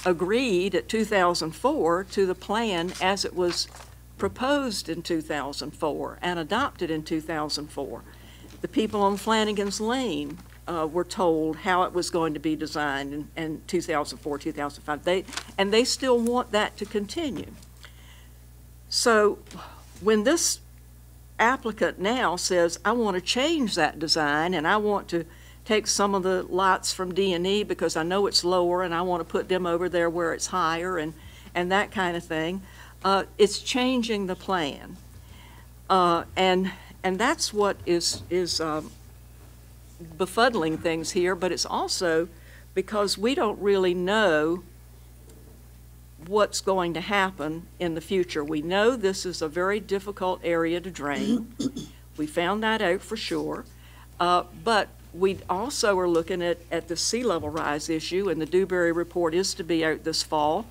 agreed at 2004 to the plan as it was proposed in 2004 and adopted in 2004. The people on Flanagan's Lane were told how it was going to be designed in 2004, 2005. And they still want that to continue. So when this applicant now says, I want to change that design and I want to take some of the lots from D&E because I know it's lower and I want to put them over there where it's higher and that kind of thing, it's changing the plan. And that's what is befuddling things here, but it's also because we don't really know what's going to happen in the future. We know this is a very difficult area to drain. We found that out for sure. But we also are looking at the sea level rise issue, and the Dewberry report is to be out this fall.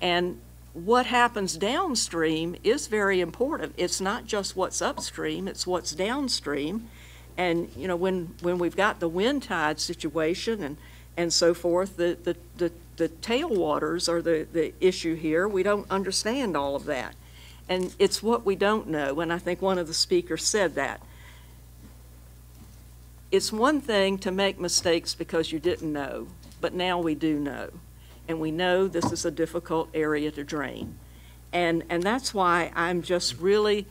And what happens downstream is very important. It's not just what's upstream, it's what's downstream. And, you know, when we've got the wind tide situation and so forth, the tailwaters are the issue here. We don't understand all of that. And it's what we don't know, and I think one of the speakers said that. It's one thing to make mistakes because you didn't know, but now we do know. And we know this is a difficult area to drain. And that's why I'm just really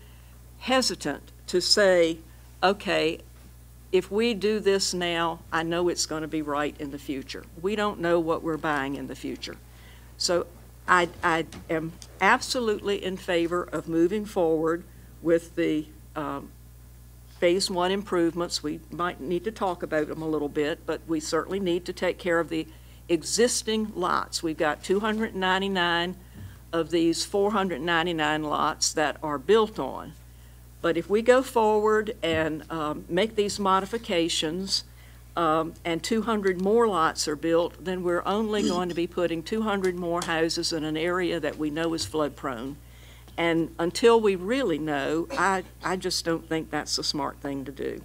hesitant to say, okay, if we do this now, I know it's going to be right in the future. We don't know what we're buying in the future. So I am absolutely in favor of moving forward with the Phase 1 improvements. We might need to talk about them a little bit, but we certainly need to take care of the existing lots. We've got 299 of these 499 lots that are built on. But if we go forward and make these modifications, and 200 more lots are built, then we're only going to be putting 200 more houses in an area that we know is flood prone. And until we really know, I just don't think that's a smart thing to do.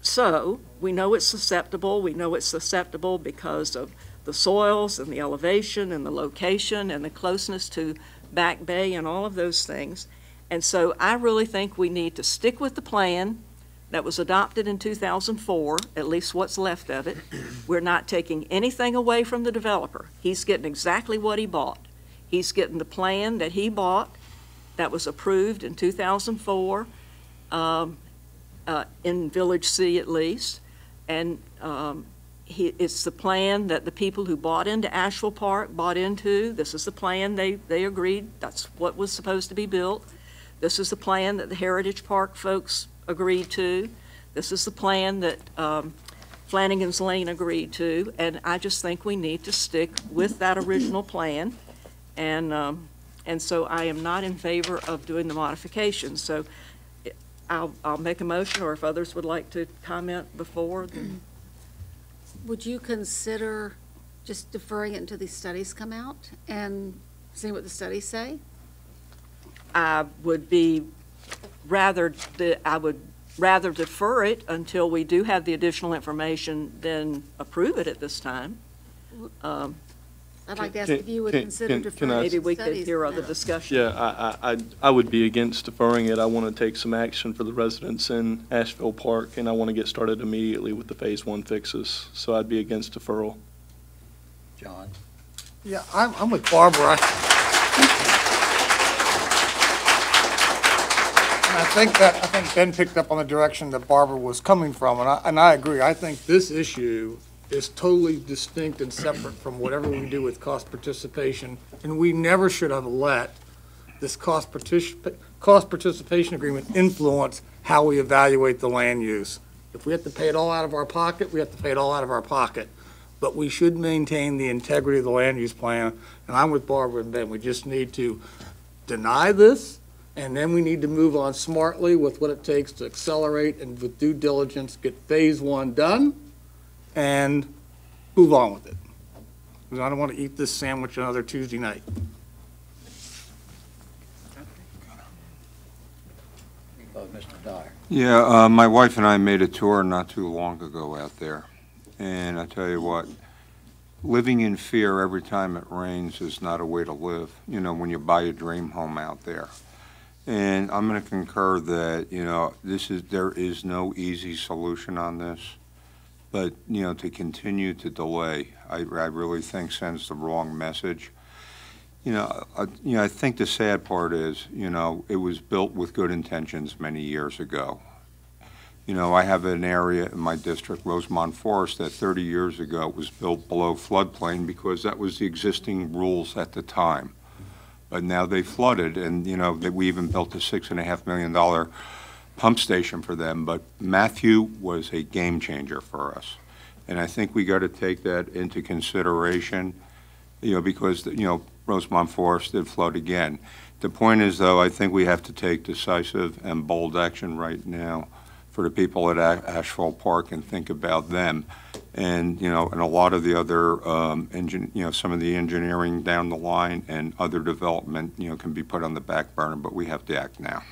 So we know it's susceptible. We know it's susceptible because of the soils and the elevation and the location and the closeness to Back Bay and all of those things. And so I really think we need to stick with the plan that was adopted in 2004, at least what's left of it. We're not taking anything away from the developer. He's getting exactly what he bought. He's getting the plan that he bought that was approved in 2004, in Village C at least. And it's the plan that the people who bought into Asheville Park bought into. This is the plan they agreed. That's what was supposed to be built. This is the plan that the Heritage Park folks agreed to. This is the plan that Flanagan's Lane agreed to. And I just think we need to stick with that original plan. And so I am not in favor of doing the modifications. So I'll make a motion, or if others would like to comment before, then. Would you consider just deferring it until these studies come out and seeing what the studies say? I would rather defer it until we do have the additional information than approve it at this time. I'd like to ask if you would consider deferring. Maybe we could hear other discussion. Yeah, I would be against deferring it. I want to take some action for the residents in Asheville Park, and I want to get started immediately with the Phase 1 fixes. So I'd be against deferral. John? Yeah, I'm with Barbara. I think Ben picked up on the direction that Barbara was coming from, and I agree. I think this issue is totally distinct and separate from whatever we do with cost participation, and we never should have let this cost participation agreement influence how we evaluate the land use. If we have to pay it all out of our pocket, we have to pay it all out of our pocket. But we should maintain the integrity of the land use plan, and I'm with Barbara and Ben. We just need to deny this, and then we need to move on smartly with what it takes to accelerate and with due diligence get Phase 1 done and move on with it. Because I don't want to eat this sandwich another Tuesday night. Mr. Dyer. Yeah, my wife and I made a tour not too long ago out there. And I tell you what, living in fear every time it rains is not a way to live, you know, when you buy a dream home out there. And I'm going to concur that, you know, there is no easy solution on this. But, you know, to continue to delay, I really think sends the wrong message. You know, I think the sad part is, you know, it was built with good intentions many years ago. You know, I have an area in my district, Rosemont Forest, that 30 years ago was built below floodplain because that was the existing rules at the time. But now they flooded, and, you know, we even built a $6.5 million pump station for them. But Matthew was a game changer for us. And I think we got to take that into consideration, you know, because, you know, Rosemont Forest did flood again. The point is, though, I think we have to take decisive and bold action right now for the people at Asheville Park and think about them. And, you know, and a lot of the other, you know, some of the engineering down the line and other development, you know, can be put on the back burner, but we have to act now.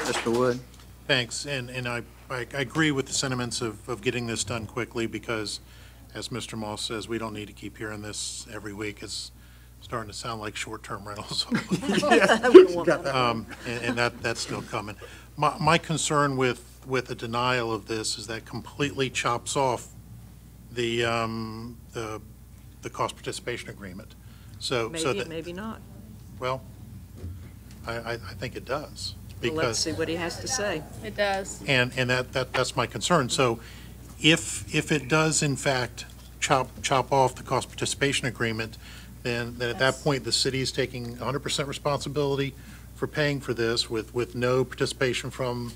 Mr. Wood? Thanks, and I agree with the sentiments of getting this done quickly because, as Mr. Moss says, we don't need to keep hearing this every week. It's starting to sound like short-term rentals. And that's still coming. My concern with the denial of this is that completely chops off the cost participation agreement. Maybe not. Well, I think it does. Well, let's see what he has to say. It does. And that's my concern. So if it does in fact chop off the cost participation agreement, then at that point the city is taking 100% responsibility for paying for this with no participation from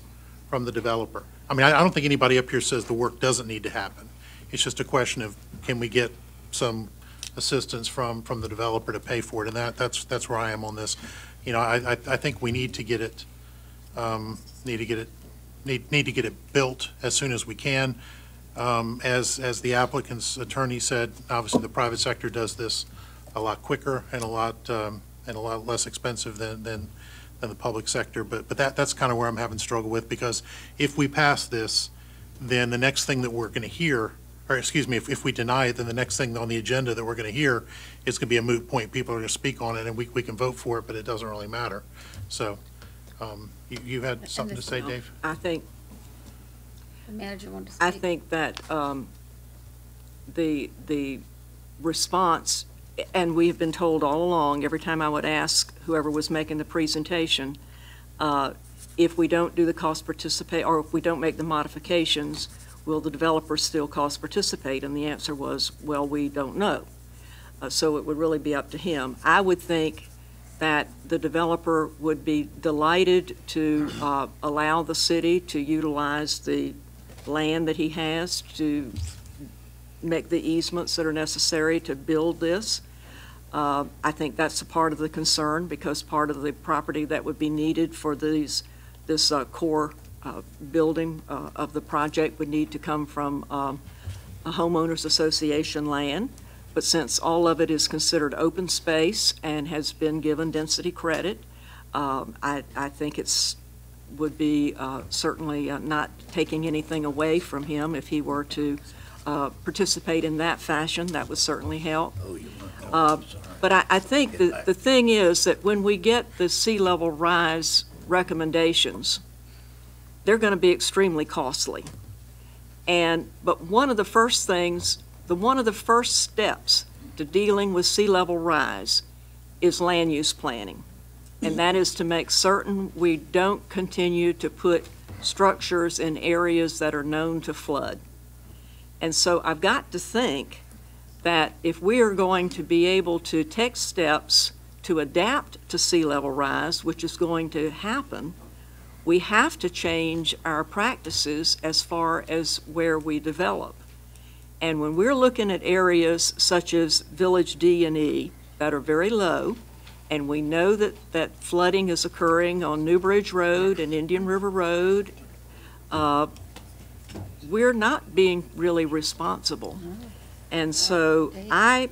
the developer. I mean, I don't think anybody up here says the work doesn't need to happen. It's just a question of can we get some assistance from the developer to pay for it, and that's where I am on this. you know, I think we need to get it, need to get it built as soon as we can. As the applicant's attorney said, obviously the private sector does this a lot quicker and a lot less expensive than the public sector. But that's kind of where I'm having struggle with, because if we pass this, then the next thing that we're going to hear, or excuse me, if we deny it, then the next thing on the agenda that we're going to hear is going to be a moot point. People are going to speak on it, and we can vote for it, but it doesn't really matter. So you had something to say, Dave? I think The manager wanted to speak. I think that the response, and we have been told all along, every time I would ask whoever was making the presentation, if we don't do the cost participate, or if we don't make the modifications, will the developer still cost participate? And the answer was, well, we don't know. So it would really be up to him. I would think that the developer would be delighted to allow the city to utilize the land that he has to make the easements that are necessary to build this. I think that's a part of the concern, because part of the property that would be needed for this core building of the project would need to come from a homeowners association land. But since all of it is considered open space and has been given density credit, I think it's would be certainly not taking anything away from him if he were to participate in that fashion. That would certainly help. But I think the thing is that when we get the sea level rise recommendations, they're going to be extremely costly. But one of the first steps to dealing with sea level rise is land use planning. And that is to make certain we don't continue to put structures in areas that are known to flood. And so I've got to think that if we are going to be able to take steps to adapt to sea level rise, which is going to happen, we have to change our practices as far as where we develop. And when we're looking at areas such as Village D and E that are very low, and we know that flooding is occurring on New Bridge Road and Indian River Road, we're not being really responsible. And so I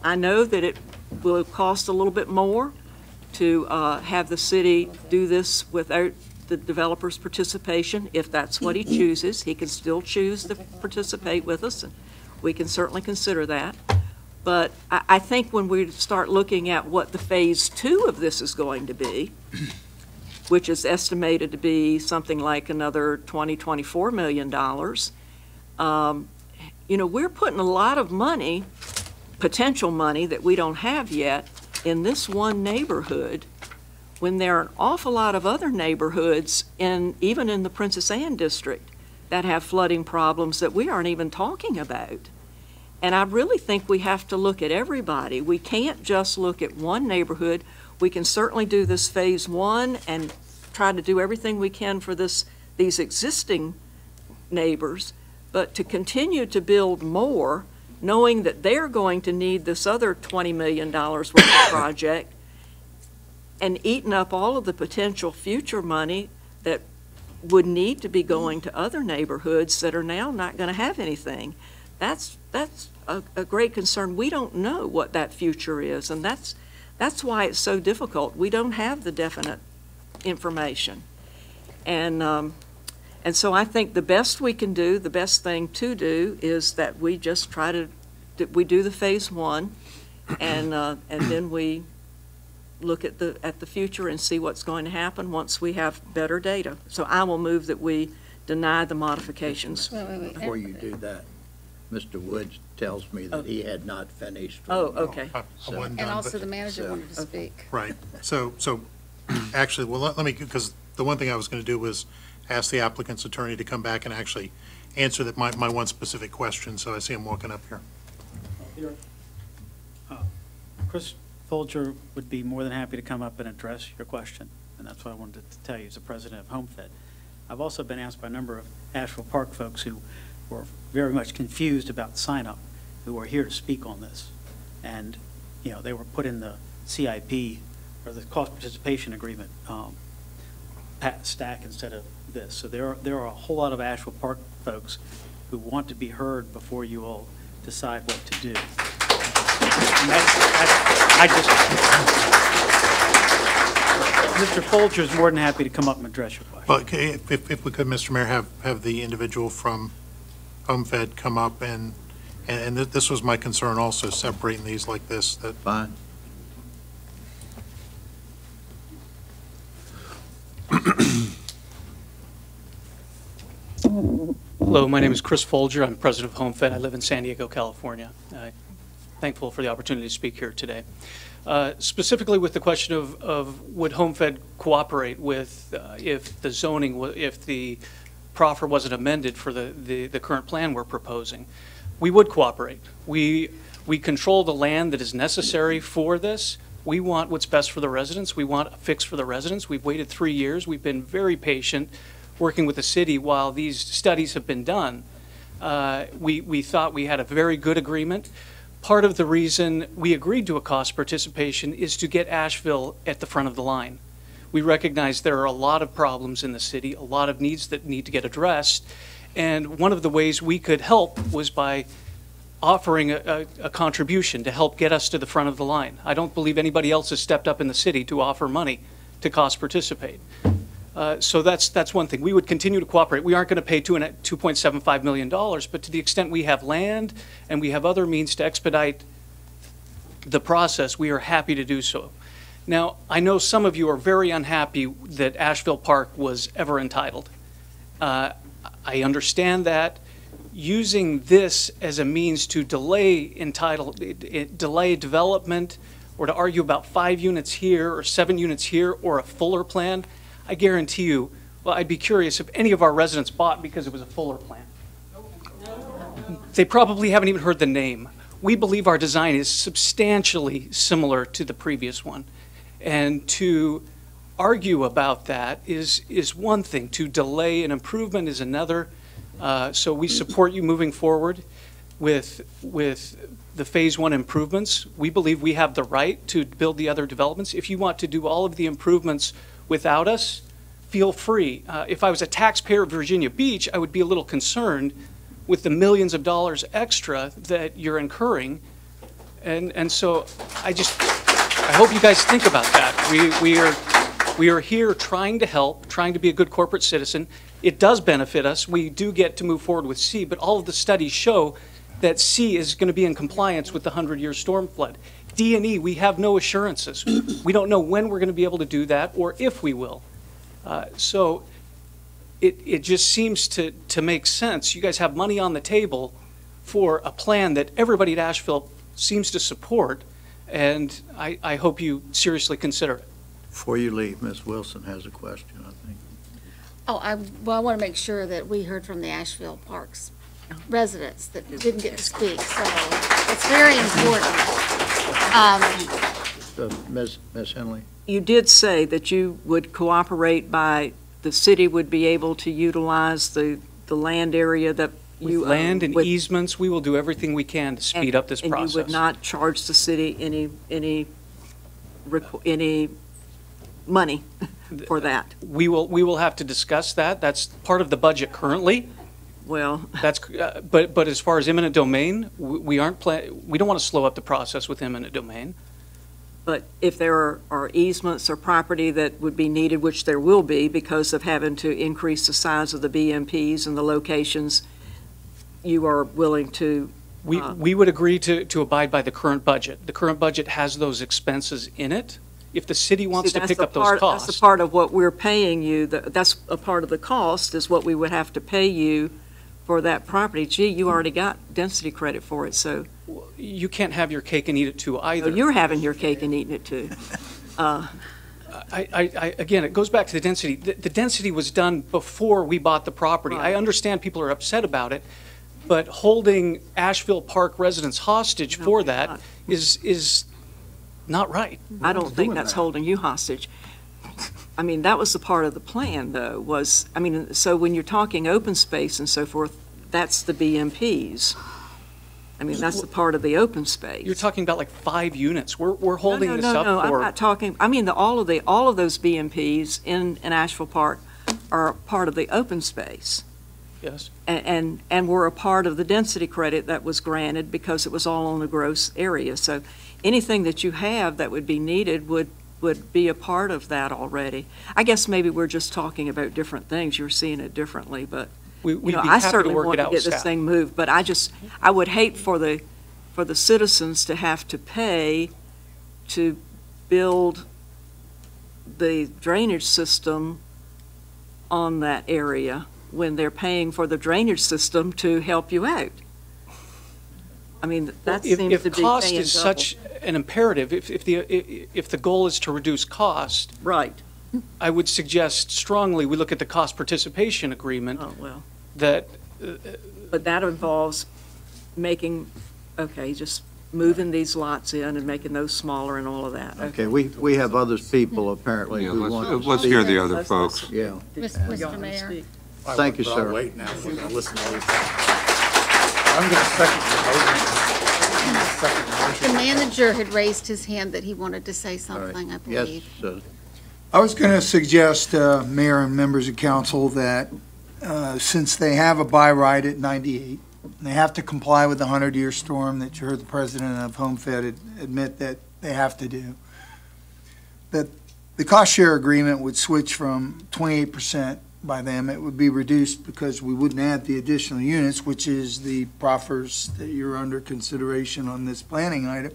know that it will cost a little bit more to have the city do this without the developer's participation. If that's what he chooses, he can still choose to participate with us, and we can certainly consider that. But I think when we start looking at what the phase 2 of this is going to be, which is estimated to be something like another $24 million, we're putting a lot of money, potential money that we don't have yet, in this one neighborhood, when there are an awful lot of other neighborhoods, even in the Princess Anne district, that have flooding problems that we aren't even talking about. And I really think we have to look at everybody. We can't just look at one neighborhood. We can certainly do this phase 1 and try to do everything we can for these existing neighbors, but to continue to build more, knowing that they're going to need this other $20 million worth of project, and eating up all of the potential future money that would need to be going to other neighborhoods that are now not going to have anything. That's a great concern. We don't know what that future is, and that's why it's so difficult. We don't have the definite information. And so I think the best we can do, the best thing to do, is that we just we do the phase 1, and then we look at the future and see what's going to happen once we have better data. So I will move that we deny the modifications. Wait. Before you do that, Mr. Woods tells me that he had not finished. Oh, okay. And also the manager wanted to speak. Right. So actually, well, let me, because the one thing I was going to do was ask the applicant's attorney to come back and actually answer my one specific question. So I see him walking up here. Chris Folger would be more than happy to come up and address your question, and that's what I wanted to tell you as the president of HomeFed. I've also been asked by a number of Asheville Park folks who were very much confused about sign-up, who are here to speak on this. And, they were put in the CIP or the cost participation agreement stack instead of this. So there are a whole lot of Asheville Park folks who want to be heard before you all decide what to do. Mr. Folger is more than happy to come up and address your question. Well, okay, if we could, Mr. Mayor, have the individual from HomeFed come up and this was my concern also, separating these like this. That Fine. Hello, my name is Chris Folger. I'm president of HomeFed. I live in San Diego, California. Thankful for the opportunity to speak here today. Specifically with the question of would HomeFed cooperate with if the zoning, if the proffer wasn't amended for the current plan we're proposing. We would cooperate. We control the land that is necessary for this. We want what's best for the residents. We want a fix for the residents. We've waited 3 years. We've been very patient working with the city while these studies have been done. We thought we had a very good agreement. Part of the reason we agreed to a cost participation is to get Asheville at the front of the line. We recognize there are a lot of problems in the city, a lot of needs that need to get addressed, and one of the ways we could help was by offering a contribution to help get us to the front of the line. I don't believe anybody else has stepped up in the city to offer money to cost participate. So that's one thing. We would continue to cooperate. We aren't going to pay $2.75 million, but to the extent we have land and we have other means to expedite the process, we are happy to do so. Now, I know some of you are very unhappy that Asheville Park was ever entitled. I understand that. Using this as a means to delay development or to argue about 5 units here or 7 units here or a fuller plan, I guarantee you, well, I'd be curious if any of our residents bought because it was a fuller plan. They probably haven't even heard the name. We believe our design is substantially similar to the previous one. And to argue about that is one thing. To delay an improvement is another. So we support you moving forward with the phase 1 improvements. We believe we have the right to build the other developments. If you want to do all of the improvements without us, feel free. If I was a taxpayer of Virginia Beach, I would be a little concerned with the millions of dollars extra that you're incurring. And so I hope you guys think about that. We are here trying to help, trying to be a good corporate citizen. It does benefit us. We do get to move forward with C, but all of the studies show that C is going to be in compliance with the 100-year storm flood. D and E, we have no assurances. We don't know when we're going to be able to do that or if we will. So it just seems to make sense. You guys have money on the table for a plan that everybody at Asheville seems to support, and I hope you seriously consider it. Before you leave, Ms. Wilson has a question, I think. Oh, I want to make sure that we heard from the Asheville Parks residents that didn't get to speak, so it's very important. Ms. Henley? You did say that you would cooperate by, the city would be able to utilize the land area that you With land and easements, we will do everything we can to speed up this process. And you would not charge the city any money for that? We will have to discuss that. That's part of the budget currently. Well, that's but as far as eminent domain, we don't want to slow up the process with eminent domain. But if there are easements or property that would be needed, which there will be because of having to increase the size of the BMPs and the locations, you are willing to? We would agree to abide by the current budget. The current budget has those expenses in it. If the city wants to pick up those costs. That's a part of what we're paying you. That's a part of the cost is what we would have to pay you for that property. Gee, you already got density credit for it, so. You can't have your cake and eat it too either. No, you're having your cake and eating it too. Again, it goes back to the density. The density was done before we bought the property. Right. I understand people are upset about it, but holding Asheville Park residents hostage for that is not right. I don't think that's holding you hostage. I mean, that was the part of the plan, though, so when you're talking open space and so forth, that's the BMPs. I mean, that's the part of the open space. You're talking about like 5 units. We're holding No, this no, up no, for. I'm not talking, I mean, all of those BMPs in Asheville Park are part of the open space. Yes. And were a part of the density credit that was granted because it was all on the gross area. So anything that you have that would be needed would be a part of that already. I guess maybe we're just talking about different things. You're seeing it differently, but We'd be I happy to certainly work want it to out get with this staff. thing moved. But I would hate for the citizens to have to pay to build the drainage system on that area when they're paying for the drainage system to help you out. I mean, that seems to be If cost paying is double. such an imperative, if the goal is to reduce cost. Right. I would suggest strongly we look at the cost participation agreement. Oh, well. That. But that involves just moving these lots in and making those smaller and all of that. Okay, we have other people apparently who want to let's speak. hear the other folks. Yeah. Mr. Mayor. Thank you, But I'll sir. wait now. We're going to listen to these. I'm going to second the motion. The manager had raised his hand that he wanted to say something, I Yes, believe. I was going to suggest, Mayor and members of council, that since they have a buy right at 98, and they have to comply with the 100-year storm that you heard the president of HomeFed admit that they have to do, that the cost share agreement would switch from 28% by them. It would be reduced because we wouldn't add the additional units, which is the proffers that you're under consideration on this planning item.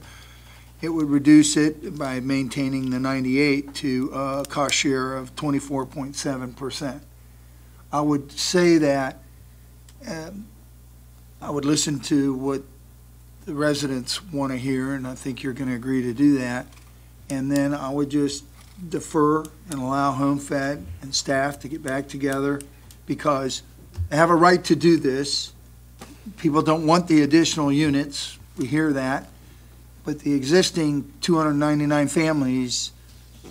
It would reduce it by maintaining the 98 to a cost share of 24.7%. I would say that I would listen to what the residents want to hear, and I think you're going to agree to do that. And then I would just defer and allow HomeFed and staff to get back together because they have a right to do this. People don't want the additional units. We hear that. But the existing 299 families,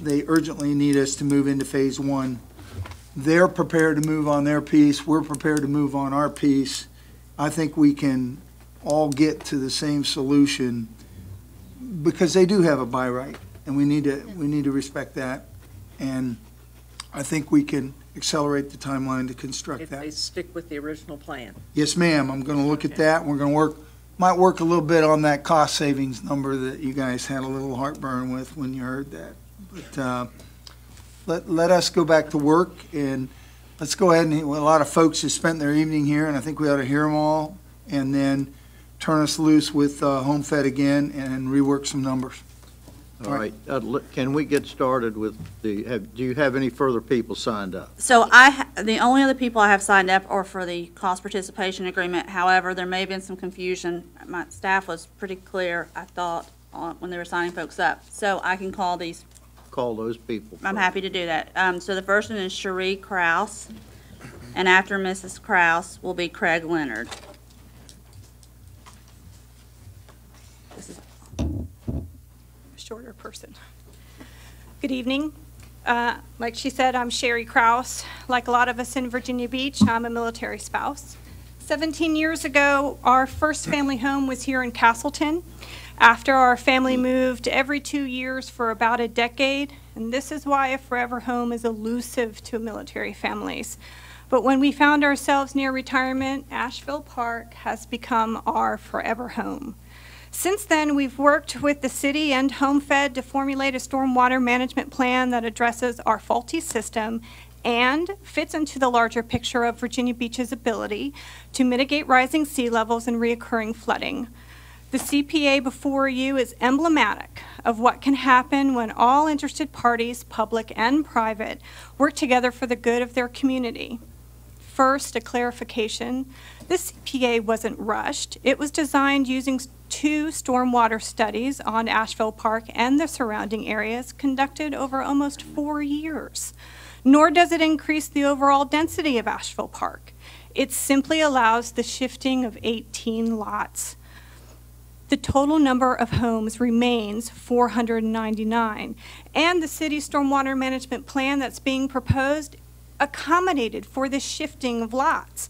they urgently need us to move into phase one. They're prepared to move on their piece. We're prepared to move on our piece. I think we can all get to the same solution because they do have a buy right, and we need to respect that. And I think we can accelerate the timeline to construct If that. they stick with the original plan. Yes, ma'am. I'm going to look at that. We're going to might work a little bit on that cost savings number that you guys had a little heartburn with when you heard that. But let us go back to work, and let's go ahead and, a lot of folks have spent their evening here, and I think we ought to hear them all, and then turn us loose with HomeFed again and rework some numbers. All right. Can we get started with do you have any further people signed up? So the only other people I have signed up are for the cost participation agreement. However, there may have been some confusion. My staff was pretty clear, I thought, when they were signing folks up. So I can call those people. I'm happy to do that. So the first one is Cherie Kraus, and after Mrs. Kraus will be Craig Leonard. Shorter person. Good evening. Like she said, I'm Sherry Kraus. Like a lot of us in Virginia Beach, I'm a military spouse. 17 years ago, our first family home was here in Castleton. After our family moved every 2 years for about a decade, and this is why a forever home is elusive to military families. But when we found ourselves near retirement, Asheville Park has become our forever home. Since then, we've worked with the city and HomeFed to formulate a stormwater management plan that addresses our faulty system and fits into the larger picture of Virginia Beach's ability to mitigate rising sea levels and reoccurring flooding. The CPA before you is emblematic of what can happen when all interested parties, public and private, work together for the good of their community. First, a clarification. This CPA wasn't rushed. It was designed using 2 stormwater studies on Asheville Park and the surrounding areas conducted over almost 4 years. Nor does it increase the overall density of Asheville Park. It simply allows the shifting of 18 lots. The total number of homes remains 499, and the city's stormwater management plan that's being proposed accommodated for the shifting of lots.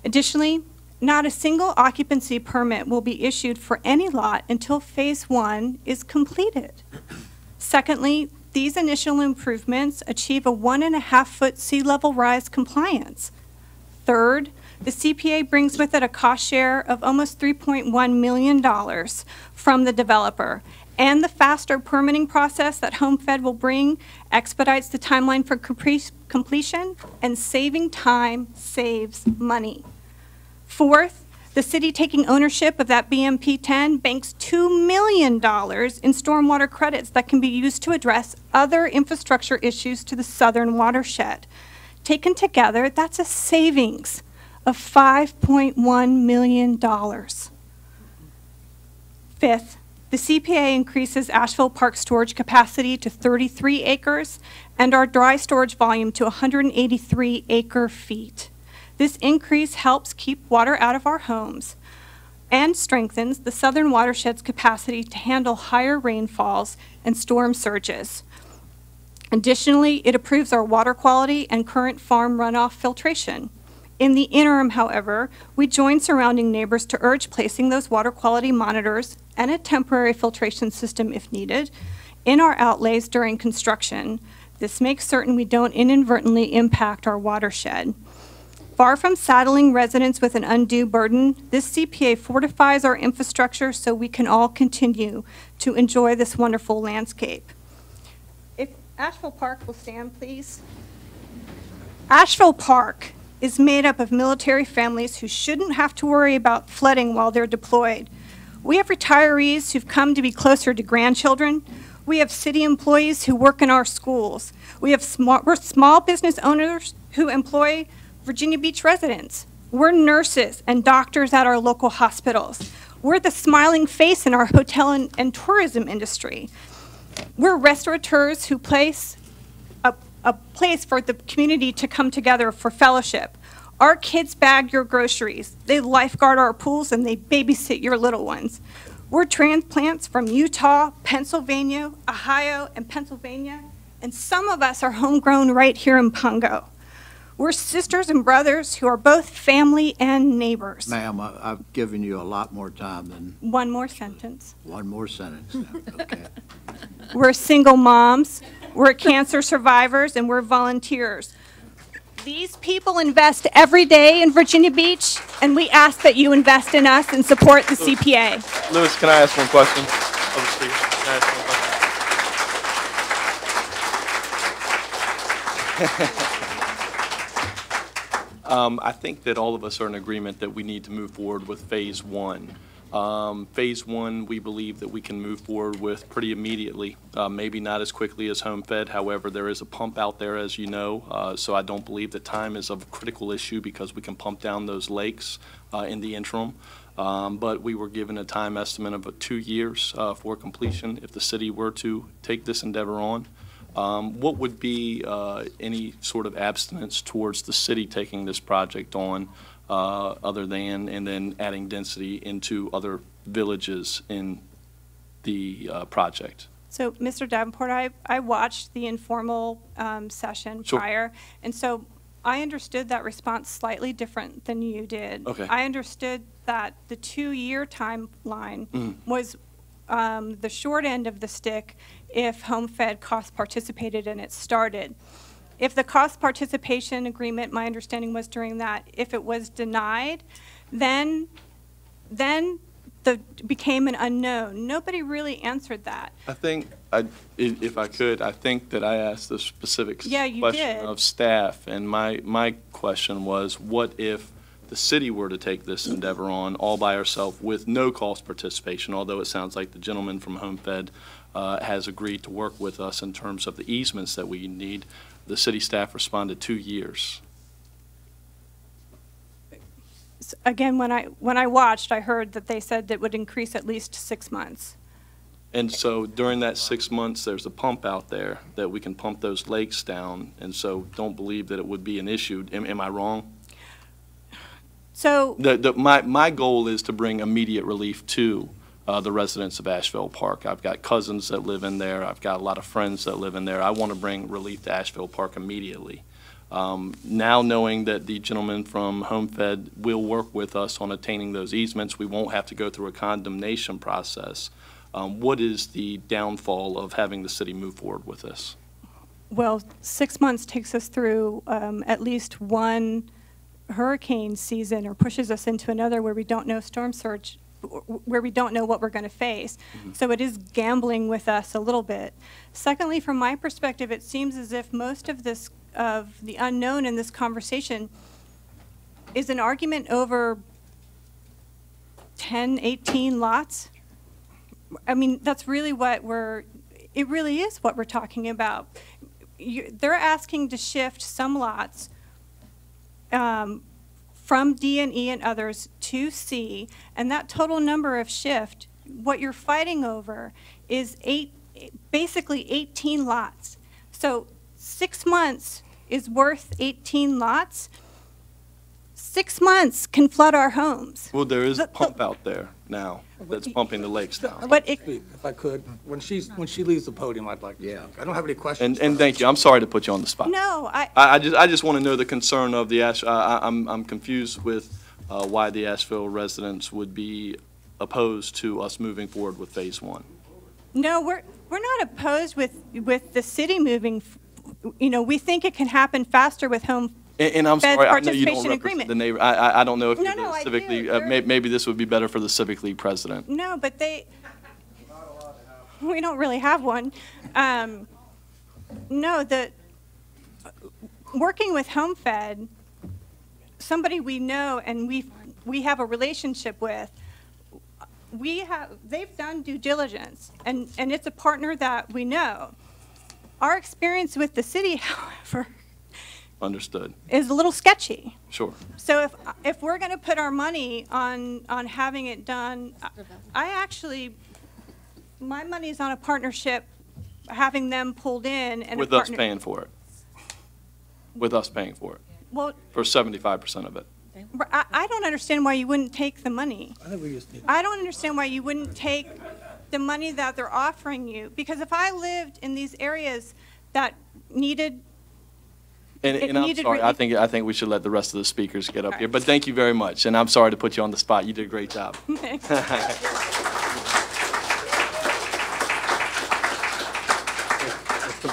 Additionally, not a single occupancy permit will be issued for any lot until Phase 1 is completed. Secondly, these initial improvements achieve a 1.5-foot sea level rise compliance. Third, the CPA brings with it a cost share of almost $3.1 million from the developer, and the faster permitting process that HomeFed will bring expedites the timeline for completion, and saving time saves money. Fourth, the city taking ownership of that BMP 10 banks $2 million in stormwater credits that can be used to address other infrastructure issues to the southern watershed. Taken together, that's a savings of $5.1 million. Fifth, the CPA increases Asheville Park storage capacity to 33 acres and our dry storage volume to 183 acre-feet. This increase helps keep water out of our homes and strengthens the southern watershed's capacity to handle higher rainfalls and storm surges. Additionally, it improves our water quality and current farm runoff filtration. In the interim, however, we join surrounding neighbors to urge placing those water quality monitors and a temporary filtration system if needed in our outlays during construction. This makes certain we don't inadvertently impact our watershed. Far from saddling residents with an undue burden, this CPA fortifies our infrastructure so we can all continue to enjoy this wonderful landscape. If Asheville Park will stand, please. Asheville Park is made up of military families who shouldn't have to worry about flooding while they're deployed. We have retirees who've come to be closer to grandchildren. We have city employees who work in our schools. We're small business owners who employ Virginia Beach residents. We're nurses and doctors at our local hospitals. We're the smiling face in our hotel and tourism industry. We're restaurateurs who place a place for the community to come together for fellowship. Our kids bag your groceries. They lifeguard our pools and they babysit your little ones. We're transplants from Utah, Pennsylvania, Ohio, and Pennsylvania, and some of us are homegrown right here in Pungo. We're sisters and brothers who are both family and neighbors. Ma'am, I've given you a lot more time than One more sentence. one more sentence. Okay. We're single moms, we're cancer survivors, and we're volunteers. These people invest every day in Virginia Beach, and we ask that you invest in us and support the CPA. Lewis, can I ask one question? Of the speaker? Can I ask one question? I think that all of us are in agreement that we need to move forward with Phase 1. Phase 1, we believe that we can move forward with pretty immediately, maybe not as quickly as HomeFed. However, there is a pump out there, as you know, so I don't believe that time is a critical issue because we can pump down those lakes in the interim. But we were given a time estimate of 2 years for completion if the city were to take this endeavor on. What would be any sort of abstinence towards the city taking this project on other than, and then adding density into other villages in the project? So, Mr. Davenport, I watched the informal session prior, and so I understood that response slightly different than you did. Okay. I understood that the 2-year timeline was the short end of the stick if HomeFed cost participated and it started. If the cost participation agreement, my understanding was during that, if it was denied, then the became an unknown. Nobody really answered that. I think, if I could, I think that I asked the specific question did. of staff, and my question was, what if the city were to take this endeavor on all by herself with no cost participation, although it sounds like the gentleman from HomeFed has agreed to work with us in terms of the easements that we need. The city staff responded 2 years. Again, when I watched, I heard that they said that would increase at least 6 months. And so during that 6 months, there's a pump out there that we can pump those lakes down, and so don't believe that it would be an issue. Am I wrong? So my goal is to bring immediate relief to the residents of Asheville Park. I've got cousins that live in there. I've got a lot of friends that live in there. I want to bring relief to Asheville Park immediately. Now knowing that the gentleman from HomeFed will work with us on attaining those easements, we won't have to go through a condemnation process. What is the downfall of having the city move forward with this? Well, 6 months takes us through at least one hurricane season, or pushes us into another where we don't know storm surge, where we don't know what we're going to face. So it is gambling with us a little bit. Secondly, from my perspective, it seems as if most of this, of the unknown in this conversation, is an argument over 10, 18 lots. I mean, that's really what it really is what we're talking about. They're asking to shift some lots from D and E and others to C, and that total number of shift, what you're fighting over is basically 18 lots. So 6 months is worth 18 lots. 6 months can flood our homes. Well, there is a pump out there now that's pumping the lakes down. But if I could, when she leaves the podium, I'd like to speak. I don't have any questions. And thank you. I'm sorry to put you on the spot. No, I just want to know the concern of the I'm confused with why the Asheville residents would be opposed to us moving forward with phase 1. no, we're not opposed with the city moving. You know, we think it can happen faster with home. And I'm sorry, I know you don't participation represent agreement. the neighbor. I don't know if No, you're no, the I Civic do. League. Maybe this would be better for the Civic League president. No, but we don't really have one. No, working with HomeFed, somebody we know and we have a relationship with, they've done due diligence, and it's a partner that we know. Our experience with the city, however, Understood. is a little sketchy. Sure. So if we're going to put our money on having it done, my money's on a partnership, having them pulled in and With us paying for it. With us paying for it. Well, For 75% of it. I don't understand why you wouldn't take the money. I think we just need. I don't understand why you wouldn't take the money that they're offering you, because if I lived in these areas that needed And I'm sorry, I think we should let the rest of the speakers get up here. But thank you very much, and I'm sorry to put you on the spot. You did a great job. Mr.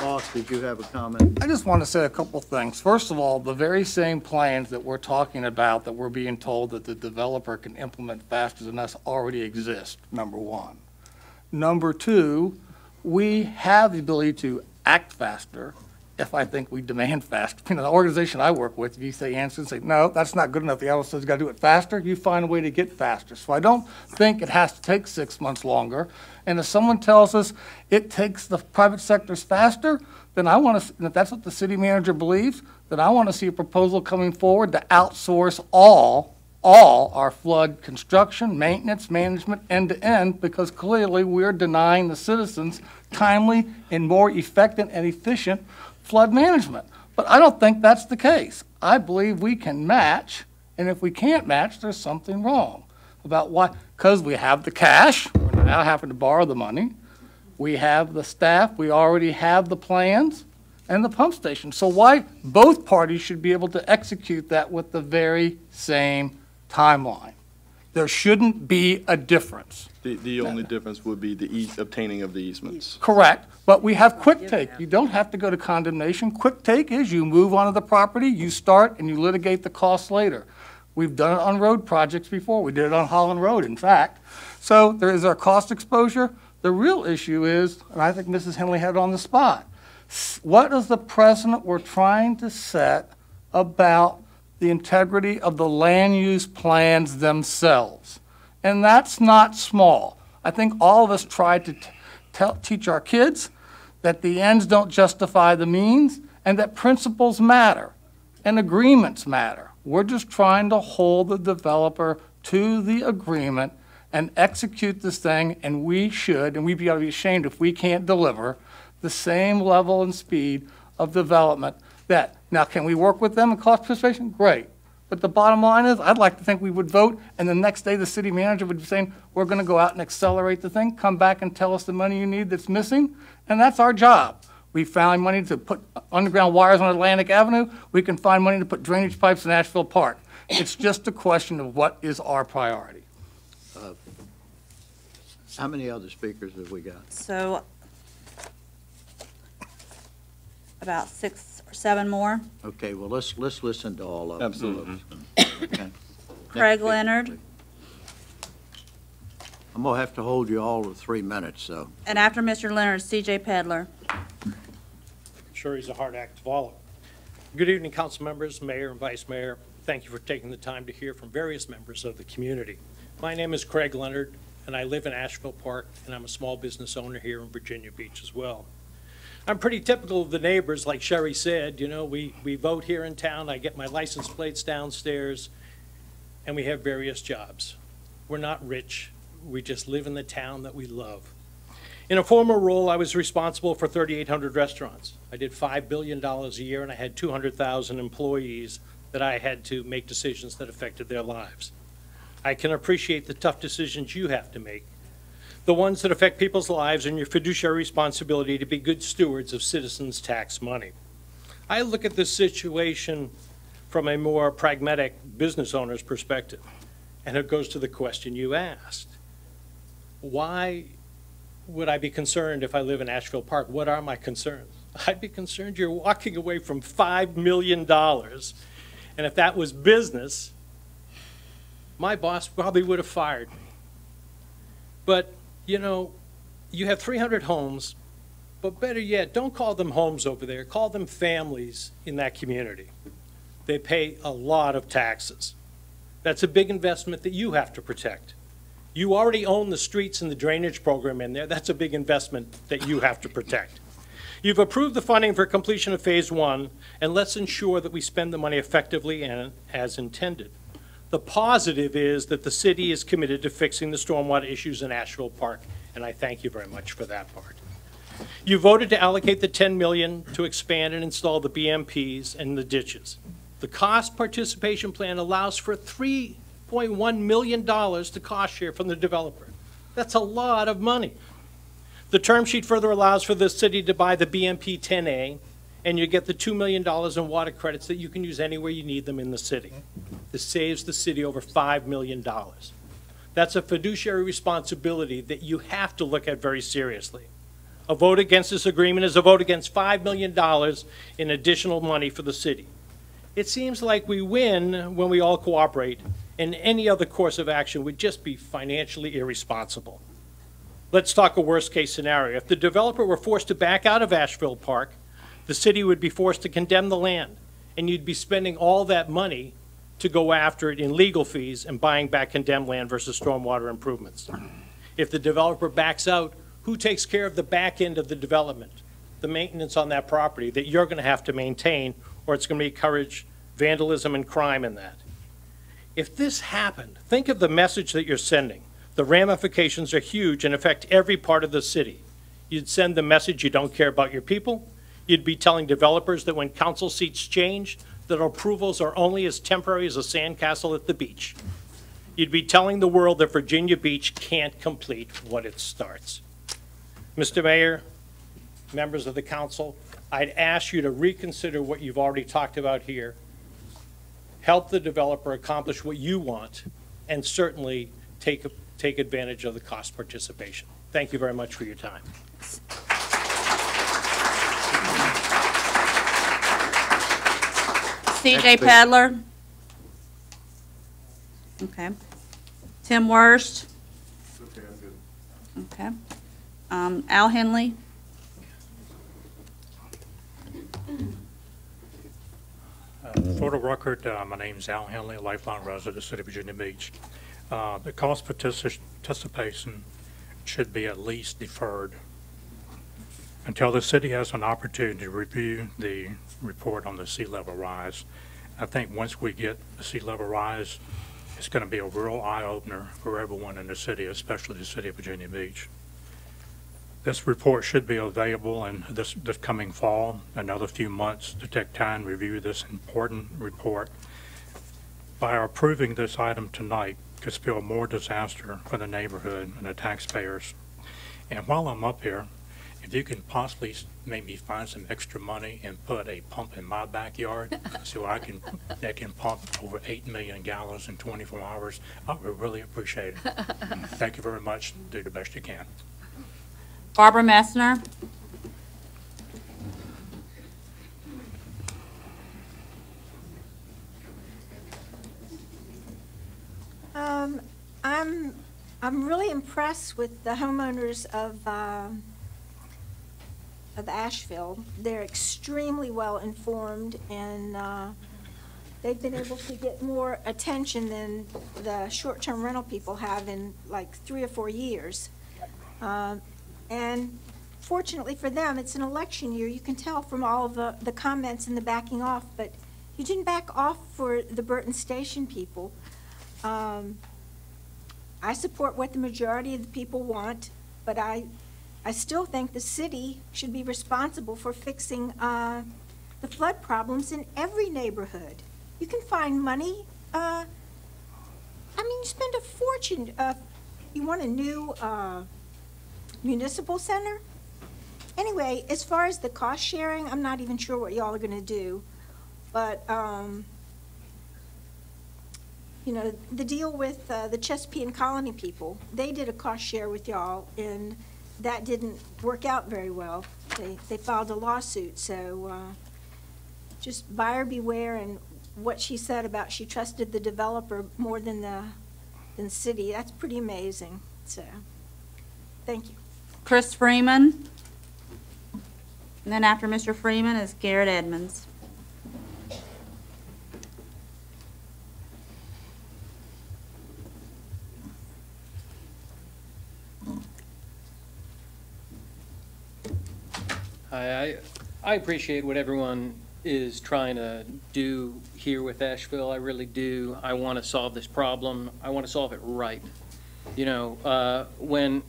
Moss, did you have a comment? I just want to say a couple things. First of all, the very same plans that we're talking about, that we're being told that the developer can implement faster than us, already exist, number one. Number two, we have the ability to act faster if I think we demand faster. You know, the organization I work with, if you say answer and say, no, that's not good enough, the other says you got to do it faster, you find a way to get faster. So I don't think it has to take 6 months longer. And if someone tells us it takes the private sectors faster, then I want to, if that's what the city manager believes, then I want to see a proposal coming forward to outsource all our flood construction, maintenance, management, end-to-end, because clearly we're denying the citizens timely and more effective and efficient flood management. But I don't think that's the case. I believe we can match, and if we can't match, there's something wrong. About why? Because we have the cash, we're now having to borrow the money, we have the staff, we already have the plans, and the pump station. So why both parties should be able to execute that with the very same timeline? There shouldn't be a difference. The only difference would be the obtaining of the easements. Correct, but we have quick take. You don't have to go to condemnation. Quick take is you move onto the property, you start, and you litigate the costs later. We've done it on road projects before. We did it on Holland Road, in fact. So there is our cost exposure. The real issue is, and I think Mrs. Henley had it on the spot, what is the precedent we're trying to set about the integrity of the land use plans themselves? And that's not small. I think all of us try to teach our kids that the ends don't justify the means and that principles matter and agreements matter. We're just trying to hold the developer to the agreement and execute this thing, and we should, and we'd be able to be ashamed if we can't deliver the same level and speed of development that, now can we work with them in cost participation? Great. But the bottom line is, I'd like to think we would vote, and the next day the city manager would be saying, we're going to go out and accelerate the thing, come back and tell us the money you need that's missing, and that's our job. We found money to put underground wires on Atlantic Avenue. We can find money to put drainage pipes in Asheville Park. It's just a question of what is our priority. How many other speakers have we got? So about 6 or 7 more. Okay, well, let's listen to all of them. Absolutely. Okay. Craig Next Leonard. speaker, please. I'm gonna have to hold you all to 3 minutes, so. And after Mr. Leonard, C.J. Pedler. Sure, he's a hard act to follow. Good evening, council members, mayor and vice mayor. Thank you for taking the time to hear from various members of the community. My name is Craig Leonard, and I live in Asheville Park, and I'm a small business owner here in Virginia Beach as well. I'm pretty typical of the neighbors, like Sherry said. You know, we vote here in town, I get my license plates downstairs, and we have various jobs. We're not rich, we just live in the town that we love. In a former role, I was responsible for 3,800 restaurants. I did $5 billion a year, and I had 200,000 employees that I had to make decisions that affected their lives. I can appreciate the tough decisions you have to make, the ones that affect people's lives, and your fiduciary responsibility to be good stewards of citizens' tax money. I look at this situation from a more pragmatic business owner's perspective, and it goes to the question you asked. Why would I be concerned if I live in Asheville Park? What are my concerns? I'd be concerned you're walking away from $5 million, and if that was business, my boss probably would have fired me. But, you know, you have 300 homes, but better yet, don't call them homes over there. Call them families in that community. They pay a lot of taxes. That's a big investment that you have to protect. You already own the streets and the drainage program in there. That's a big investment that you have to protect. You've approved the funding for completion of Phase 1, and let's ensure that we spend the money effectively and as intended. The positive is that the city is committed to fixing the stormwater issues in Asheville Park, and I thank you very much for that part. You voted to allocate the $10 million to expand and install the BMPs and the ditches. The cost participation plan allows for $3.1 million to cost share from the developer. That's a lot of money. The term sheet further allows for the city to buy the BMP 10A, and you get the $2 million in water credits that you can use anywhere you need them in the city. This saves the city over $5 million. That's a fiduciary responsibility that you have to look at very seriously. A vote against this agreement is a vote against $5 million in additional money for the city. It seems like we win when we all cooperate, and any other course of action would just be financially irresponsible. Let's talk a worst-case scenario. If the developer were forced to back out of Asheville Park, the city would be forced to condemn the land, and you'd be spending all that money to go after it in legal fees and buying back condemned land versus stormwater improvements. If the developer backs out, who takes care of the back end of the development, the maintenance on that property that you're going to have to maintain, or it's going to encourage vandalism and crime in that? If this happened, think of the message that you're sending. The ramifications are huge and affect every part of the city. You'd send the message you don't care about your people. You'd be telling developers that when council seats change, that approvals are only as temporary as a sandcastle at the beach. You'd be telling the world that Virginia Beach can't complete what it starts. Mr. Mayor, members of the council, I'd ask you to reconsider what you've already talked about here. Help the developer accomplish what you want, and certainly take advantage of the cost participation. Thank you very much for your time. C.J. Pedler. Okay. Tim Worst. Okay, I'm good. Okay. Al Henley. For the record, my name's Al Henley, a lifelong resident of the city of Virginia Beach. The cost participation should be at least deferred until the city has an opportunity to review the report on the sea level rise. I think once we get the sea level rise, it's going to be a real eye-opener for everyone in the city, especially the city of Virginia Beach. This report should be available in this coming fall, another few months to take time to review this important report. By approving this item tonight could spell more disaster for the neighborhood and the taxpayers. And while I'm up here, if you can possibly maybe find some extra money and put a pump in my backyard so that can pump over 8 million gallons in 24 hours, I would really appreciate it. Thank you very much. Do the best you can. Barbara Messner. I'm really impressed with the homeowners of Asheville. They're extremely well informed, and they've been able to get more attention than the short-term rental people have in like 3 or 4 years. And fortunately for them, it's an election year. You can tell from all of the comments and the backing off, but you didn't back off for the Burton Station people. I support what the majority of the people want, but I still think the city should be responsible for fixing the flood problems in every neighborhood. You can find money. I mean, you spend a fortune. You want a new municipal center? Anyway, as far as the cost sharing, I'm not even sure what y'all are going to do, but you know, the deal with the Chesapeake Colony people, they did a cost share with y'all, and that didn't work out very well. They filed a lawsuit, so just buyer beware. And what she said about she trusted the developer more than the city, that's pretty amazing. So, thank you. Chris Freeman. And then after Mr. Freeman is Garrett Edmonds. I appreciate what everyone is trying to do here with Asheville. I really do. I want to solve this problem. I want to solve it right. You know, when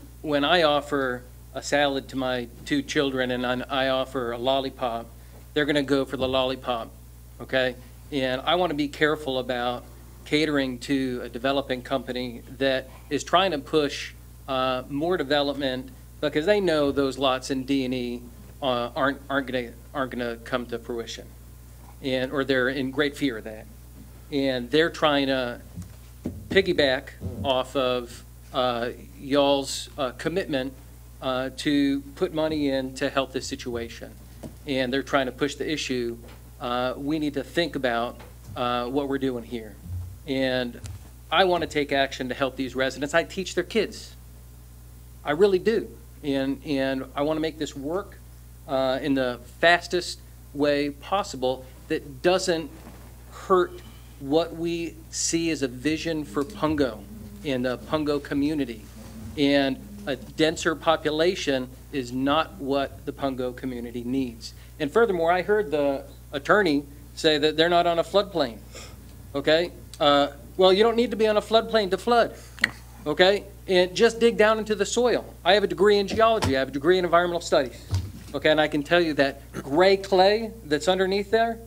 I offer a salad to my 2 children and I offer a lollipop, they're going to go for the lollipop, okay? And I want to be careful about catering to a developing company that is trying to push more development because they know those lots in D&E aren't gonna come to fruition, or they're in great fear of that, and they're trying to piggyback off of y'all's commitment to put money in to help this situation, and they're trying to push the issue. We need to think about what we're doing here, and I want to take action to help these residents. I teach their kids, I really do, and I want to make this work in the fastest way possible that doesn't hurt what we see as a vision for Pungo and the Pungo community. And a denser population is not what the Pungo community needs. And furthermore, I heard the attorney say that they're not on a floodplain, okay? Well, you don't need to be on a floodplain to flood, okay? And just dig down into the soil. I have a degree in geology. I have a degree in environmental studies. Okay, and I can tell you that gray clay that's underneath there,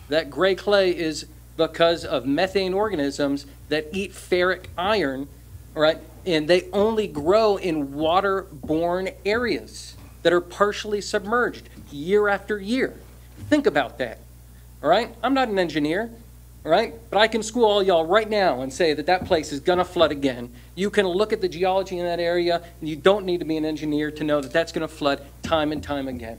that gray clay is because of methane organisms that eat ferric iron, all right? And they only grow in waterborne areas that are partially submerged year after year. Think about that, all right? I'm not an engineer, all right? But I can school all y'all right now and say that that place is gonna flood again. You can look at the geology in that area, and you don't need to be an engineer to know that that's gonna flood time and time again.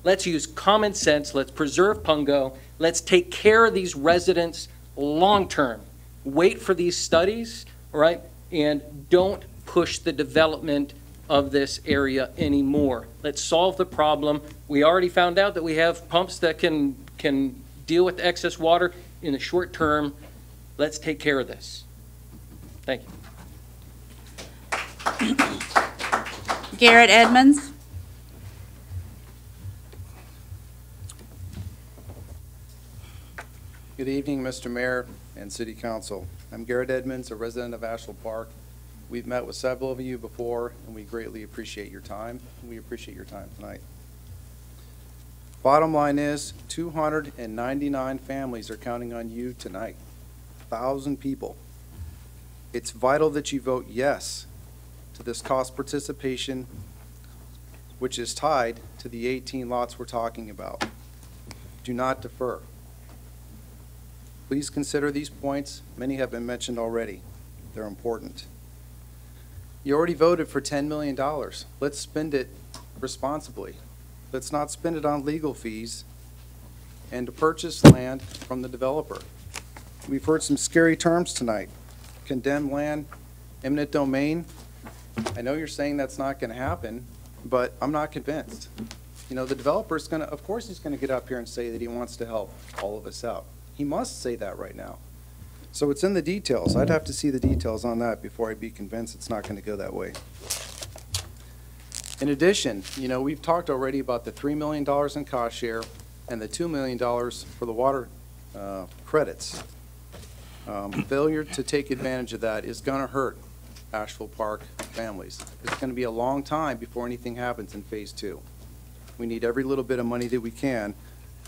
Let's use common sense, let's preserve Pungo, let's take care of these residents long-term. Wait for these studies, all right? And don't push the development of this area anymore. Let's solve the problem. We already found out that we have pumps that can deal with the excess water in the short term. Let's take care of this. Thank you. Garrett Edmonds. Good evening, Mr. Mayor and City Council. I'm Garrett Edmonds, a resident of Asheville Park. We've met with several of you before, and we greatly appreciate your time. We appreciate your time tonight. Bottom line is 299 families are counting on you tonight. 1,000 people. It's vital that you vote yes to this cost participation which is tied to the 18 lots we're talking about. Do not defer. Please consider these points. Many have been mentioned already. They're important. You already voted for $10 million. Let's spend it responsibly. Let's not spend it on legal fees and to purchase land from the developer. We've heard some scary terms tonight. Condemned land, eminent domain. I know you're saying that's not going to happen, but I'm not convinced. You know, the developer's going to, of course he's going to get up here and say that he wants to help all of us out. He must say that right now. So it's in the details. I'd have to see the details on that before I'd be convinced it's not going to go that way. In addition, you know, we've talked already about the $3 million in cost share and the $2 million for the water credits. Failure to take advantage of that is going to hurt Asheville Park families. It's going to be a long time before anything happens in Phase 2. We need every little bit of money that we can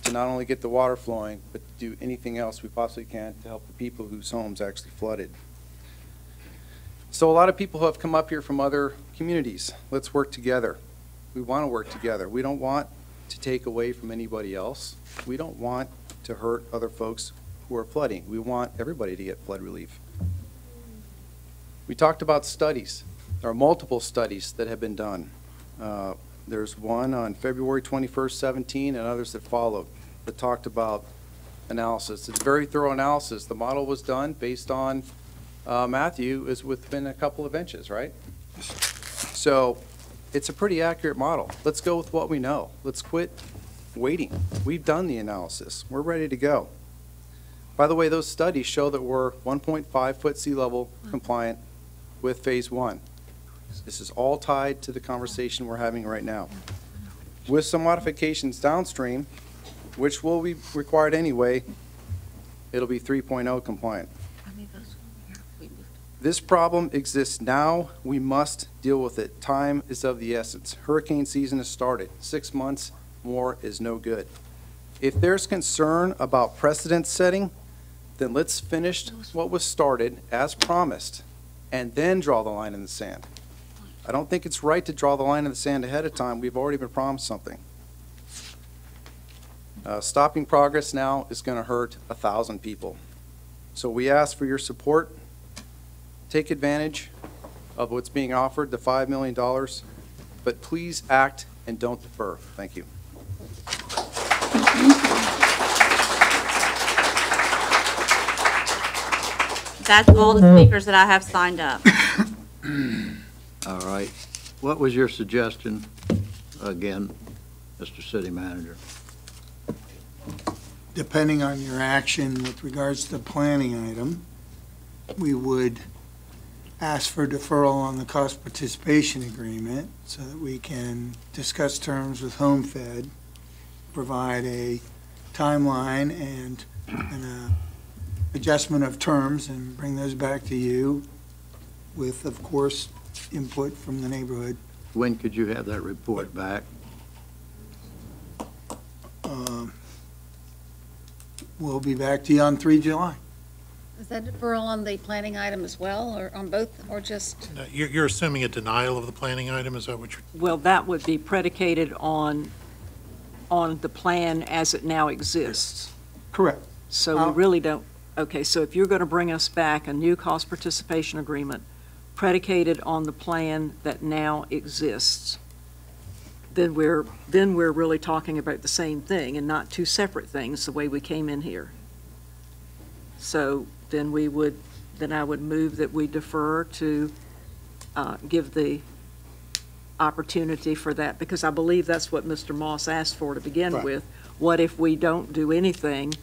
to not only get the water flowing, but to do anything else we possibly can to help the people whose homes actually flooded. So a lot of people who have come up here from other communities, let's work together. We want to work together. We don't want to take away from anybody else. We don't want to hurt other folks who are flooding. We want everybody to get flood relief. We talked about studies. There are multiple studies that have been done. There's one on February 21st, 17, and others that followed that talked about analysis. It's a very thorough analysis. The model was done based on Matthew is within a couple of inches, right? So it's a pretty accurate model. Let's go with what we know. Let's quit waiting. We've done the analysis. We're ready to go. By the way, those studies show that we're 1.5 foot sea level compliant with Phase 1. This is all tied to the conversation we're having right now. With some modifications downstream, which will be required anyway, it'll be 3.0 compliant. This problem exists now. We must deal with it. Time is of the essence. Hurricane season has started. 6 months more is no good. If there's concern about precedent setting, then let's finish what was started as promised and then draw the line in the sand. I don't think it's right to draw the line in the sand ahead of time. We've already been promised something. Stopping progress now is going to hurt 1,000 people. So we ask for your support. Take advantage of what's being offered, the $5 million, but please act and don't defer. Thank you. That's all the speakers that I have signed up. All right. What was your suggestion, again, Mr. City Manager? Depending on your action with regards to the planning item, we would ask for deferral on the cost participation agreement so that we can discuss terms with HomeFed, provide a timeline and adjustment of terms and bring those back to you with, of course, input from the neighborhood. When could you have that report back? We'll be back to you on 3 July. Is that deferral on the planning item as well, or on both, or just? No, you're assuming a denial of the planning item, is that what you're? Well, that would be predicated on the plan as it now exists. Correct. So we really don't, okay, so if you're going to bring us back a new cost participation agreement predicated on the plan that now exists, then we're really talking about the same thing and not two separate things the way we came in here. So then I would move that we defer to give the opportunity for that, because I believe that's what Mr. Moss asked for to begin with. What if we don't do anything?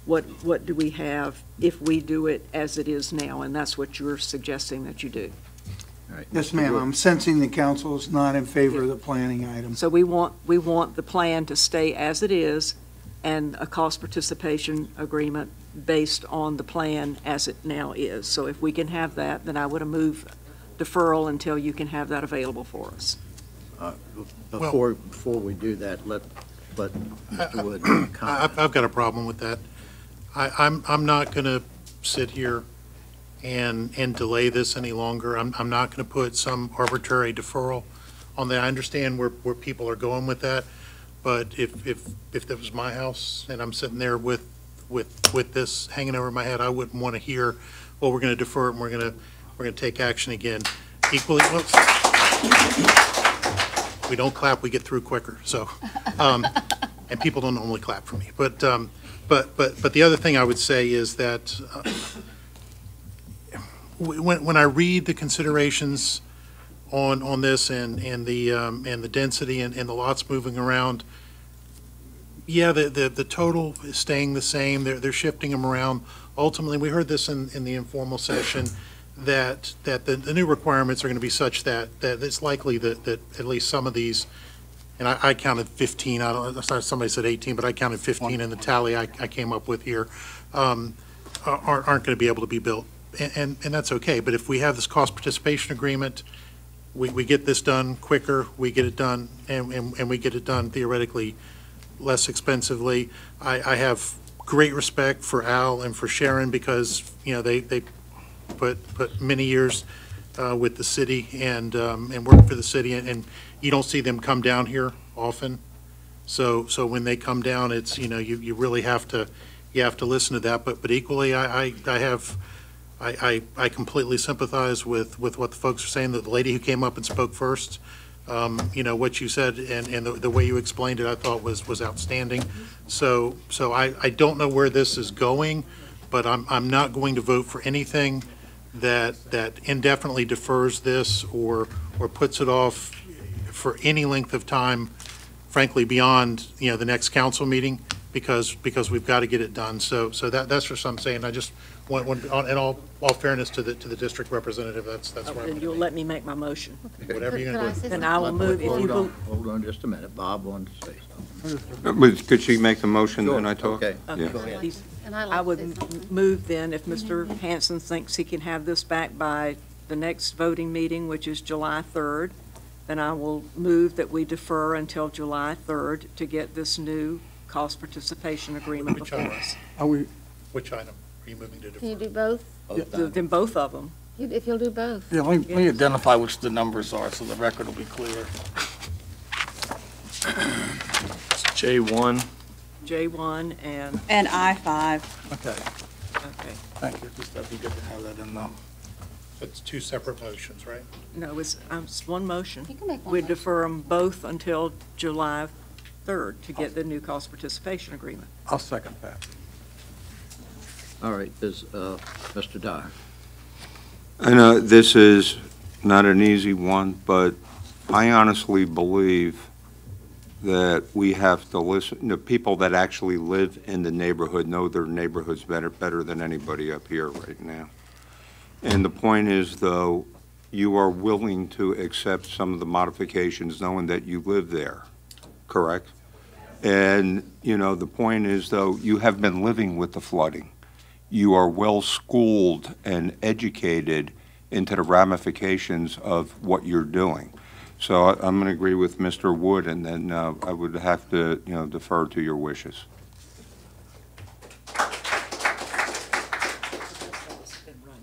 What do we have if we do it as it is now? And that's what you're suggesting that you do. Right. Yes, ma'am. I'm sensing the council is not in favor of the planning item. So we want the plan to stay as it is and a cost participation agreement based on the plan as it now is. So if we can have that, then I would move deferral until you can have that available for us. Before we do that, let Mr. Wood comment. I've got a problem with that. I'm not going to sit here and delay this any longer. I'm not going to put some arbitrary deferral on that. I understand where people are going with that, but if that was my house and I'm sitting there with this hanging over my head, I wouldn't want to hear, well, we're going to defer it and we're going to take action again. Equally, whoops. We don't clap, we get through quicker. So, and people don't normally clap for me. But the other thing I would say is that when I read the considerations on this and the density and the lots moving around, yeah, the total is staying the same. They're shifting them around. Ultimately, we heard this in the informal session, that the new requirements are going to be such that it's likely that at least some of these, and I counted 15. Somebody said 18, but I counted 15 in the tally I came up with here, aren't going to be able to be built, and that's okay. But if we have this cost participation agreement, we get this done quicker. We get it done, and we get it done theoretically less expensively. I have great respect for Al and for Sharon, because they put many years with the city and work for the city, and you don't see them come down here often. So when they come down, it's you really have to listen to that. But equally, I completely sympathize with what the folks are saying. That the lady who came up and spoke first, what you said and the way you explained it, I thought was outstanding. So I don't know where this is going, but I'm not going to vote for anything that indefinitely defers this or puts it off for any length of time, frankly, beyond the next council meeting, because we've got to get it done. So that's just what I'm saying. I just want in all fairness to the district representative, that's where Then you'll let me make my motion. Whatever you're going to do. Then I will move, if you will. Hold on just a minute. Bob wanted to say something. Could she make the motion, Sure. then I talk? Okay. Yeah. Go ahead. And I would move then, if Mr. Hanson thinks he can have this back by the next voting meeting, which is July 3rd, then I will move that we defer until July 3rd to get this new cost participation agreement Which before item? us. Which item are you moving to Can you defer? do both? Then both of them. If you'll do both. Yeah, let me identify which the numbers are so the record will be clear. J1. J1 and, I-5. Okay, okay. thank you. Just that'd be good to have that in. It's two separate motions, right? No, it's one motion. You can make one We motion. defer them both until July 3rd to get the new cost participation agreement. I'll second that. All right, there's Mr. Dyer. I know this is not an easy one, but I honestly believe that we have to listen. The people that actually live in the neighborhood know their neighborhoods better than anybody up here right now. And the point is, though, you are willing to accept some of the modifications knowing that you live there, correct? And, the point is, though, you have been living with the flooding. You are well-schooled and educated into the ramifications of what you're doing. So I'm going to agree with Mr. Wood, and then I would have to, defer to your wishes.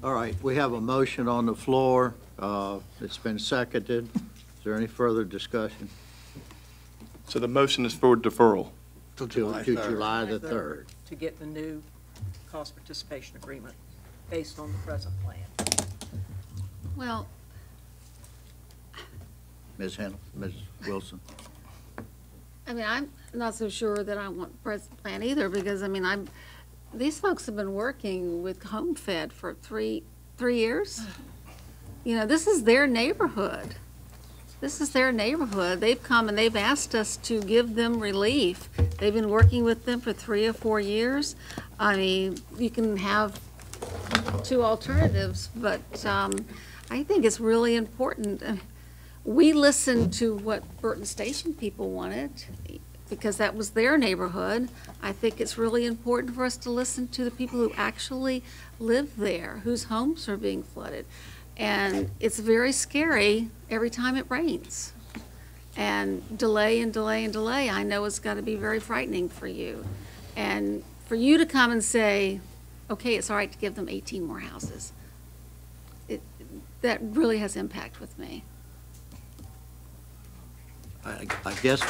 All right, we have a motion on the floor. It's been seconded. Is there any further discussion? So the motion is for deferral. To July the 3rd. To get the new cost participation agreement based on the present plan. Well, Ms. Wilson? I mean, I'm not so sure that I want the present plan either, because, these folks have been working with Home Fed for three years. This is their neighborhood. This is their neighborhood. They've come and they've asked us to give them relief. They've been working with them for 3 or 4 years. You can have two alternatives, but I think it's really important. We listened to what Burton Station people wanted, because that was their neighborhood. I think it's really important for us to listen to the people who actually live there, whose homes are being flooded. And it's very scary every time it rains. And delay and delay and delay, I know it's got to be very frightening for you. And for you to come and say, okay, it's all right to give them 18 more houses, that really has impact with me. I guess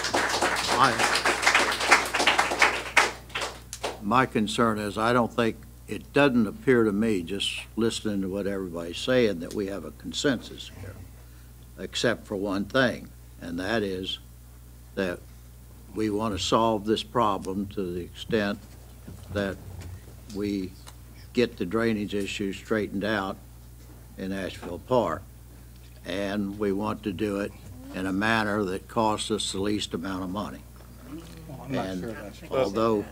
my concern is I don't think, it doesn't appear to me, just listening to what everybody's saying, that we have a consensus here, except for one thing, and that is that we want to solve this problem to the extent that we get the drainage issue straightened out in Asheville Park. And we want to do it in a manner that costs us the least amount of money. And although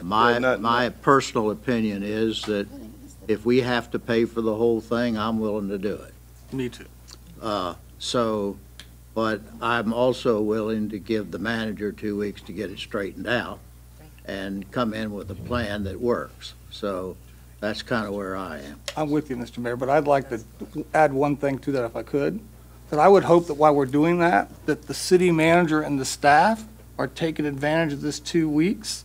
my personal opinion is that if we have to pay for the whole thing, I'm willing to do it. Me too. But I'm also willing to give the manager 2 weeks to get it straightened out and come in with a plan that works. So that's kind of where I am. I'm with you, Mr. Mayor, but I'd like to add one thing to that if I could. That I would hope that while we're doing that, that the city manager and the staff are taking advantage of this 2 weeks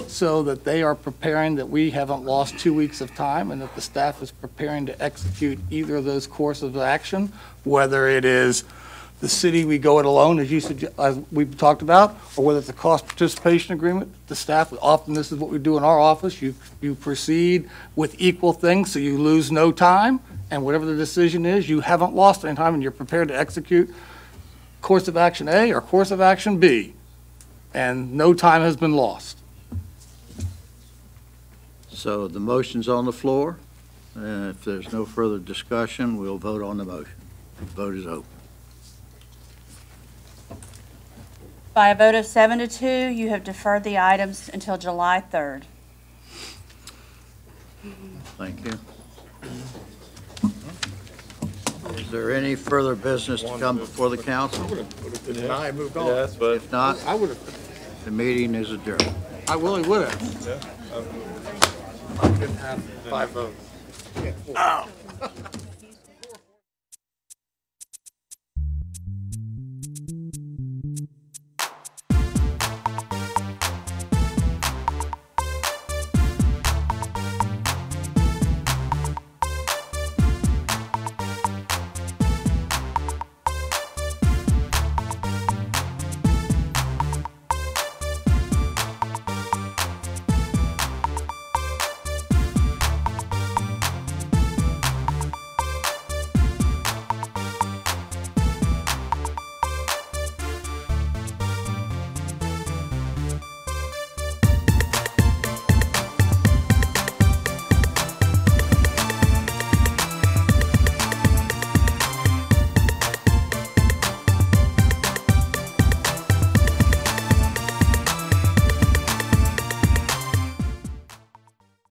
so that they are preparing, that we haven't lost 2 weeks of time, and that the staff is preparing to execute either of those courses of action, whether it is the city, we go it alone, as you suggest, as we've talked about, or whether it's a cost participation agreement. The staff, often this is what we do in our office, you proceed with equal things so you lose no time, and whatever the decision is, you haven't lost any time and you're prepared to execute course of action A or course of action B, and no time has been lost. So the motion's on the floor. If there's no further discussion, we'll vote on the motion. Vote is open. By a vote of 7-2, you have deferred the items until July 3rd. Thank you. Is there any further business to come before the council? I moved on. Yes, but. If not, I would have, the meeting is adjourned. I really would have. Yeah. I didn't have 5 votes.